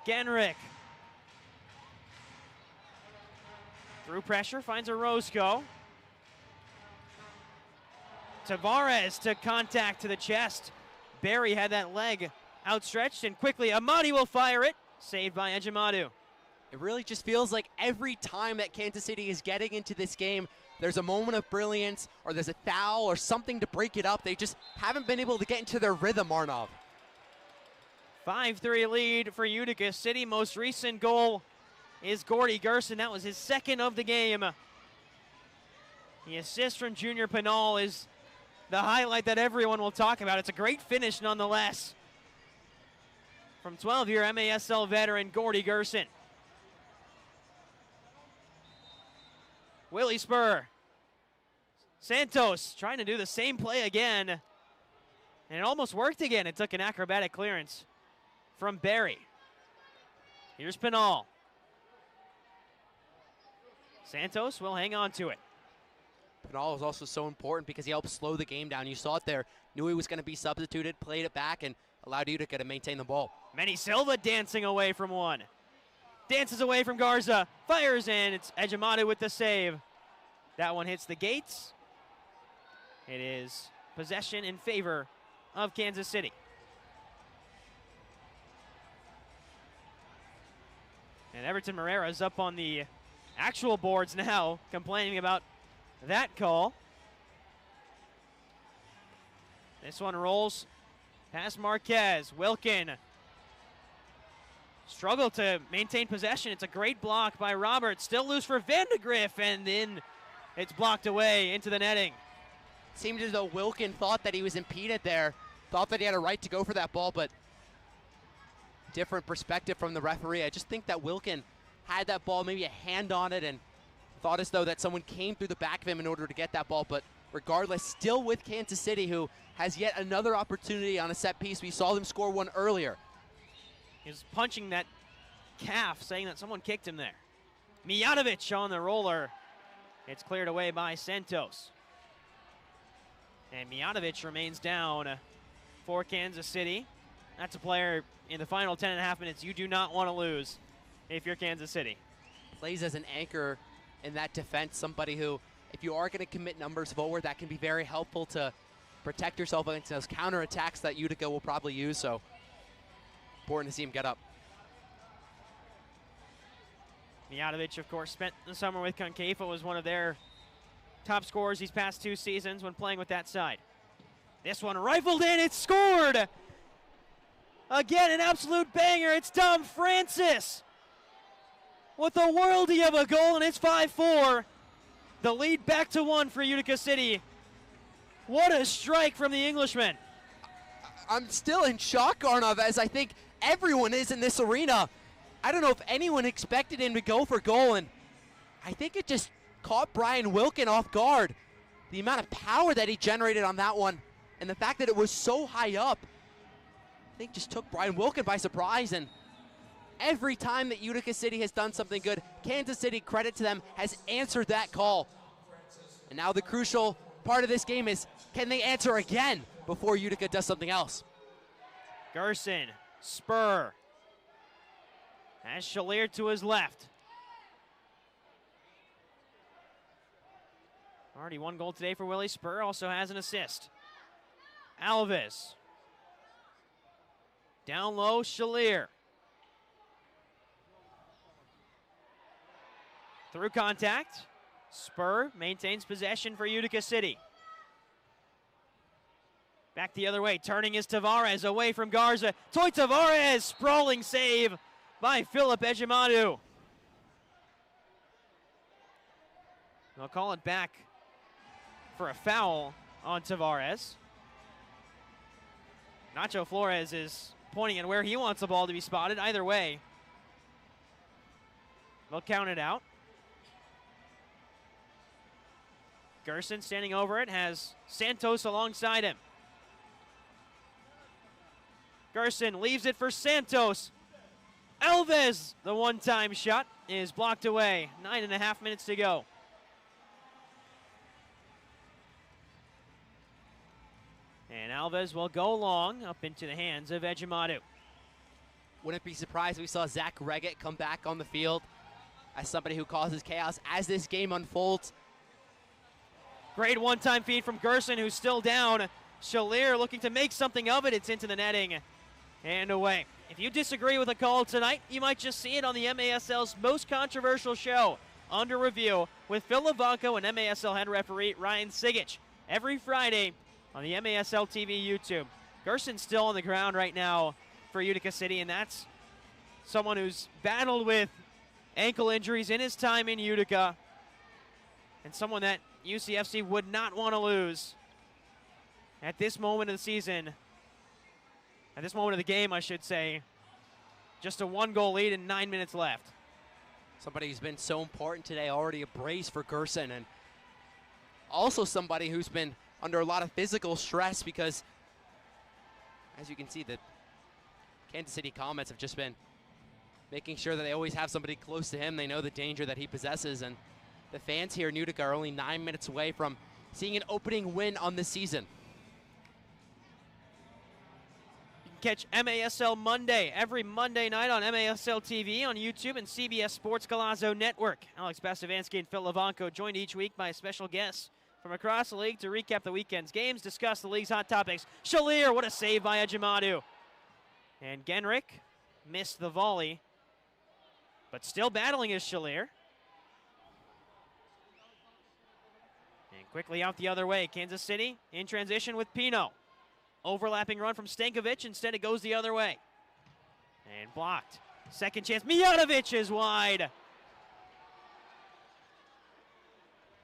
Genrich. Through pressure, finds Orozco. Tavares to contact to the chest. Barry had that leg outstretched, and quickly Amadi will fire it. Saved by Ejimadu. It really just feels like every time that Kansas City is getting into this game, there's a moment of brilliance, or there's a foul, or something to break it up. They just haven't been able to get into their rhythm, Arnav. 5-3 lead for Utica City. Most recent goal is Gordy Gerson. That was his second of the game. The assist from Junior Pinal is the highlight that everyone will talk about. It's a great finish nonetheless from 12-year MASL veteran Gordy Gerson. Willie Spur. Santos trying to do the same play again. And it almost worked again. It took an acrobatic clearance from Barry. Here's Pinal. Santos will hang on to it. Pinal was also so important because he helped slow the game down. You saw it there. Knew he was going to be substituted, played it back, and allowed Utica to maintain the ball. Manny Silva dancing away from one. Dances away from Garza. Fires in. It's Ejimadu with the save. That one hits the gates. It is possession in favor of Kansas City. And Everton Moreira is up on the actual boards now, complaining about that call. This one rolls past Marquez. Wilkin struggle to maintain possession. It's a great block by Roberts. Still loose for Vandegrift, and then it's blocked away into the netting. Seemed as though Wilkin thought that he was impeded there, thought that he had a right to go for that ball, but different perspective from the referee. I just think that Wilkin had that ball, maybe a hand on it, and thought as though that someone came through the back of him in order to get that ball. But regardless, still with Kansas City, who has yet another opportunity on a set piece. We saw them score one earlier. He was punching that calf, saying that someone kicked him there. Mijatovic on the roller. It's cleared away by Santos. And Mijatovic remains down for Kansas City. That's a player in the final 10.5 minutes you do not want to lose if you're Kansas City. Plays as an anchor in that defense, somebody who, if you are going to commit numbers forward, that can be very helpful to protect yourself against those counterattacks that Utica will probably use. So important to see him get up. Mijatovic, of course, spent the summer with Concaifa, was one of their top scorers these past 2 seasons when playing with that side. This one rifled in, it's scored! Again, an absolute banger. It's Tom Francis with a worldie of a goal, and it's 5-4. The lead back to 1 for Utica City. What a strike from the Englishman. I'm still in shock, Arnav, as I think everyone is in this arena. I don't know if anyone expected him to go for goal, and I think it just caught Brian Wilkin off guard. The amount of power that he generated on that one And the fact that it was so high up, I think just took Brian Wilkin by surprise. And every time that Utica City has done something good, Kansas City, credit to them, has answered that call. And now the crucial part of this game is, can they answer again before Utica does something else? Gerson, spur. Has Shalier to his left. Already one goal today for Willie Spur, also has an assist. Alves. Down low, Shalier. Through contact. Spur maintains possession for Utica City. Back the other way, turning is Tavares away from Garza. Toy Tavares, sprawling save by Philip Ejimadu. They'll call it back for a foul on Tavares. Nacho Flores is pointing at where he wants the ball to be spotted. Either way, they'll count it out. Gerson standing over it, has Santos alongside him. Gerson leaves it for Santos. Alves, the one-time shot, is blocked away. 9.5 minutes to go. And Alves will go long up into the hands of Ejimadu. Wouldn't be surprised if we saw Zach Reggett come back on the field as somebody who causes chaos as this game unfolds. Great one-time feed from Gerson, who's still down. Shalier looking to make something of it. It's into the netting and away. If you disagree with a call tonight, you might just see it on the MASL's most controversial show, Under Review, with Phil Levanco and MASL head referee Ryan Sigich, every Friday on the MASL TV YouTube. Gerson's still on the ground right now for Utica City, and that's someone who's battled with ankle injuries in his time in Utica, and someone that UCFC would not want to lose at this moment of the season, at this moment of the game, I should say. Just a 1-goal lead and 9 minutes left. Somebody who's been so important today, already a brace for Gerson, and also somebody who's been under a lot of physical stress because, as you can see, the Kansas City Comets have just been making sure that they always have somebody close to him. They know the danger that he possesses, and the fans here in Utica are only 9 minutes away from seeing an opening win on the season. You can catch MASL Monday every Monday night on MASL TV, on YouTube, and CBS Sports Golazo Network. Alex Bastavanski and Phil Levanco joined each week by special guests from across the league to recap the weekend's games, discuss the league's hot topics. Shalier, what a save by Ejimadu. And Genrick missed the volley, but still battling is Shalier. And quickly out the other way, Kansas City in transition with Pino. Overlapping run from Stankovic, instead it goes the other way. And blocked. Second chance, Mijatovic is wide.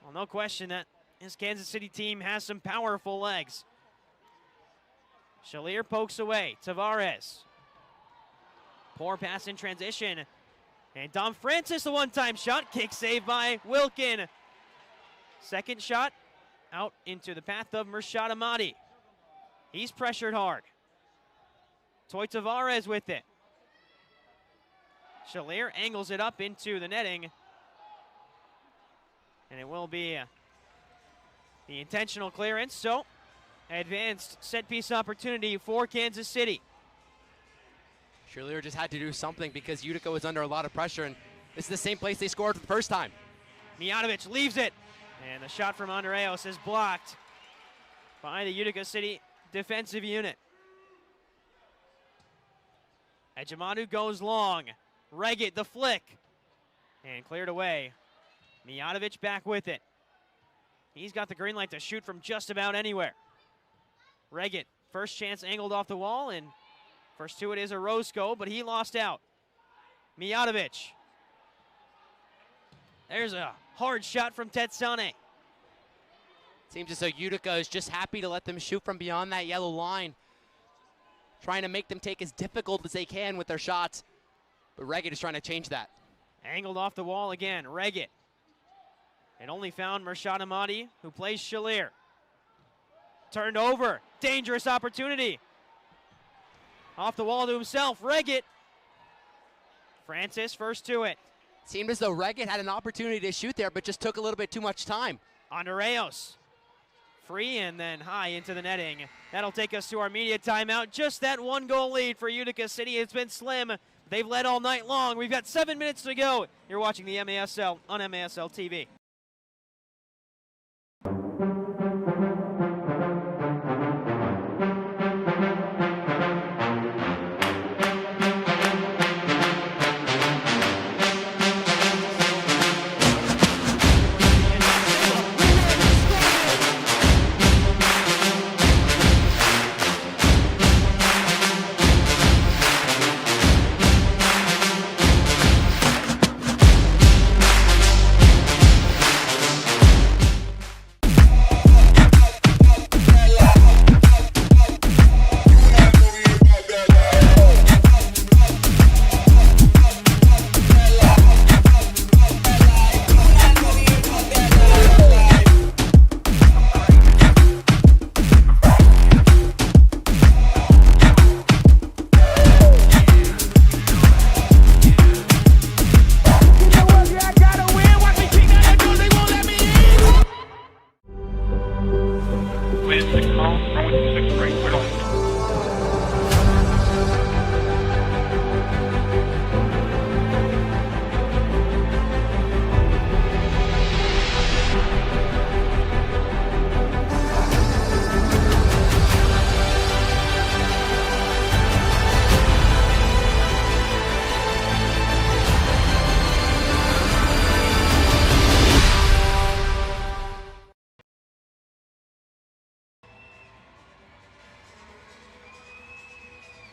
Well, no question that this Kansas City team has some powerful legs. Shalier pokes away, Tavares. Poor pass in transition. And Dom Francis, the one-time shot, kick save by Wilkin. Second shot out into the path of Murshad Ahmadi. He's pressured hard. Toy Tavares with it. Shalier angles it up into the netting. And it will be the intentional clearance. So, advanced set-piece opportunity for Kansas City. Shalier just had to do something because Utica was under a lot of pressure, and this is the same place they scored the first time. Mijatovic leaves it. And the shot from Andreos is blocked by the Utica City defensive unit. Ejimadu goes long. Reggett, the flick. And cleared away. Mijatovic back with it. He's got the green light to shoot from just about anywhere. Reggett, first chance angled off the wall, and first to it is Orozco, but he lost out. Mijatovic. There's a hard shot from Tetsane. Seems as though Utica is just happy to let them shoot from beyond that yellow line, trying to make them take as difficult as they can with their shots. But Reggett is trying to change that. Angled off the wall again, Reggett. It only found Murshad Ahmadi, who plays Shalier. Turned over. Dangerous opportunity. Off the wall to himself. Reggett. Francis first to it. Seemed as though Reggett had an opportunity to shoot there, but just took a little bit too much time. Andreos. Free and then high into the netting. That'll take us to our media timeout. Just that 1-goal lead for Utica City. It's been slim. They've led all night long. We've got 7 minutes to go. You're watching the MASL on MASL TV.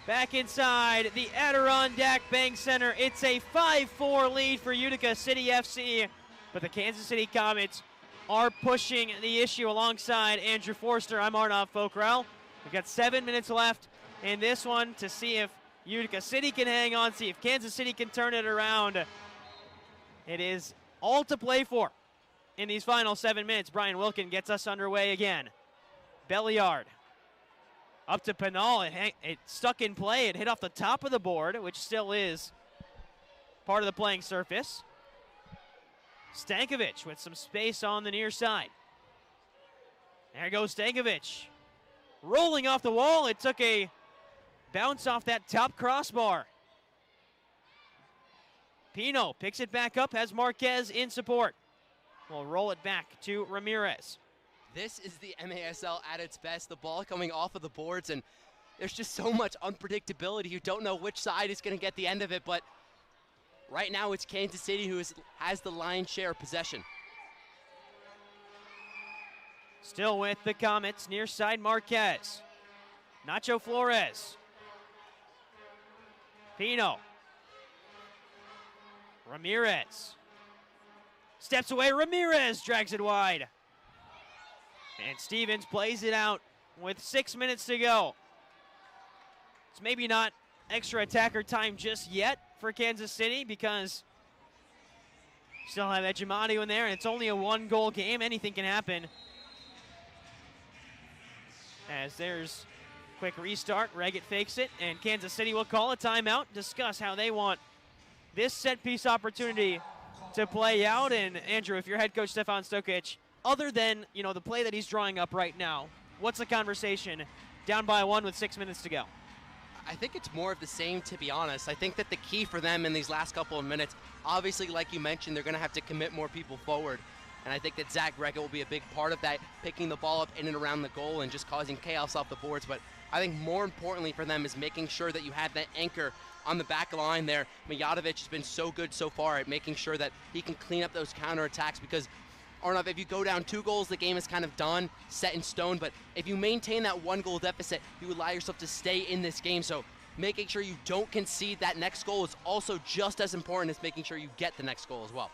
Back inside the Adirondack Bank Center. It's a 5-4 lead for Utica City FC, but the Kansas City Comets are pushing the issue alongside Andrew Forster. I'm Arnav Fokrell. We've got 7 minutes left in this one to see if Utica City can hang on, see if Kansas City can turn it around. It is all to play for in these final 7 minutes. Brian Wilkin gets us underway again. Belliard. Up to Pinal, it stuck in play and hit off the top of the board, which still is part of the playing surface. Stankovic with some space on the near side. There goes Stankovic. Rolling off the wall, it took a bounce off that top crossbar. Pino picks it back up, has Marquez in support. We'll roll it back to Ramirez. This is the MASL at its best, the ball coming off of the boards, and there's just so much unpredictability. You don't know which side is going to get the end of it, but right now it's Kansas City who has the lion's share of possession. Still with the Comets, near side Marquez. Nacho Flores. Pino. Ramirez. Steps away, Ramirez drags it wide. And Stevens plays it out with 6 minutes to go. It's maybe not extra attacker time just yet for Kansas City because you still have Ejimadu in there, and it's only a 1-goal game. Anything can happen. As there's a quick restart, Reggett fakes it, and Kansas City will call a timeout, discuss how they want this set-piece opportunity to play out. And Andrew, if you're head coach Stefan Stokic, other than, the play that he's drawing up right now, what's the conversation down by 1 with 6 minutes to go? I think it's more of the same, to be honest. I think that the key for them in these last couple of minutes, obviously, like you mentioned, they're going to have to commit more people forward. And I think that Zach Reggett will be a big part of that, picking the ball up in and around the goal and just causing chaos off the boards. But I think more importantly for them is making sure that you have that anchor on the back line there. Mijatovic has been so good so far at making sure that he can clean up those counterattacks, because Arnav, if you go down 2 goals, the game is kind of done, set in stone. But if you maintain that 1-goal deficit, you allow yourself to stay in this game. So making sure you don't concede that next goal is also just as important as making sure you get the next goal as well.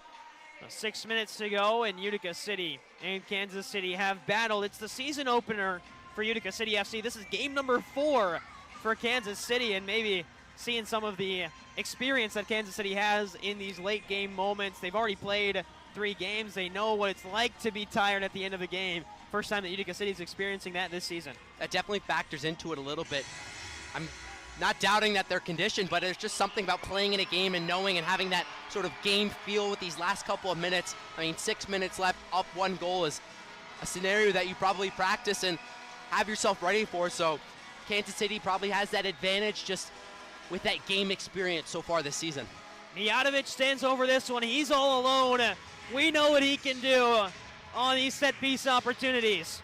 6 minutes to go, and Utica City and Kansas City have battled. It's the season opener for Utica City FC. This is game number 4 for Kansas City, and maybe seeing some of the experience that Kansas City has in these late game moments. They've already played 3 games. They know what it's like to be tired at the end of a game. First time that Utica City is experiencing that this season. That definitely factors into it a little bit. I'm not doubting that they're conditioned, but there's just something about playing in a game and knowing and having that sort of game feel with these last couple of minutes. I mean, 6 minutes left, up 1 goal is a scenario that you probably practice and have yourself ready for. So Kansas City probably has that advantage just with that game experience so far this season. Mijatovic stands over this one. He's all alone. We know what he can do on these set piece opportunities.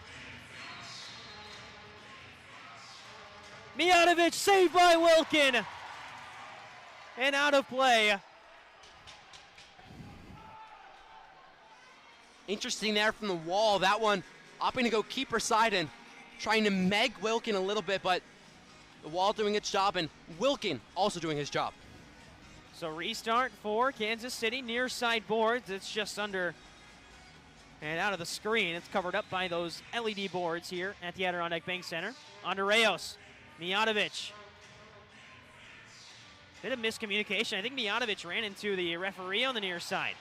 Mijatovic saved by Wilkin. And out of play. Interesting there from the wall. That one opting to go keeper side and trying to meg Wilkin a little bit, but the wall doing its job and Wilkin also doing his job. So restart for Kansas City, near side boards. It's just under and out of the screen. It's covered up by those LED boards here at the Adirondack Bank Center. Andreos, Mijatovic. Bit of miscommunication. I think Mijatovic ran into the referee on the near side.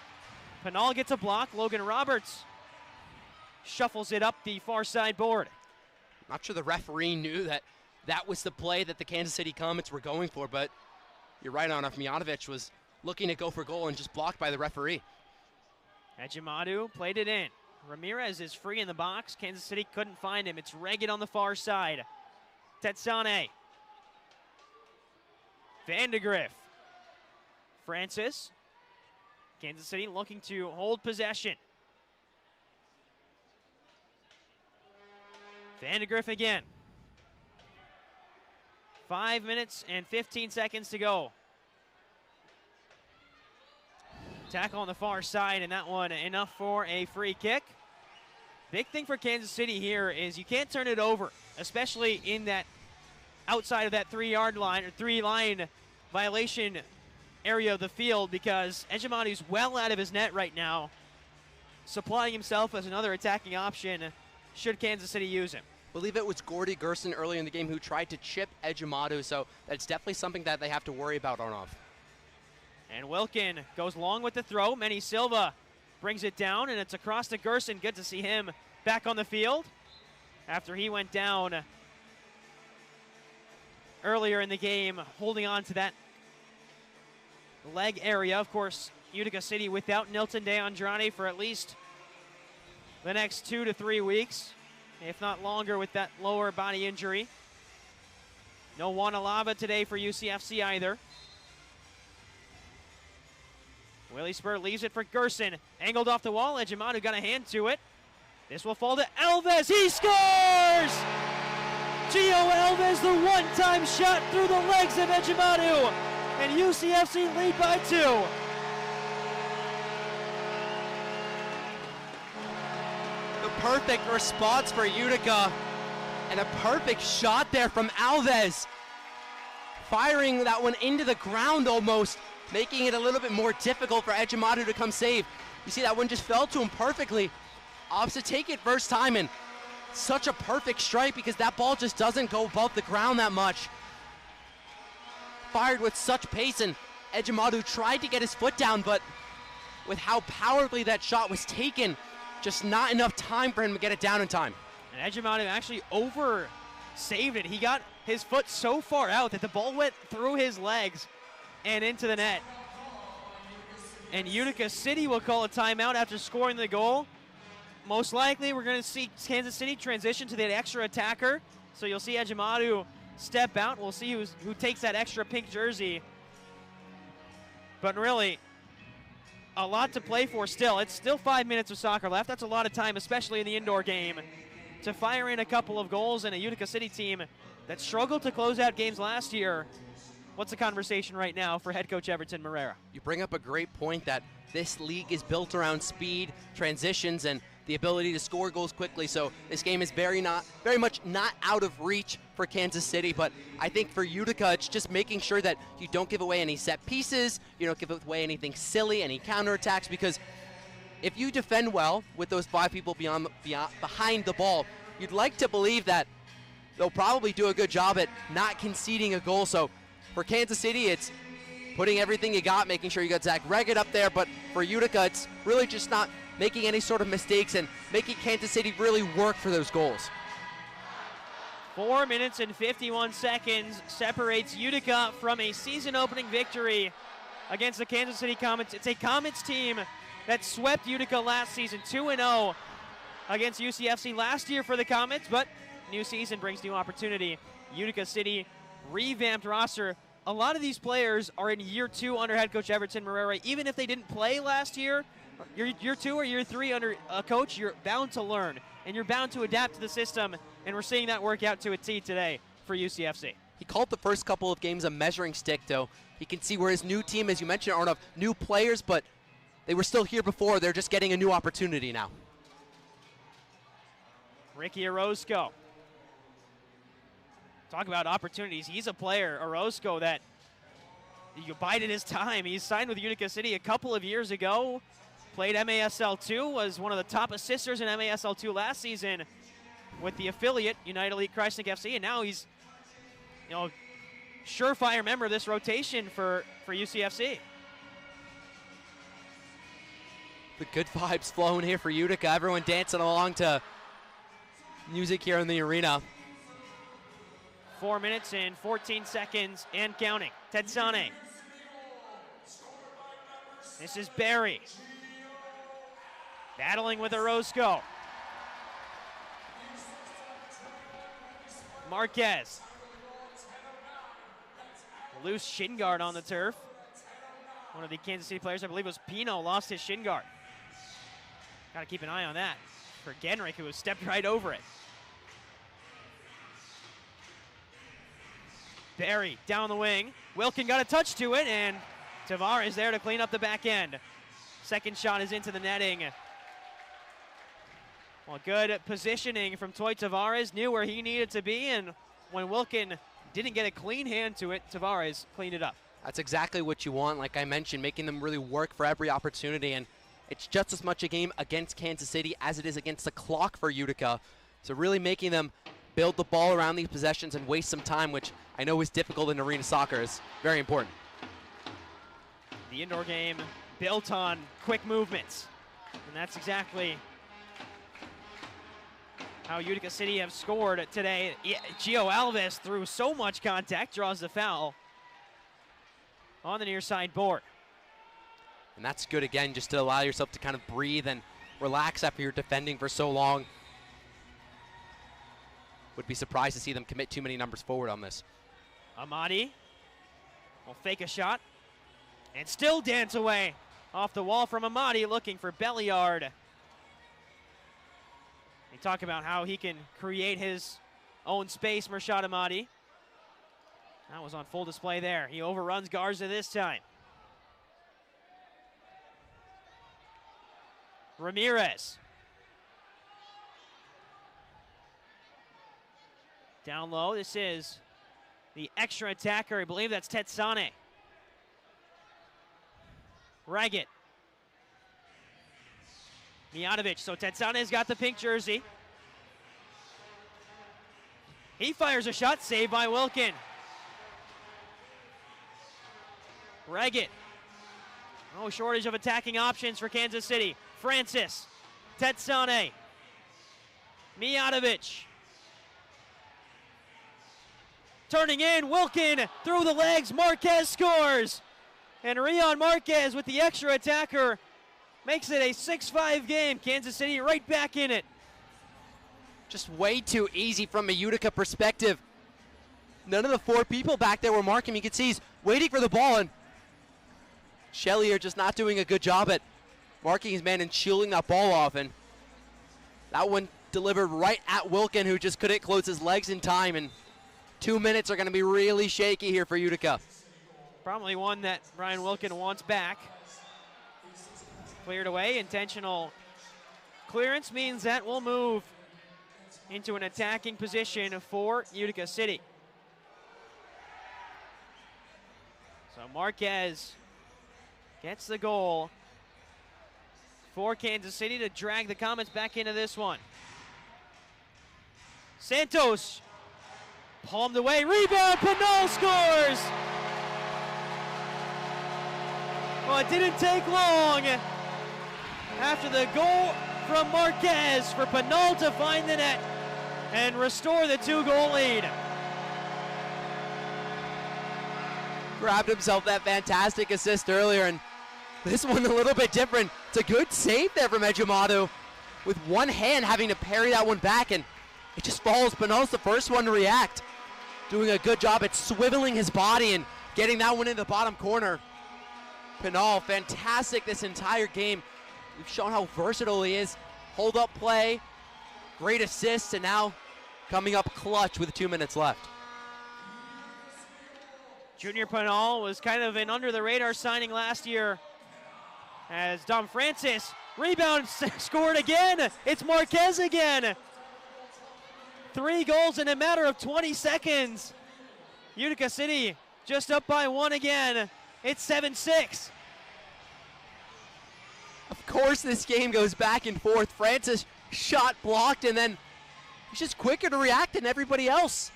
Pinal gets a block. Logan Roberts shuffles it up the far side board. Not sure the referee knew that that was the play that the Kansas City Comets were going for, but you're right on. If Mijatovic was looking to go for goal and just blocked by the referee. Ejimadu played it in. Ramirez is free in the box. Kansas City couldn't find him. It's Reagan on the far side. Tetsane. Vandegrift. Francis. Kansas City looking to hold possession. Vandegrift again. 5 minutes and 15 seconds to go. Tackle on the far side, and that one enough for a free kick. Big thing for Kansas City here is you can't turn it over, especially in that outside of that 3-yard line or 3-line violation area of the field, because Ejimadu's well out of his net right now, supplying himself as another attacking option should Kansas City use him. I believe it was Gordy Gerson earlier in the game who tried to chip Ejimadu, so that's definitely something that they have to worry about on off. And Wilkin goes long with the throw. Manny Silva brings it down, and it's across to Gerson. Good to see him back on the field after he went down earlier in the game, holding on to that leg area. Of course, Utica City without Nilton De Andrade for at least the next 2 to 3 weeks, if not longer, with that lower body injury. No Wanalava today for UCFC either. Willie Spur leaves it for Gerson. Angled off the wall. Ejimadu got a hand to it. This will fall to Alves. He scores! Gio Alves, the one-time shot through the legs of Ejimadu. And UCFC lead by 2. The perfect response for Utica. And a perfect shot there from Alves. Firing that one into the ground almost, making it a little bit more difficult for Ejimadu to come save. You see that one just fell to him perfectly. Opts to take it first time, and such a perfect strike because that ball just doesn't go above the ground that much. Fired with such pace, and Ejimadu tried to get his foot down, but with how powerfully that shot was taken, just not enough time for him to get it down in time. And Ejimadu actually over-saved it. He got his foot so far out that the ball went through his legs and into the net. And Utica City will call a timeout after scoring the goal. Most likely we're going to see Kansas City transition to that extra attacker. So you'll see Ejimadu step out. We'll see who takes that extra pink jersey. But really, a lot to play for still. It's still 5 minutes of soccer left. That's a lot of time, especially in the indoor game, to fire in a couple of goals in a Utica City team that struggled to close out games last year. What's the conversation right now for head coach Everton Moreira? You bring up a great point that this league is built around speed, transitions, and the ability to score goals quickly. So this game is very much not out of reach for Kansas City. But I think for Utica, it's just making sure that you don't give away any set pieces, you don't give away anything silly, any counterattacks, because if you defend well with those 5 people behind the ball, you'd like to believe that they'll probably do a good job at not conceding a goal. So for Kansas City, it's putting everything you got, making sure you got Zach Reggett up there, but for Utica, it's really just not making any sort of mistakes and making Kansas City really work for those goals. 4 minutes and 51 seconds separates Utica from a season-opening victory against the Kansas City Comets. It's a Comets team that swept Utica last season, 2-0 against UCFC last year for the Comets, but new season brings new opportunity. Utica City revamped roster. A lot of these players are in year 2 under head coach Everton Moreira. Even if they didn't play last year, year 2 or year 3 under a coach, you're bound to learn, and you're bound to adapt to the system, and we're seeing that work out to a T today for UCFC. He called the first couple of games a measuring stick, though. He can see where his new team, as you mentioned, aren't of new players, but they were still here before. They're just getting a new opportunity now. Ricky Orozco. Talk about opportunities. He's a player, Orozco, that you bided his time. He signed with Utica City a couple of years ago. Played MASL 2, was one of the top assisters in MASL 2 last season with the affiliate, United Elite Kreisnik FC, and now he's, surefire member of this rotation for UCFC. The good vibes flowing here for Utica. Everyone dancing along to music here in the arena. 4 minutes and 14 seconds and counting. Tetsane. This is Barry. Battling with Orozco. Marquez. Loose shin guard on the turf. One of the Kansas City players, I believe it was Pino, lost his shin guard. Got to keep an eye on that for Genrick, who has stepped right over it. Barry down the wing. Wilkin got a touch to it, and Tavares there to clean up the back end. Second shot is into the netting. Well, good positioning from Toy Tavares, knew where he needed to be, and when Wilkin didn't get a clean hand to it, Tavares cleaned it up. That's exactly what you want, like I mentioned, making them really work for every opportunity, and it's just as much a game against Kansas City as it is against the clock for Utica. So really making them build the ball around these possessions and waste some time, which I know is difficult in arena soccer, is very important. The indoor game built on quick movements, and that's exactly how Utica City have scored today. Gio Alves, through so much contact, draws the foul on the near side board. And that's good, again, just to allow yourself to kind of breathe and relax after you're defending for so long. Would be surprised to see them commit too many numbers forward on this. Amadi will fake a shot and still dance away off the wall from Amadi, looking for Belliard. They talk about how he can create his own space, Mershad Amadi. That was on full display there. He overruns Garza this time. Ramirez. Down low, this is the extra attacker. I believe that's Tetsane. Reggett. Mijatovic, so Tetsane's got the pink jersey. He fires a shot, saved by Wilkin. Reggett. No shortage of attacking options for Kansas City. Francis. Tetsane. Mijatovic. Turning in, Wilkin through the legs, Marquez scores. And Rion Marquez with the extra attacker makes it a 6-5 game. Kansas City right back in it. Just way too easy from a Utica perspective. None of the 4 people back there were marking. You can see he's waiting for the ball, and Shelley are just not doing a good job at marking his man and shielding that ball off. And that one delivered right at Wilkin, who just couldn't close his legs in time. And 2 minutes are going to be really shaky here for Utica. Probably one that Brian Wilkin wants back. Cleared away, intentional clearance means that we'll move into an attacking position for Utica City. So Marquez gets the goal for Kansas City to drag the Comets back into this one. Santos palmed away, rebound, Pinal scores! Well, it didn't take long after the goal from Marquez for Pinal to find the net and restore the 2-goal lead. Grabbed himself that fantastic assist earlier, and this one a little bit different. It's a good save there from Ejimadu, with one hand having to parry that one back, and it just falls. Pinal's the first one to react, doing a good job at swiveling his body and getting that one in the bottom corner. Pinal, fantastic this entire game. We've shown how versatile he is. Hold up play, great assists, and now coming up clutch with 2 minutes left. Junior Pinal was kind of an under-the-radar signing last year as Dom Francis rebound scored again. It's Marquez again. 3 goals in a matter of 20 seconds. Utica City just up by 1 again. It's 7-6. Of course this game goes back and forth. Francis shot blocked, and then he's just quicker to react than everybody else.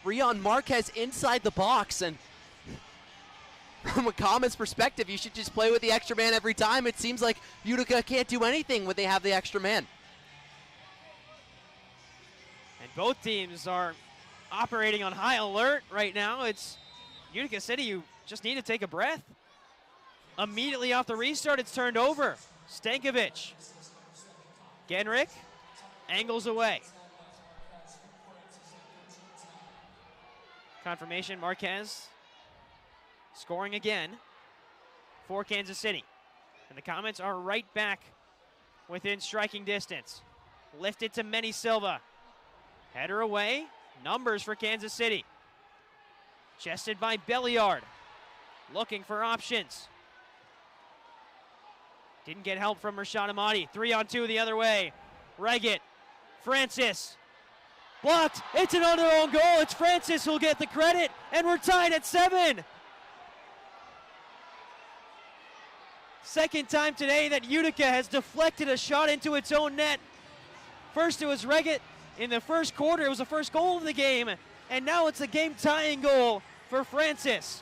Rion Marquez inside the box, and from a Comets perspective, you should just play with the extra man every time. It seems like Utica can't do anything when they have the extra man. And both teams are operating on high alert right now. It's Utica City, you just need to take a breath. Immediately off the restart, it's turned over. Stankovic. Genrich angles away. Confirmation, Marquez scoring again for Kansas City. And the Comets are right back within striking distance. Lifted to Manny Silva. Header away, numbers for Kansas City. Chested by Belliard. Looking for options. Didn't get help from Rashad Amadi. 3-on-2 the other way. Reggett, Francis. Blocked, it's an own goal. It's Francis who'll get the credit, and we're tied at 7. Second time today that Utica has deflected a shot into its own net. First it was Reggett in the first quarter. It was the first goal of the game, and now it's a game-tying goal for Francis.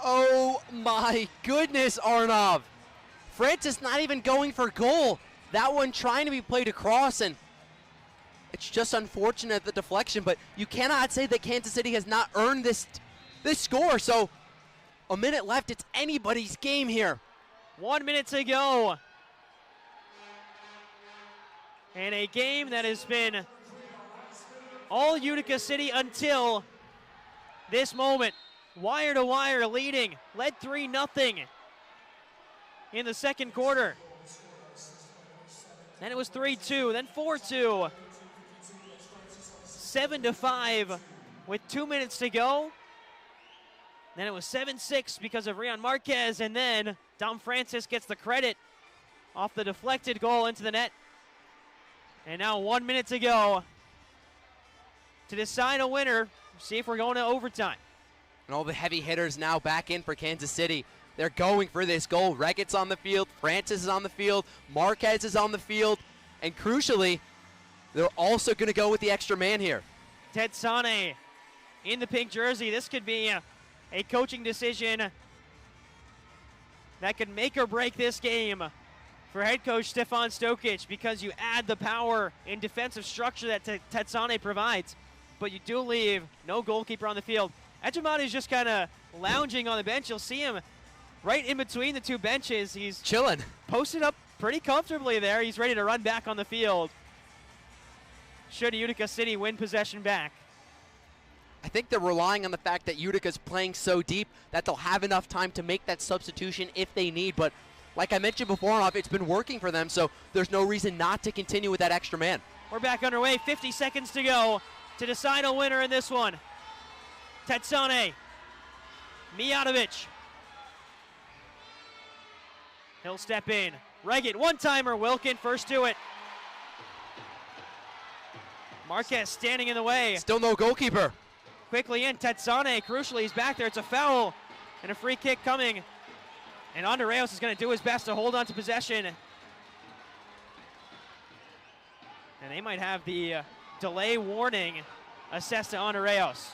Oh my goodness, Arnav. Francis not even going for goal. That one trying to be played across, and it's just unfortunate, the deflection, but you cannot say that Kansas City has not earned this score. So a minute left, it's anybody's game here. 1 minute to go. And a game that has been all Utica City until this moment. Wire to wire leading, led 3-0 in the second quarter. Then it was 3-2, then 4-2. 7-5 with 2 minutes to go. Then it was 7-6 because of Rion Marquez, and then Dom Francis gets the credit off the deflected goal into the net. And now 1 minute to go to decide a winner. See if we're going to overtime. And all the heavy hitters now back in for Kansas City. They're going for this goal. Reggett's on the field, Francis is on the field, Marquez is on the field, and crucially, they're also going to go with the extra man here. Ted Sane in the pink jersey. This could be a coaching decision that could make or break this game for head coach Stefan Stokic, because you add the power in defensive structure that Ted Sane provides, but you do leave no goalkeeper on the field. Ejimadu is just kind of lounging on the bench. You'll see him right in between the two benches. He's chilling, posted up pretty comfortably there. He's ready to run back on the field should Utica City win possession back. I think they're relying on the fact that Utica's playing so deep that they'll have enough time to make that substitution if they need, but like I mentioned before, it's been working for them, so there's no reason not to continue with that extra man. We're back underway, 50 seconds to go to decide a winner in this one. Tetsane, Mijatovic. He'll step in. Reggett, one-timer, Wilkin, first to it. Marquez standing in the way. Still no goalkeeper. Quickly in, Tetsane, crucially, he's back there. It's a foul and a free kick coming. And Andreos is going to do his best to hold on to possession. And they might have the delay warning assessed to Andreos.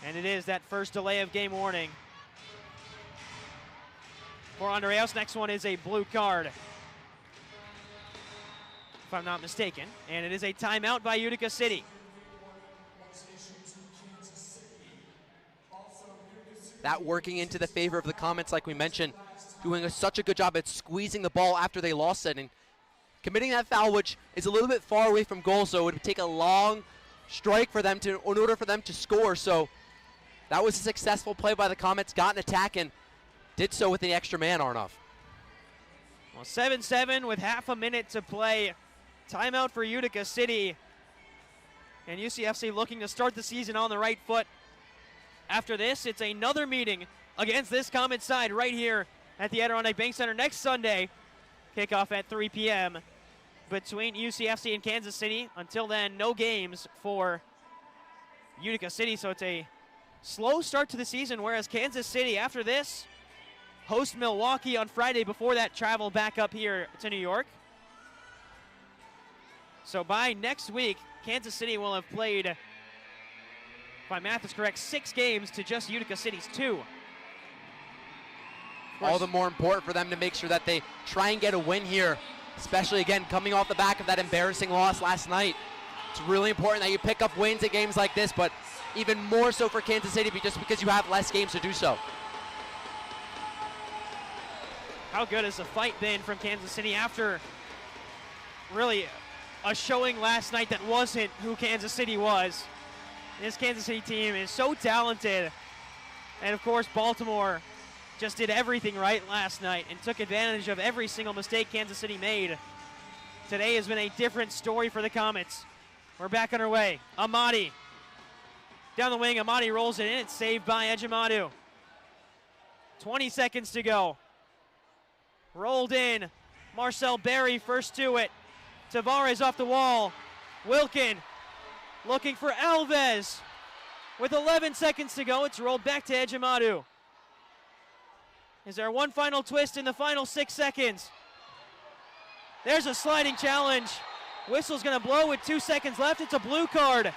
And it is that first delay of game warning for Andreas. Next one is a blue card, if I'm not mistaken. And it is a timeout by Utica City. That working into the favor of the Comets, like we mentioned, doing such a good job at squeezing the ball after they lost it and committing that foul, which is a little bit far away from goal, so it would take a long strike for them in order for them to score. So that was a successful play by the Comets, got an attack and did so with the extra man, Arnov. Well, 7-7 with half a minute to play. Timeout for Utica City. And UCFC looking to start the season on the right foot. After this, it's another meeting against this Comet side right here at the Adirondack Bank Center next Sunday. Kickoff at 3 p.m. between UCFC and Kansas City. Until then, no games for Utica City, so it's a slow start to the season, whereas Kansas City, after this, host Milwaukee on Friday. Before that, travel back up here to New York. So by next week, Kansas City will have played, if my math is correct, 6 games to just Utica City's 2. All the more important for them to make sure that they try and get a win here, especially, again, coming off the back of that embarrassing loss last night. It's really important that you pick up wins at games like this, but even more so for Kansas City just because you have less games to do so. How good has the fight been from Kansas City after really a showing last night that wasn't who Kansas City was? This Kansas City team is so talented. And of course, Baltimore just did everything right last night and took advantage of every single mistake Kansas City made. Today has been a different story for the Comets. We're back underway. Amadi down the wing. Amadi rolls it in. It's saved by Ejimadu. 20 seconds to go. Rolled in. Marcel Berry first to it. Tavares off the wall. Wilkin looking for Alves. With 11 seconds to go, it's rolled back to Ejimadu. Is there one final twist in the final 6 seconds? There's a sliding challenge. Whistle's going to blow with 2 seconds left. It's a blue card.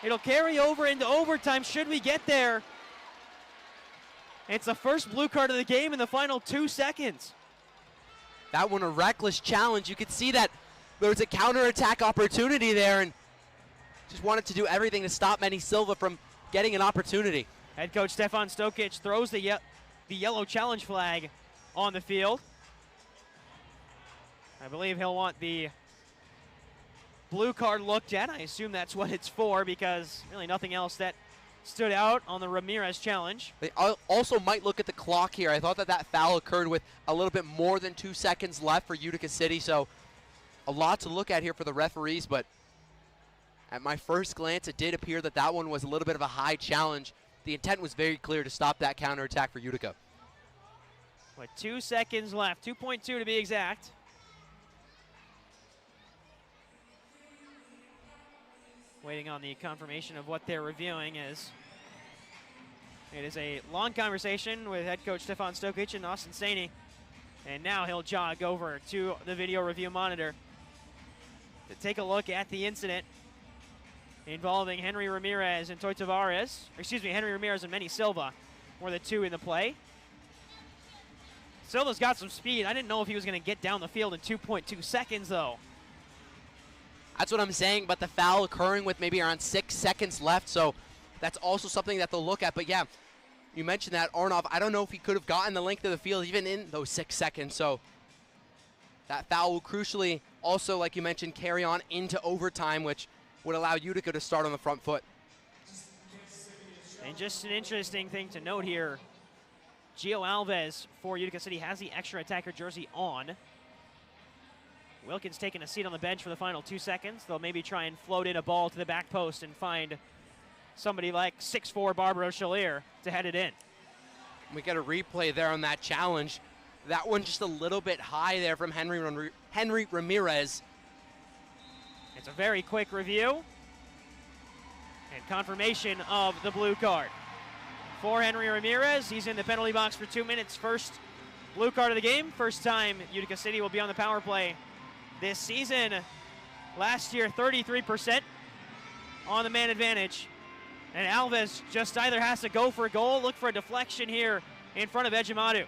It'll carry over into overtime should we get there. It's the first blue card of the game in the final 2 seconds. That one a reckless challenge. You could see that there was a counterattack opportunity there and just wanted to do everything to stop Manny Silva from getting an opportunity. Head coach Stefan Stokic throws the yellow challenge flag on the field. I believe he'll want the blue card looked at. I assume that's what it's for because really nothing else that stood out on the Ramirez challenge. They also might look at the clock here. I thought that foul occurred with a little bit more than 2 seconds left for Utica City, so a lot to look at here for the referees, but at my first glance, it did appear that one was a little bit of a high challenge. The intent was very clear to stop that counterattack for Utica. With 2 seconds left, 2.2 to be exact. Waiting on the confirmation of what they're reviewing is. It is a long conversation with head coach Stefan Stokic and Austin Saney. And now he'll jog over to the video review monitor to take a look at the incident involving Henry Ramirez and Toy Tavares. Henry Ramirez and Manny Silva were the 2 in the play. Silva's got some speed. I didn't know if he was going to get down the field in 2.2 seconds, though. That's what I'm saying, but the foul occurring with maybe around 6 seconds left, so that's also something that they'll look at. But yeah, you mentioned that, Arnov. I don't know if he could have gotten the length of the field even in those 6 seconds, so that foul will crucially also, like you mentioned, carry on into overtime, which would allow Utica to start on the front foot. And just an interesting thing to note here, Gio Alves for Utica City has the extra attacker jersey on. Wilkins taking a seat on the bench for the final 2 seconds. They'll maybe try and float in a ball to the back post and find somebody like 6'4" Barbaro Chalier to head it in. We got a replay there on that challenge. That one just a little bit high there from Henry Ramirez. It's a very quick review and confirmation of the blue card. For Henry Ramirez, he's in the penalty box for 2 minutes. First blue card of the game. First time Utica City will be on the power play this season. Last year, 33% on the man advantage. And Alves just either has to go for a goal, look for a deflection here in front of Ejimadu.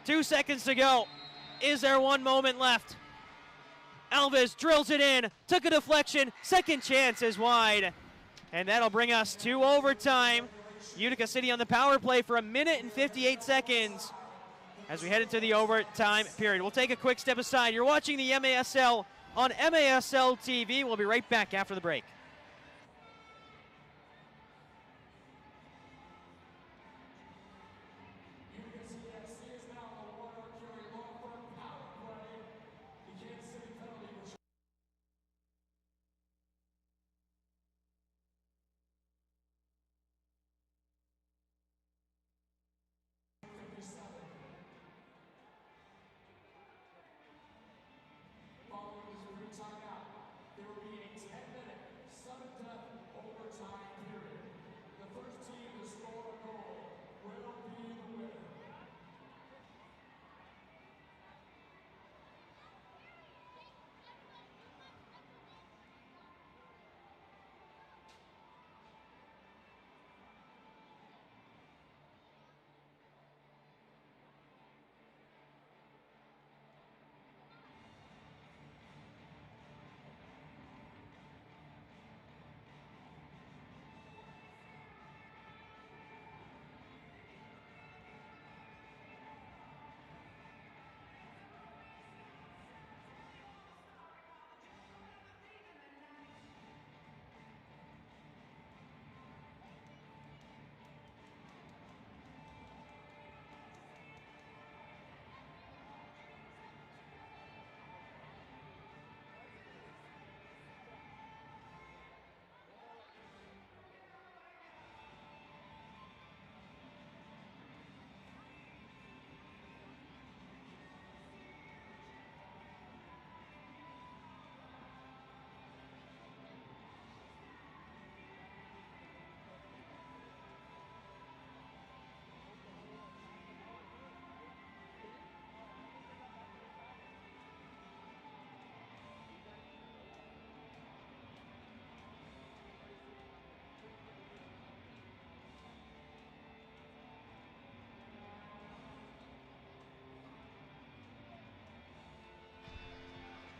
2 seconds to go. Is there one moment left? Alves drills it in, took a deflection, second chance is wide. And that'll bring us to overtime. Utica City on the power play for 1 minute and 58 seconds as we head into the overtime period. We'll take a quick step aside. You're watching the MASL on MASL TV. We'll be right back after the break.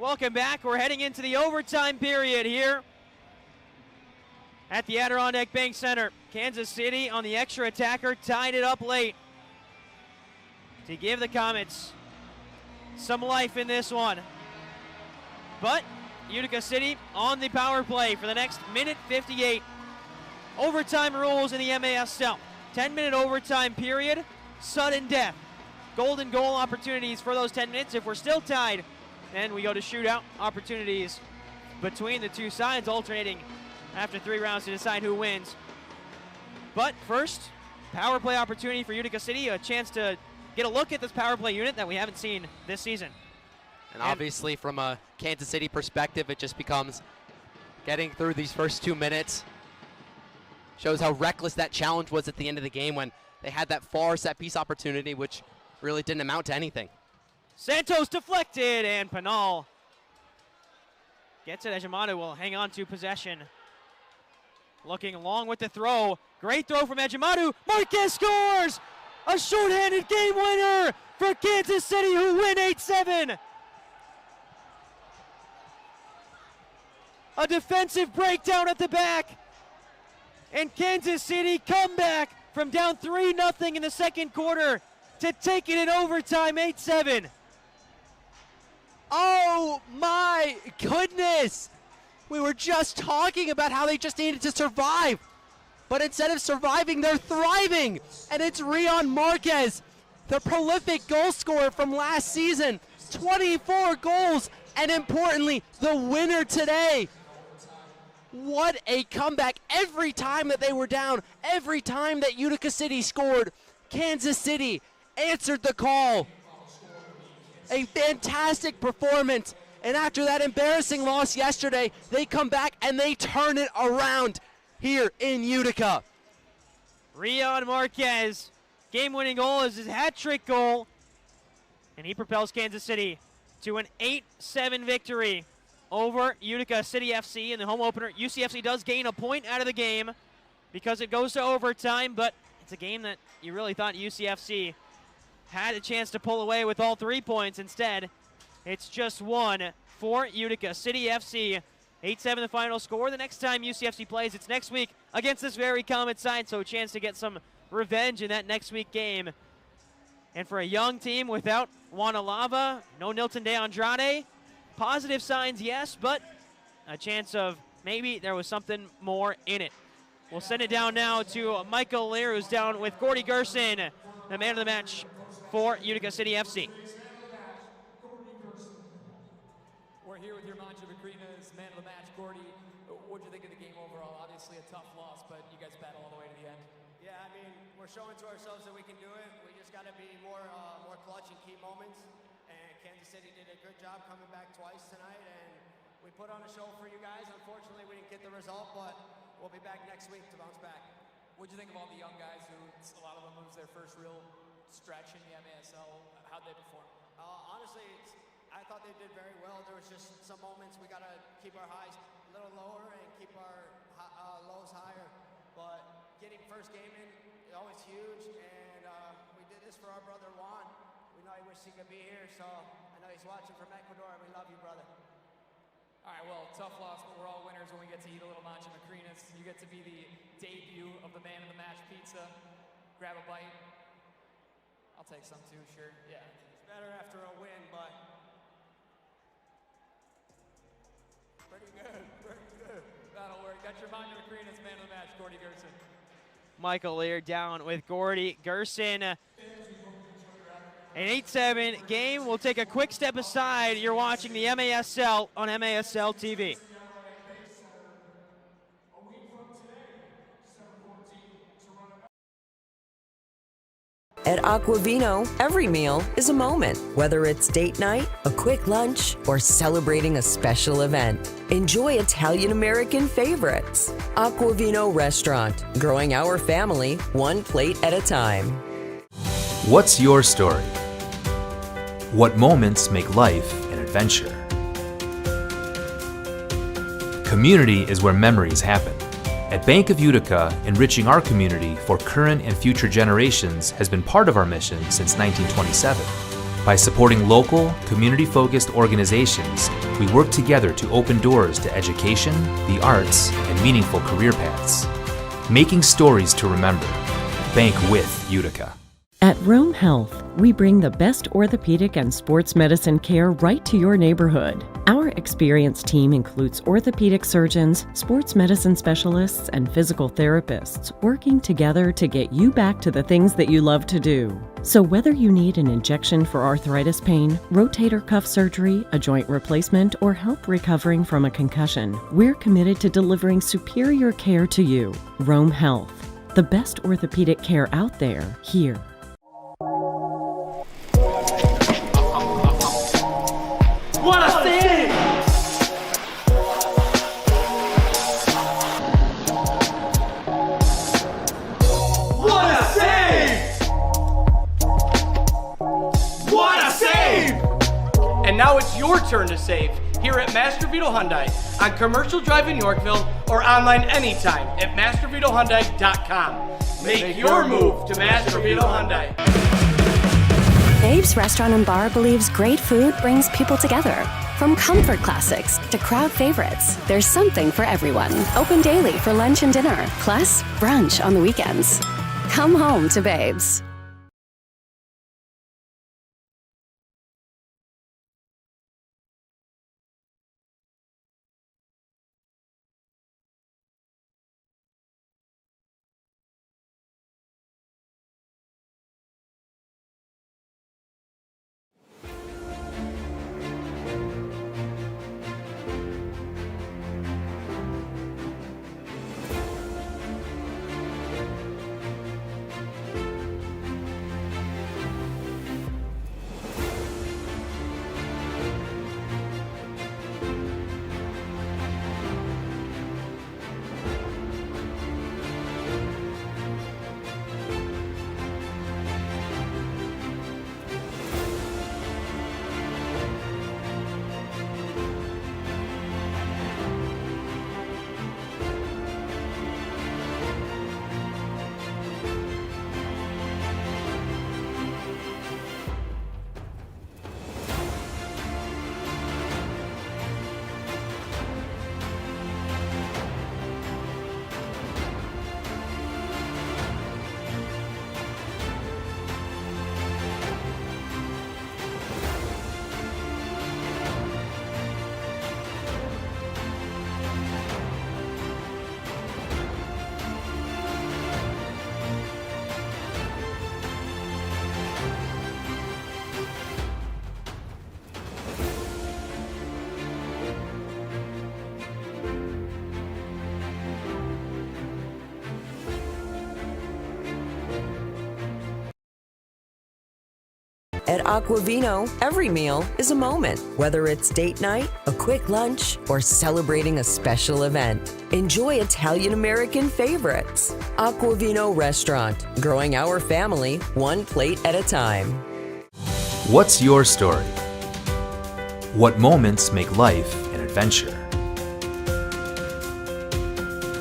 Welcome back. We're heading into the overtime period here at the Adirondack Bank Center. Kansas City on the extra attacker tied it up late to give the Comets some life in this one. But Utica City on the power play for the next minute 58. Overtime rules in the MASL. 10-minute overtime period, sudden death. Golden goal opportunities for those 10 minutes. If we're still tied, then we go to shootout opportunities between the two sides, alternating after 3 rounds to decide who wins. But first, power play opportunity for Utica City, a chance to get a look at this power play unit that we haven't seen this season. And obviously from a Kansas City perspective, it just becomes getting through these first 2 minutes. Shows how reckless that challenge was at the end of the game when they had that far set piece opportunity, which really didn't amount to anything. Santos deflected, and Pinal gets it. Ejimadu will hang on to possession. Looking long with the throw. Great throw from Ejimadu. Marquez scores! A shorthanded game winner for Kansas City, who win 8-7. A defensive breakdown at the back. And Kansas City come back from down 3-0 in the second quarter to take it in overtime, 8-7. Oh my goodness! We were just talking about how they just needed to survive. But instead of surviving, they're thriving. And it's Rion Marquez, the prolific goal scorer from last season. 24 goals, and importantly, the winner today. What a comeback. Every time that they were down, every time that Utica City scored, Kansas City answered the call. A fantastic performance. And after that embarrassing loss yesterday, they come back and they turn it around here in Utica. Rion Marquez, game-winning goal is his hat-trick goal. And he propels Kansas City to an 8-7 victory over Utica City FC in the home opener. UCFC does gain a point out of the game because it goes to overtime, but it's a game that you really thought UCFC had a chance to pull away with all 3 points. Instead, it's just one for Utica City FC. 8-7 the final score. The next time UCFC plays, it's next week against this very Comet side, so a chance to get some revenge in that next week game. And for a young team without Wanalava, no Nilton de Andrade, positive signs, yes, but a chance of maybe there was something more in it. We'll send it down now to Michael Lear, who's down with Gordy Gerson, the man of the match for Utica City FC. We're here with your Mancha Macrinas, man of the match, Gordy. What did you think of the game overall? Obviously a tough loss, but you guys battle all the way to the end. Yeah, I mean, we're showing to ourselves that we can do it. We just got to be more clutch in key moments. And Kansas City did a good job coming back twice tonight, and we put on a show for you guys. Unfortunately, we didn't get the result, but we'll be back next week to bounce back. What do you think of all the young guys who, a lot of them, it was their first real stretch in the MASL? How'd they perform? Honestly, I thought they did very well. There was just some moments we got to keep our highs a little lower and keep our lows higher. But getting first game in is always huge, and we did this for our brother Juan. We know he wishes he could be here, so I know he's watching from Ecuador. We love you, brother. All right, well, tough loss, but we're all winners when we get to eat a little Mancha Macrinas. You get to be the debut of the man of the match pizza. Grab a bite. I'll take some too, sure. Yeah. It's better after a win, but pretty good. That'll work. Got your Mancha Macrinas man of the match, Gordy Gerson. Michael Lear down with Gordy Gerson. An 8-7 game. We'll take a quick step aside. You're watching the MASL on MASL TV. At Aquavino, every meal is a moment. Whether it's date night, a quick lunch, or celebrating a special event. Enjoy Italian-American favorites. Aquavino Restaurant, growing our family one plate at a time. What's your story? What moments make life an adventure? Community is where memories happen. At Bank of Utica, enriching our community for current and future generations has been part of our mission since 1927. By supporting local, community-focused organizations, we work together to open doors to education, the arts, and meaningful career paths. Making stories to remember. Bank with Utica. At Rome Health, we bring the best orthopedic and sports medicine care right to your neighborhood. Our experienced team includes orthopedic surgeons, sports medicine specialists, and physical therapists working together to get you back to the things that you love to do. So whether you need an injection for arthritis pain, rotator cuff surgery, a joint replacement, or help recovering from a concussion, we're committed to delivering superior care to you. Rome Health, the best orthopedic care out there, here. What a save! What a save! What a save! And now it's your turn to save here at Master Vito Hyundai on Commercial Drive in Yorkville or online anytime at mastervitohyundai.com. Make your move to Master Vito Hyundai. Babe's Restaurant and Bar believes great food brings people together. From comfort classics to crowd favorites, there's something for everyone. Open daily for lunch and dinner, plus brunch on the weekends. Come home to Babe's. At Aquavino, every meal is a moment, whether it's date night, a quick lunch, or celebrating a special event. Enjoy Italian-American favorites. Aquavino Restaurant, growing our family one plate at a time. What's your story? What moments make life an adventure?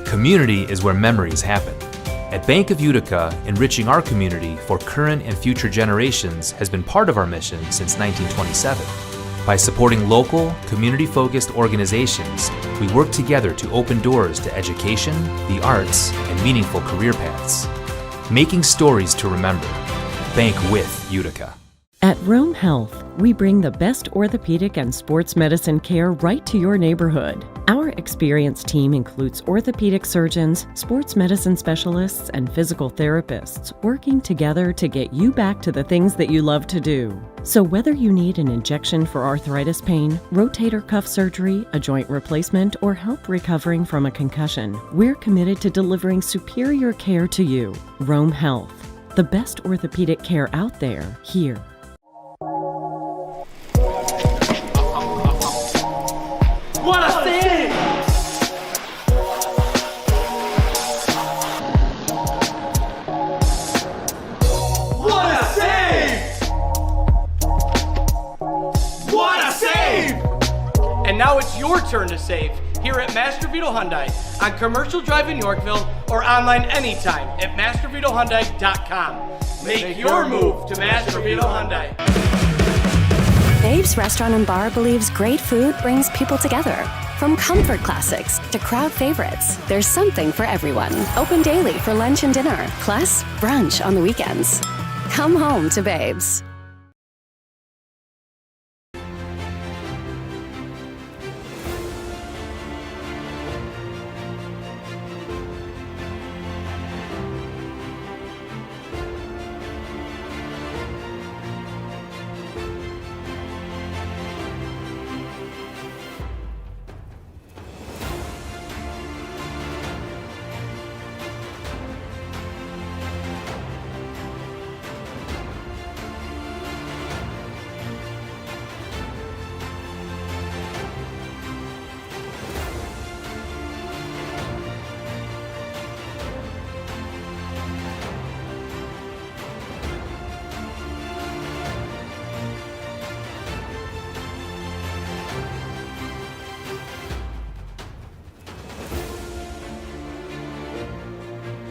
Community is where memories happen. At Bank of Utica, enriching our community for current and future generations has been part of our mission since 1927. By supporting local, community-focused organizations, we work together to open doors to education, the arts, and meaningful career paths. Making stories to remember. Bank with Utica. At Rome Health, we bring the best orthopedic and sports medicine care right to your neighborhood. Our experienced team includes orthopedic surgeons, sports medicine specialists, and physical therapists working together to get you back to the things that you love to do. So whether you need an injection for arthritis pain, rotator cuff surgery, a joint replacement, or help recovering from a concussion, we're committed to delivering superior care to you. Rome Health, the best orthopedic care out there, here. What a save! What a save! What a save! And now it's your turn to save here at Master Vito Hyundai on Commercial Drive in Yorkville or online anytime at mastervitohyundai.com. Make your move to Master Vito Hyundai. Babe's Restaurant and Bar believes great food brings people together. From comfort classics to crowd favorites, there's something for everyone. Open daily for lunch and dinner, plus brunch on the weekends. Come home to Babe's.